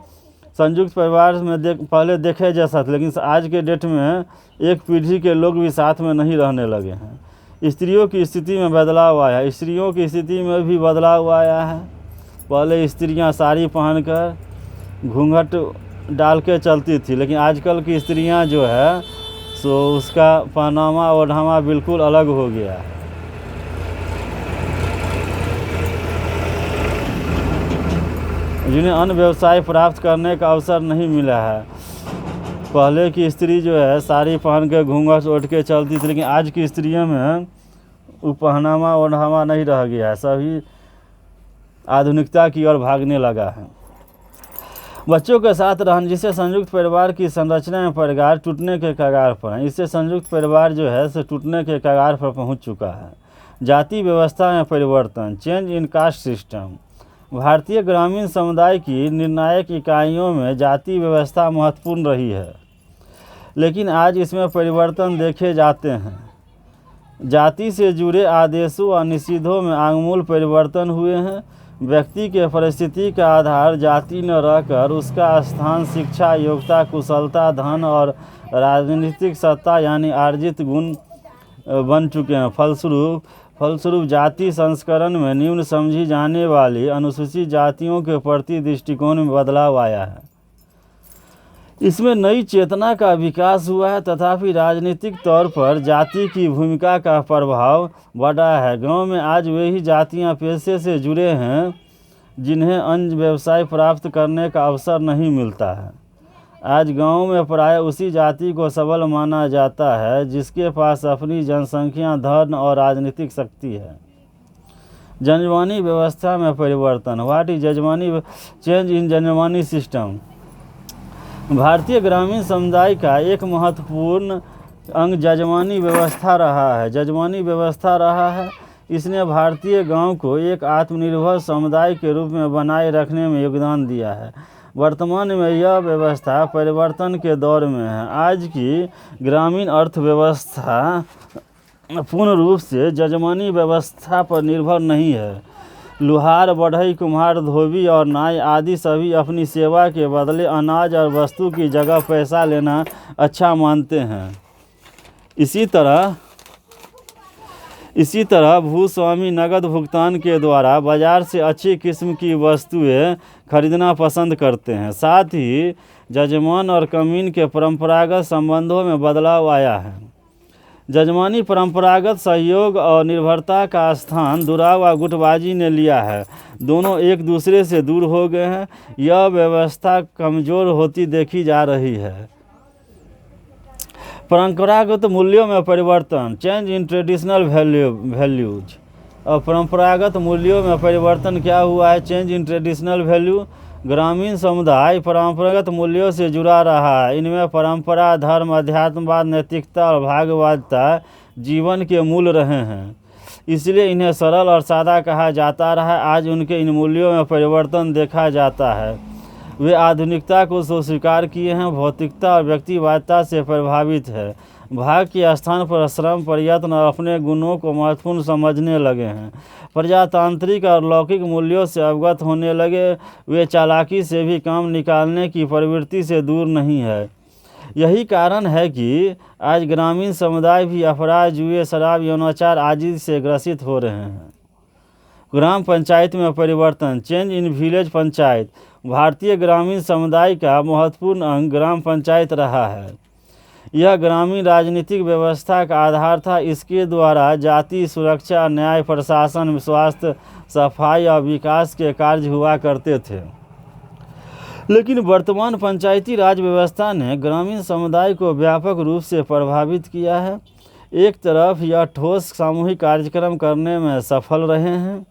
संयुक्त परिवार में पहले देखे जैसा था, लेकिन आज के डेट में एक पीढ़ी के लोग भी साथ में नहीं रहने लगे हैं। स्त्रियों की स्थिति में बदलाव आया है। स्त्रियों की स्थिति में भी बदलाव आया है। पहले स्त्रियां साड़ी पहनकर घूंघट डाल के चलती थी, लेकिन आजकल की स्त्रियां जो है सो उसका पहनावा ओढ़ावा बिल्कुल अलग हो गया है। जिन्हें अन्य व्यवसाय प्राप्त करने का अवसर नहीं मिला है। पहले की स्त्री जो है साड़ी पहन के घूंघट ओढ़ के चलती थी, लेकिन आज की स्त्रियों में वो पहनावा ओढ़ावा नहीं रह गया है। सभी आधुनिकता की ओर भागने लगा है। बच्चों के साथ रहने, जिससे संयुक्त परिवार की संरचना में परिवार टूटने के कगार पर है। इससे संयुक्त परिवार जो है से टूटने के कगार पर पहुंच चुका है। जाति व्यवस्था में परिवर्तन, चेंज इन कास्ट सिस्टम। भारतीय ग्रामीण समुदाय की निर्णायक इकाइयों में जाति व्यवस्था महत्वपूर्ण रही है, लेकिन आज इसमें परिवर्तन देखे जाते हैं। जाति से जुड़े आदेशों और निषेधों में आमूल परिवर्तन हुए हैं। व्यक्ति के परिस्थिति का आधार जाति न रहकर उसका स्थान शिक्षा, योग्यता, कुशलता, धन और राजनीतिक सत्ता यानी अर्जित गुण बन चुके हैं। फलस्वरूप जाति संस्करण में निम्न समझी जाने वाली अनुसूचित जातियों के प्रति दृष्टिकोण में बदलाव आया है। इसमें नई चेतना का विकास हुआ है, तथापि राजनीतिक तौर पर जाति की भूमिका का प्रभाव बढ़ा है। गांव में आज वही जातियां पेशे से जुड़े हैं जिन्हें अन्य व्यवसाय प्राप्त करने का अवसर नहीं मिलता है। आज गांव में प्राय उसी जाति को सबल माना जाता है जिसके पास अपनी जनसंख्या, धन और राजनीतिक शक्ति है। जजमानी व्यवस्था में परिवर्तन। What is jajmani? Change in jajmani system. भारतीय ग्रामीण समुदाय का एक महत्वपूर्ण अंग जजमानी व्यवस्था रहा है। इसने भारतीय गांव को एक आत्मनिर्भर समुदाय के रूप में बनाए रखने में योगदान दिया है। वर्तमान में यह व्यवस्था परिवर्तन के दौर में है। आज की ग्रामीण अर्थव्यवस्था पूर्ण रूप से जजमानी व्यवस्था पर निर्भर नहीं है। लुहार, बढ़ई, कुम्हार, धोबी और नाई आदि सभी अपनी सेवा के बदले अनाज और वस्तु की जगह पैसा लेना अच्छा मानते हैं। इसी तरह भूस्वामी नगद भुगतान के द्वारा बाजार से अच्छी किस्म की वस्तुएं खरीदना पसंद करते हैं। साथ ही जजमान और कमीन के परंपरागत संबंधों में बदलाव आया है। जजमानी परंपरागत सहयोग और निर्भरता का स्थान दुराव व गुटबाजी ने लिया है। दोनों एक दूसरे से दूर हो गए हैं। यह व्यवस्था कमज़ोर होती देखी जा रही है। परंपरागत मूल्यों में परिवर्तन, चेंज इन ट्रेडिशनल वैल्यूज। और परंपरागत मूल्यों में परिवर्तन क्या हुआ है? Change in traditional value. ग्रामीण समुदाय परंपरागत मूल्यों से जुड़ा रहा है। इनमें परंपरा, धर्म, अध्यात्मवाद, नैतिकता और भाग्यवादिता जीवन के मूल रहे हैं, इसलिए इन्हें सरल और सादा कहा जाता रहा है। आज उनके इन मूल्यों में परिवर्तन देखा जाता है। वे आधुनिकता को स्वीकार किए हैं, भौतिकता और व्यक्तिवादिता से प्रभावित है। भाग के स्थान पर श्रम, प्रयत्न और अपने गुणों को महत्वपूर्ण समझने लगे हैं। प्रजातांत्रिक और लौकिक मूल्यों से अवगत होने लगे। वे चालाकी से भी काम निकालने की प्रवृत्ति से दूर नहीं है। यही कारण है कि आज ग्रामीण समुदाय भी अपराध, जुए, शराब, यौनाचार आदि से ग्रसित हो रहे हैं। ग्राम पंचायत में परिवर्तन, चेंज इन विलेज पंचायत। भारतीय ग्रामीण समुदाय का महत्वपूर्ण अंग ग्राम पंचायत रहा है। यह ग्रामीण राजनीतिक व्यवस्था का आधार था। इसके द्वारा जाति सुरक्षा, न्याय, प्रशासन, स्वास्थ्य, सफाई और विकास के कार्य हुआ करते थे। लेकिन वर्तमान पंचायती राज व्यवस्था ने ग्रामीण समुदाय को व्यापक रूप से प्रभावित किया है। एक तरफ यह ठोस सामूहिक कार्यक्रम करने में सफल रहे हैं,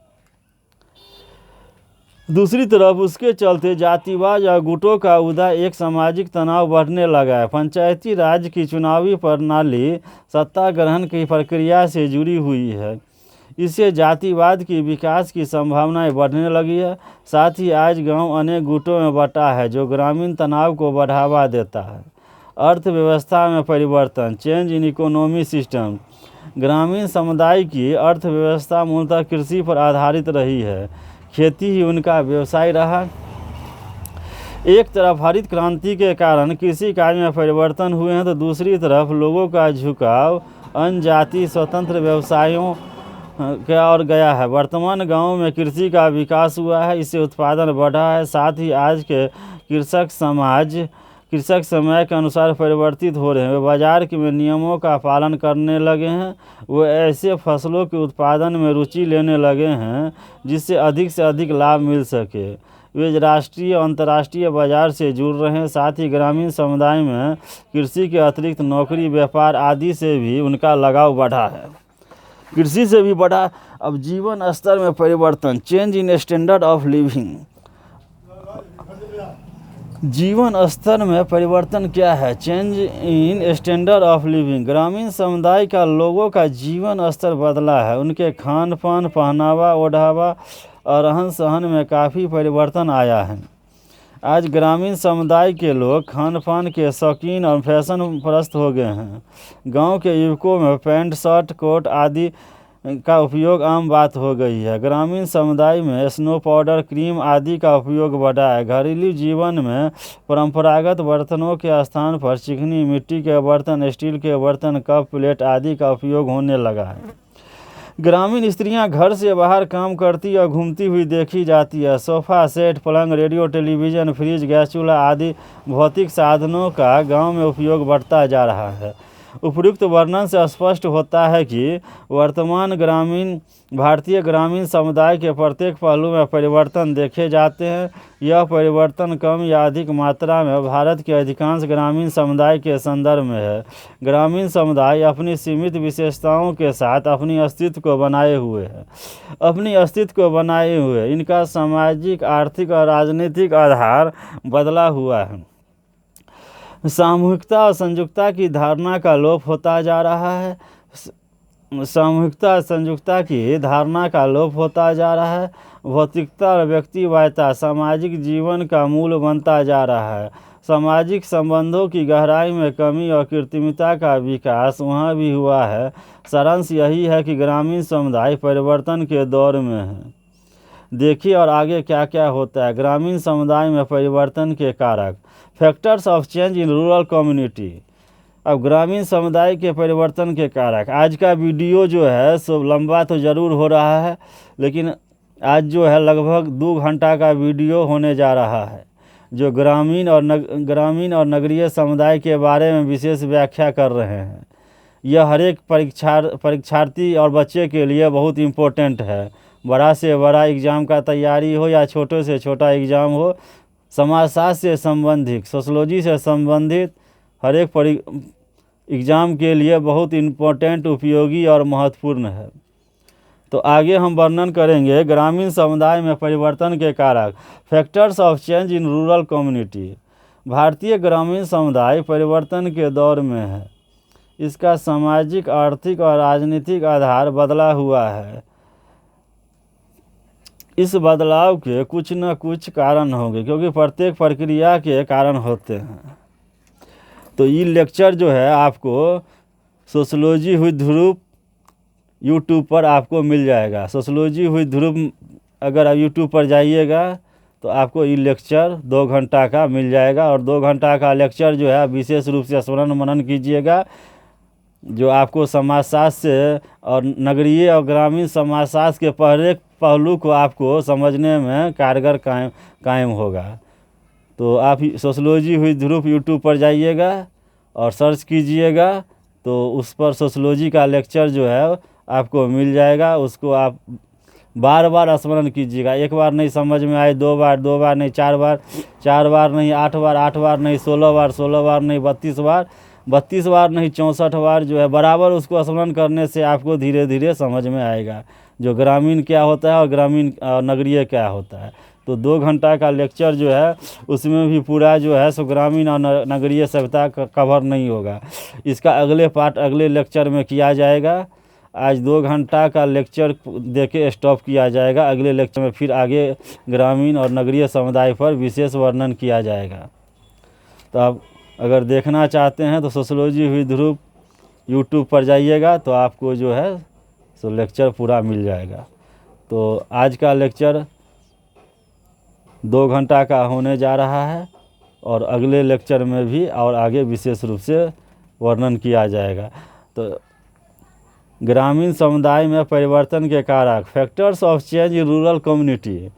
दूसरी तरफ उसके चलते जातिवाद और गुटों का उदय, एक सामाजिक तनाव बढ़ने लगा है। पंचायती राज की चुनावी प्रणाली सत्ता ग्रहण की प्रक्रिया से जुड़ी हुई है। इससे जातिवाद की विकास की संभावनाएं बढ़ने लगी है। साथ ही आज गांव अनेक गुटों में बंटा है, जो ग्रामीण तनाव को बढ़ावा देता है। अर्थव्यवस्था में परिवर्तन, चेंज इन इकोनॉमी सिस्टम। ग्रामीण समुदाय की अर्थव्यवस्था मूलतः कृषि पर आधारित रही है। खेती ही उनका व्यवसाय रहा। एक तरफ हरित क्रांति के कारण कृषि कार्य में परिवर्तन हुए हैं, तो दूसरी तरफ लोगों का झुकाव अन्य जाति स्वतंत्र व्यवसायों का ओर गया है। वर्तमान गांवों में कृषि का विकास हुआ है, इससे उत्पादन बढ़ा है। साथ ही आज के कृषक समय के अनुसार परिवर्तित हो रहे हैं। वे बाजार में नियमों का पालन करने लगे हैं। वो ऐसे फसलों के उत्पादन में रुचि लेने लगे हैं जिससे अधिक लाभ मिल सके। वे राष्ट्रीय और अंतर्राष्ट्रीय बाजार से जुड़ रहे हैं। साथ ही ग्रामीण समुदाय में कृषि के अतिरिक्त नौकरी, व्यापार आदि से भी उनका लगाव बढ़ा है। कृषि से भी बढ़ा। अब जीवन स्तर में परिवर्तन, change in standard of living. जीवन स्तर में परिवर्तन क्या है? Change in standard of living. ग्रामीण समुदाय का लोगों का जीवन स्तर बदला है। उनके खान पान, पहनावा, ओढ़ावा और रहन सहन में काफ़ी परिवर्तन आया है। आज ग्रामीण समुदाय के लोग खान पान के शौकीन और फैशन परस्त हो गए हैं। गांव के युवकों में पैंट, शर्ट, कोट आदि का उपयोग आम बात हो गई है। ग्रामीण समुदाय में स्नो पाउडर, क्रीम आदि का उपयोग बढ़ा है। घरेलू जीवन में परंपरागत बर्तनों के स्थान पर चिकनी मिट्टी के बर्तन, स्टील के बर्तन, कप, प्लेट आदि का उपयोग होने लगा है। ग्रामीण स्त्रियां घर से बाहर काम करती और घूमती हुई देखी जाती है। सोफ़ा सेट, पलंग, रेडियो, टेलीविज़न, फ्रिज, गैस चूल्हा आदि भौतिक साधनों का गांव में उपयोग बढ़ता जा रहा है। उपयुक्त वर्णन से स्पष्ट होता है कि वर्तमान भारतीय ग्रामीण समुदाय के प्रत्येक पहलू में परिवर्तन देखे जाते हैं। यह परिवर्तन कम या अधिक मात्रा में भारत के अधिकांश ग्रामीण समुदाय के संदर्भ में है। ग्रामीण समुदाय अपनी सीमित विशेषताओं के साथ अपनी अस्तित्व को बनाए हुए इनका सामाजिक, आर्थिक और राजनीतिक आधार बदला हुआ है। सामूहिकता और संयुक्तता की धारणा का लोप होता जा रहा है। सामूहिकता संयुक्ता की धारणा का लोप होता जा रहा है। भौतिकता और व्यक्तिवादिता सामाजिक जीवन का मूल बनता जा रहा है। सामाजिक संबंधों की गहराई में कमी और कृत्रिमता का विकास वहाँ भी हुआ है। सारांश यही है कि ग्रामीण समुदाय परिवर्तन के दौर में है। देखिए और आगे क्या क्या होता है। ग्रामीण समुदाय में परिवर्तन के कारक, factors of change in rural community. अब ग्रामीण समुदाय के परिवर्तन के कारक, आज का वीडियो जो है सो लंबा तो ज़रूर हो रहा है, लेकिन आज जो है लगभग 2 घंटा का वीडियो होने जा रहा है, जो ग्रामीण और नगरीय समुदाय के बारे में विशेष व्याख्या कर रहे हैं। यह हर एक परीक्षार्थी और बच्चे के लिए बहुत इम्पोर्टेंट है। बड़ा से बड़ा एग्ज़ाम का तैयारी हो या छोटे से छोटा एग्ज़ाम हो, समाजशास्त्र से संबंधित, सोशलॉजी से संबंधित हर एक एग्ज़ाम के लिए बहुत इम्पोर्टेंट, उपयोगी और महत्वपूर्ण है। तो आगे हम वर्णन करेंगे ग्रामीण समुदाय में परिवर्तन के कारक, factors of change in rural community. भारतीय ग्रामीण समुदाय परिवर्तन के दौर में है। इसका सामाजिक, आर्थिक और राजनीतिक आधार बदला हुआ है। इस बदलाव के कुछ न कुछ कारण होंगे, क्योंकि प्रत्येक प्रक्रिया के कारण होते हैं। तो ये लेक्चर जो है आपको सोशलॉजी विद ध्रुव यूट्यूब पर आपको मिल जाएगा। सोशलॉजी विद ध्रुव अगर आप यूट्यूब पर जाइएगा तो आपको ये लेक्चर 2 घंटा का मिल जाएगा। और 2 घंटा का लेक्चर जो है विशेष रूप से स्मरण मनन कीजिएगा, जो आपको समाजशास्त्र से और नगरीय और ग्रामीण समाजशास्त्र के पहले पहलू को आपको समझने में कारगर कायम होगा। तो आप सोशलॉजी विद ध्रुव यूट्यूब पर जाइएगा और सर्च कीजिएगा, तो उस पर सोशलॉजी का लेक्चर जो है आपको मिल जाएगा। उसको आप बार बार स्मरण कीजिएगा। एक बार नहीं समझ में आए 2 बार, 2 बार नहीं 4 बार, 4 बार नहीं 8 बार, 8 बार नहीं 16 बार, 16 बार नहीं 32 बार, 32 बार नहीं 64 बार जो है बराबर उसको स्मरण करने से आपको धीरे धीरे समझ में आएगा जो ग्रामीण क्या होता है और ग्रामीण नगरीय क्या होता है। तो 2 घंटा का लेक्चर जो है उसमें भी पूरा जो है सो ग्रामीण और नगरीय सभ्यता कवर नहीं होगा। इसका अगले पार्ट अगले लेक्चर में किया जाएगा। आज 2 घंटा का लेक्चर देके स्टॉप किया जाएगा। अगले लेक्चर में फिर आगे ग्रामीण और नगरीय समुदाय पर विशेष वर्णन किया जाएगा। तो आप अगर देखना चाहते हैं तो सोशलॉजी विद ध्रुव यूट्यूब पर जाइएगा तो आपको जो है सो लेक्चर पूरा मिल जाएगा। तो आज का लेक्चर 2 घंटा का होने जा रहा है और अगले लेक्चर में भी और आगे विशेष रूप से वर्णन किया जाएगा। तो ग्रामीण समुदाय में परिवर्तन के कारक, factors of change in rural community.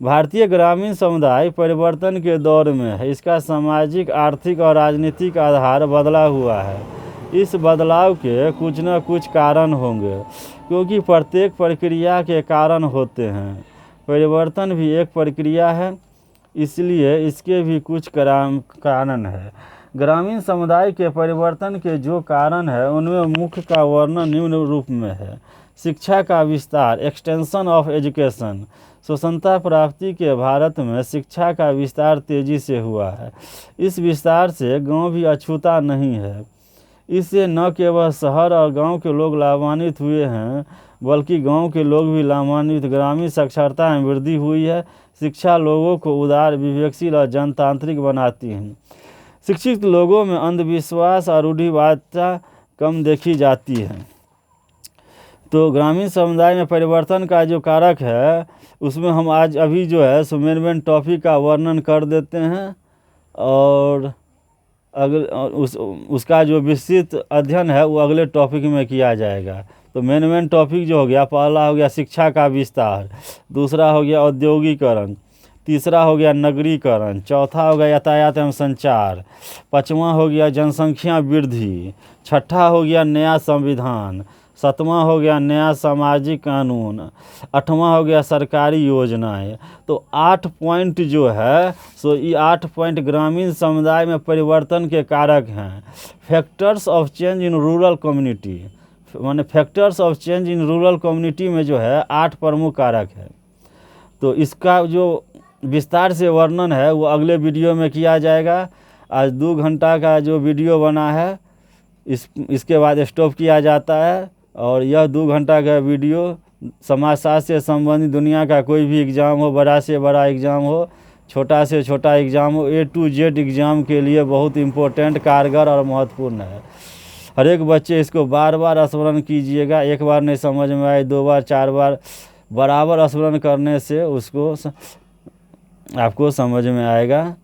भारतीय ग्रामीण समुदाय परिवर्तन के दौर में है। इसका सामाजिक, आर्थिक और राजनीतिक आधार बदला हुआ है। इस बदलाव के कुछ न कुछ कारण होंगे, क्योंकि प्रत्येक प्रक्रिया के कारण होते हैं। परिवर्तन भी एक प्रक्रिया है, इसलिए इसके भी कुछ कारण है। ग्रामीण समुदाय के परिवर्तन के जो कारण है उनमें मुख्य का वर्णन निम्न रूप में है। शिक्षा का विस्तार, एक्सटेंशन ऑफ एजुकेशन। स्वतंत्रता प्राप्ति के भारत में शिक्षा का विस्तार तेजी से हुआ है। इस विस्तार से गांव भी अछूता नहीं है। इससे न केवल शहर और गांव के लोग लाभान्वित हुए हैं, बल्कि गांव के लोग भी लाभान्वित। ग्रामीण साक्षरता में वृद्धि हुई है। शिक्षा लोगों को उदार, विवेकशील और जनतांत्रिक बनाती है। शिक्षित लोगों में अंधविश्वास और रूढ़िवादिता कम देखी जाती है। तो ग्रामीण समुदाय में परिवर्तन का जो कारक है उसमें हम आज अभी जो है सो मेन टॉपिक का वर्णन कर देते हैं और उसका जो विस्तृत अध्ययन है वो अगले टॉपिक में किया जाएगा। तो मेन टॉपिक जो हो गया, पहला हो गया शिक्षा का विस्तार, दूसरा हो गया औद्योगिकरण, तीसरा हो गया नगरीकरण, चौथा हो गया यातायात एवं संचार, पाँचवा हो गया जनसंख्या वृद्धि, छठा हो गया नया संविधान, सातवां हो गया नया सामाजिक कानून, 8वां हो गया सरकारी योजनाएं। तो 8 पॉइंट जो है सो ये 8 पॉइंट ग्रामीण समुदाय में परिवर्तन के कारक हैं। Factors of change in rural community, माने factors of change in rural community में जो है 8 प्रमुख कारक है। तो इसका जो विस्तार से वर्णन है वो अगले वीडियो में किया जाएगा। आज 2 घंटा का जो वीडियो बना है इसके बाद स्टॉप किया जाता है और यह 2 घंटा का वीडियो समाजशास्त्र से संबंधित दुनिया का कोई भी एग्ज़ाम हो, बड़ा से बड़ा एग्ज़ाम हो, छोटा से छोटा एग्ज़ाम हो, A to Z एग्ज़ाम के लिए बहुत इम्पोर्टेंट, कारगर और महत्वपूर्ण है। हर एक बच्चे इसको बार बार स्मरण कीजिएगा। एक बार नहीं समझ में आए, 2 बार 4 बार बराबर स्मरण करने से उसको आपको समझ में आएगा।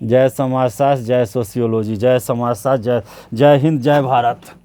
जय समाजशास्त्र, जय सोशियोलॉजी, जय समाजशास्त्र, जय हिंद, जय भारत।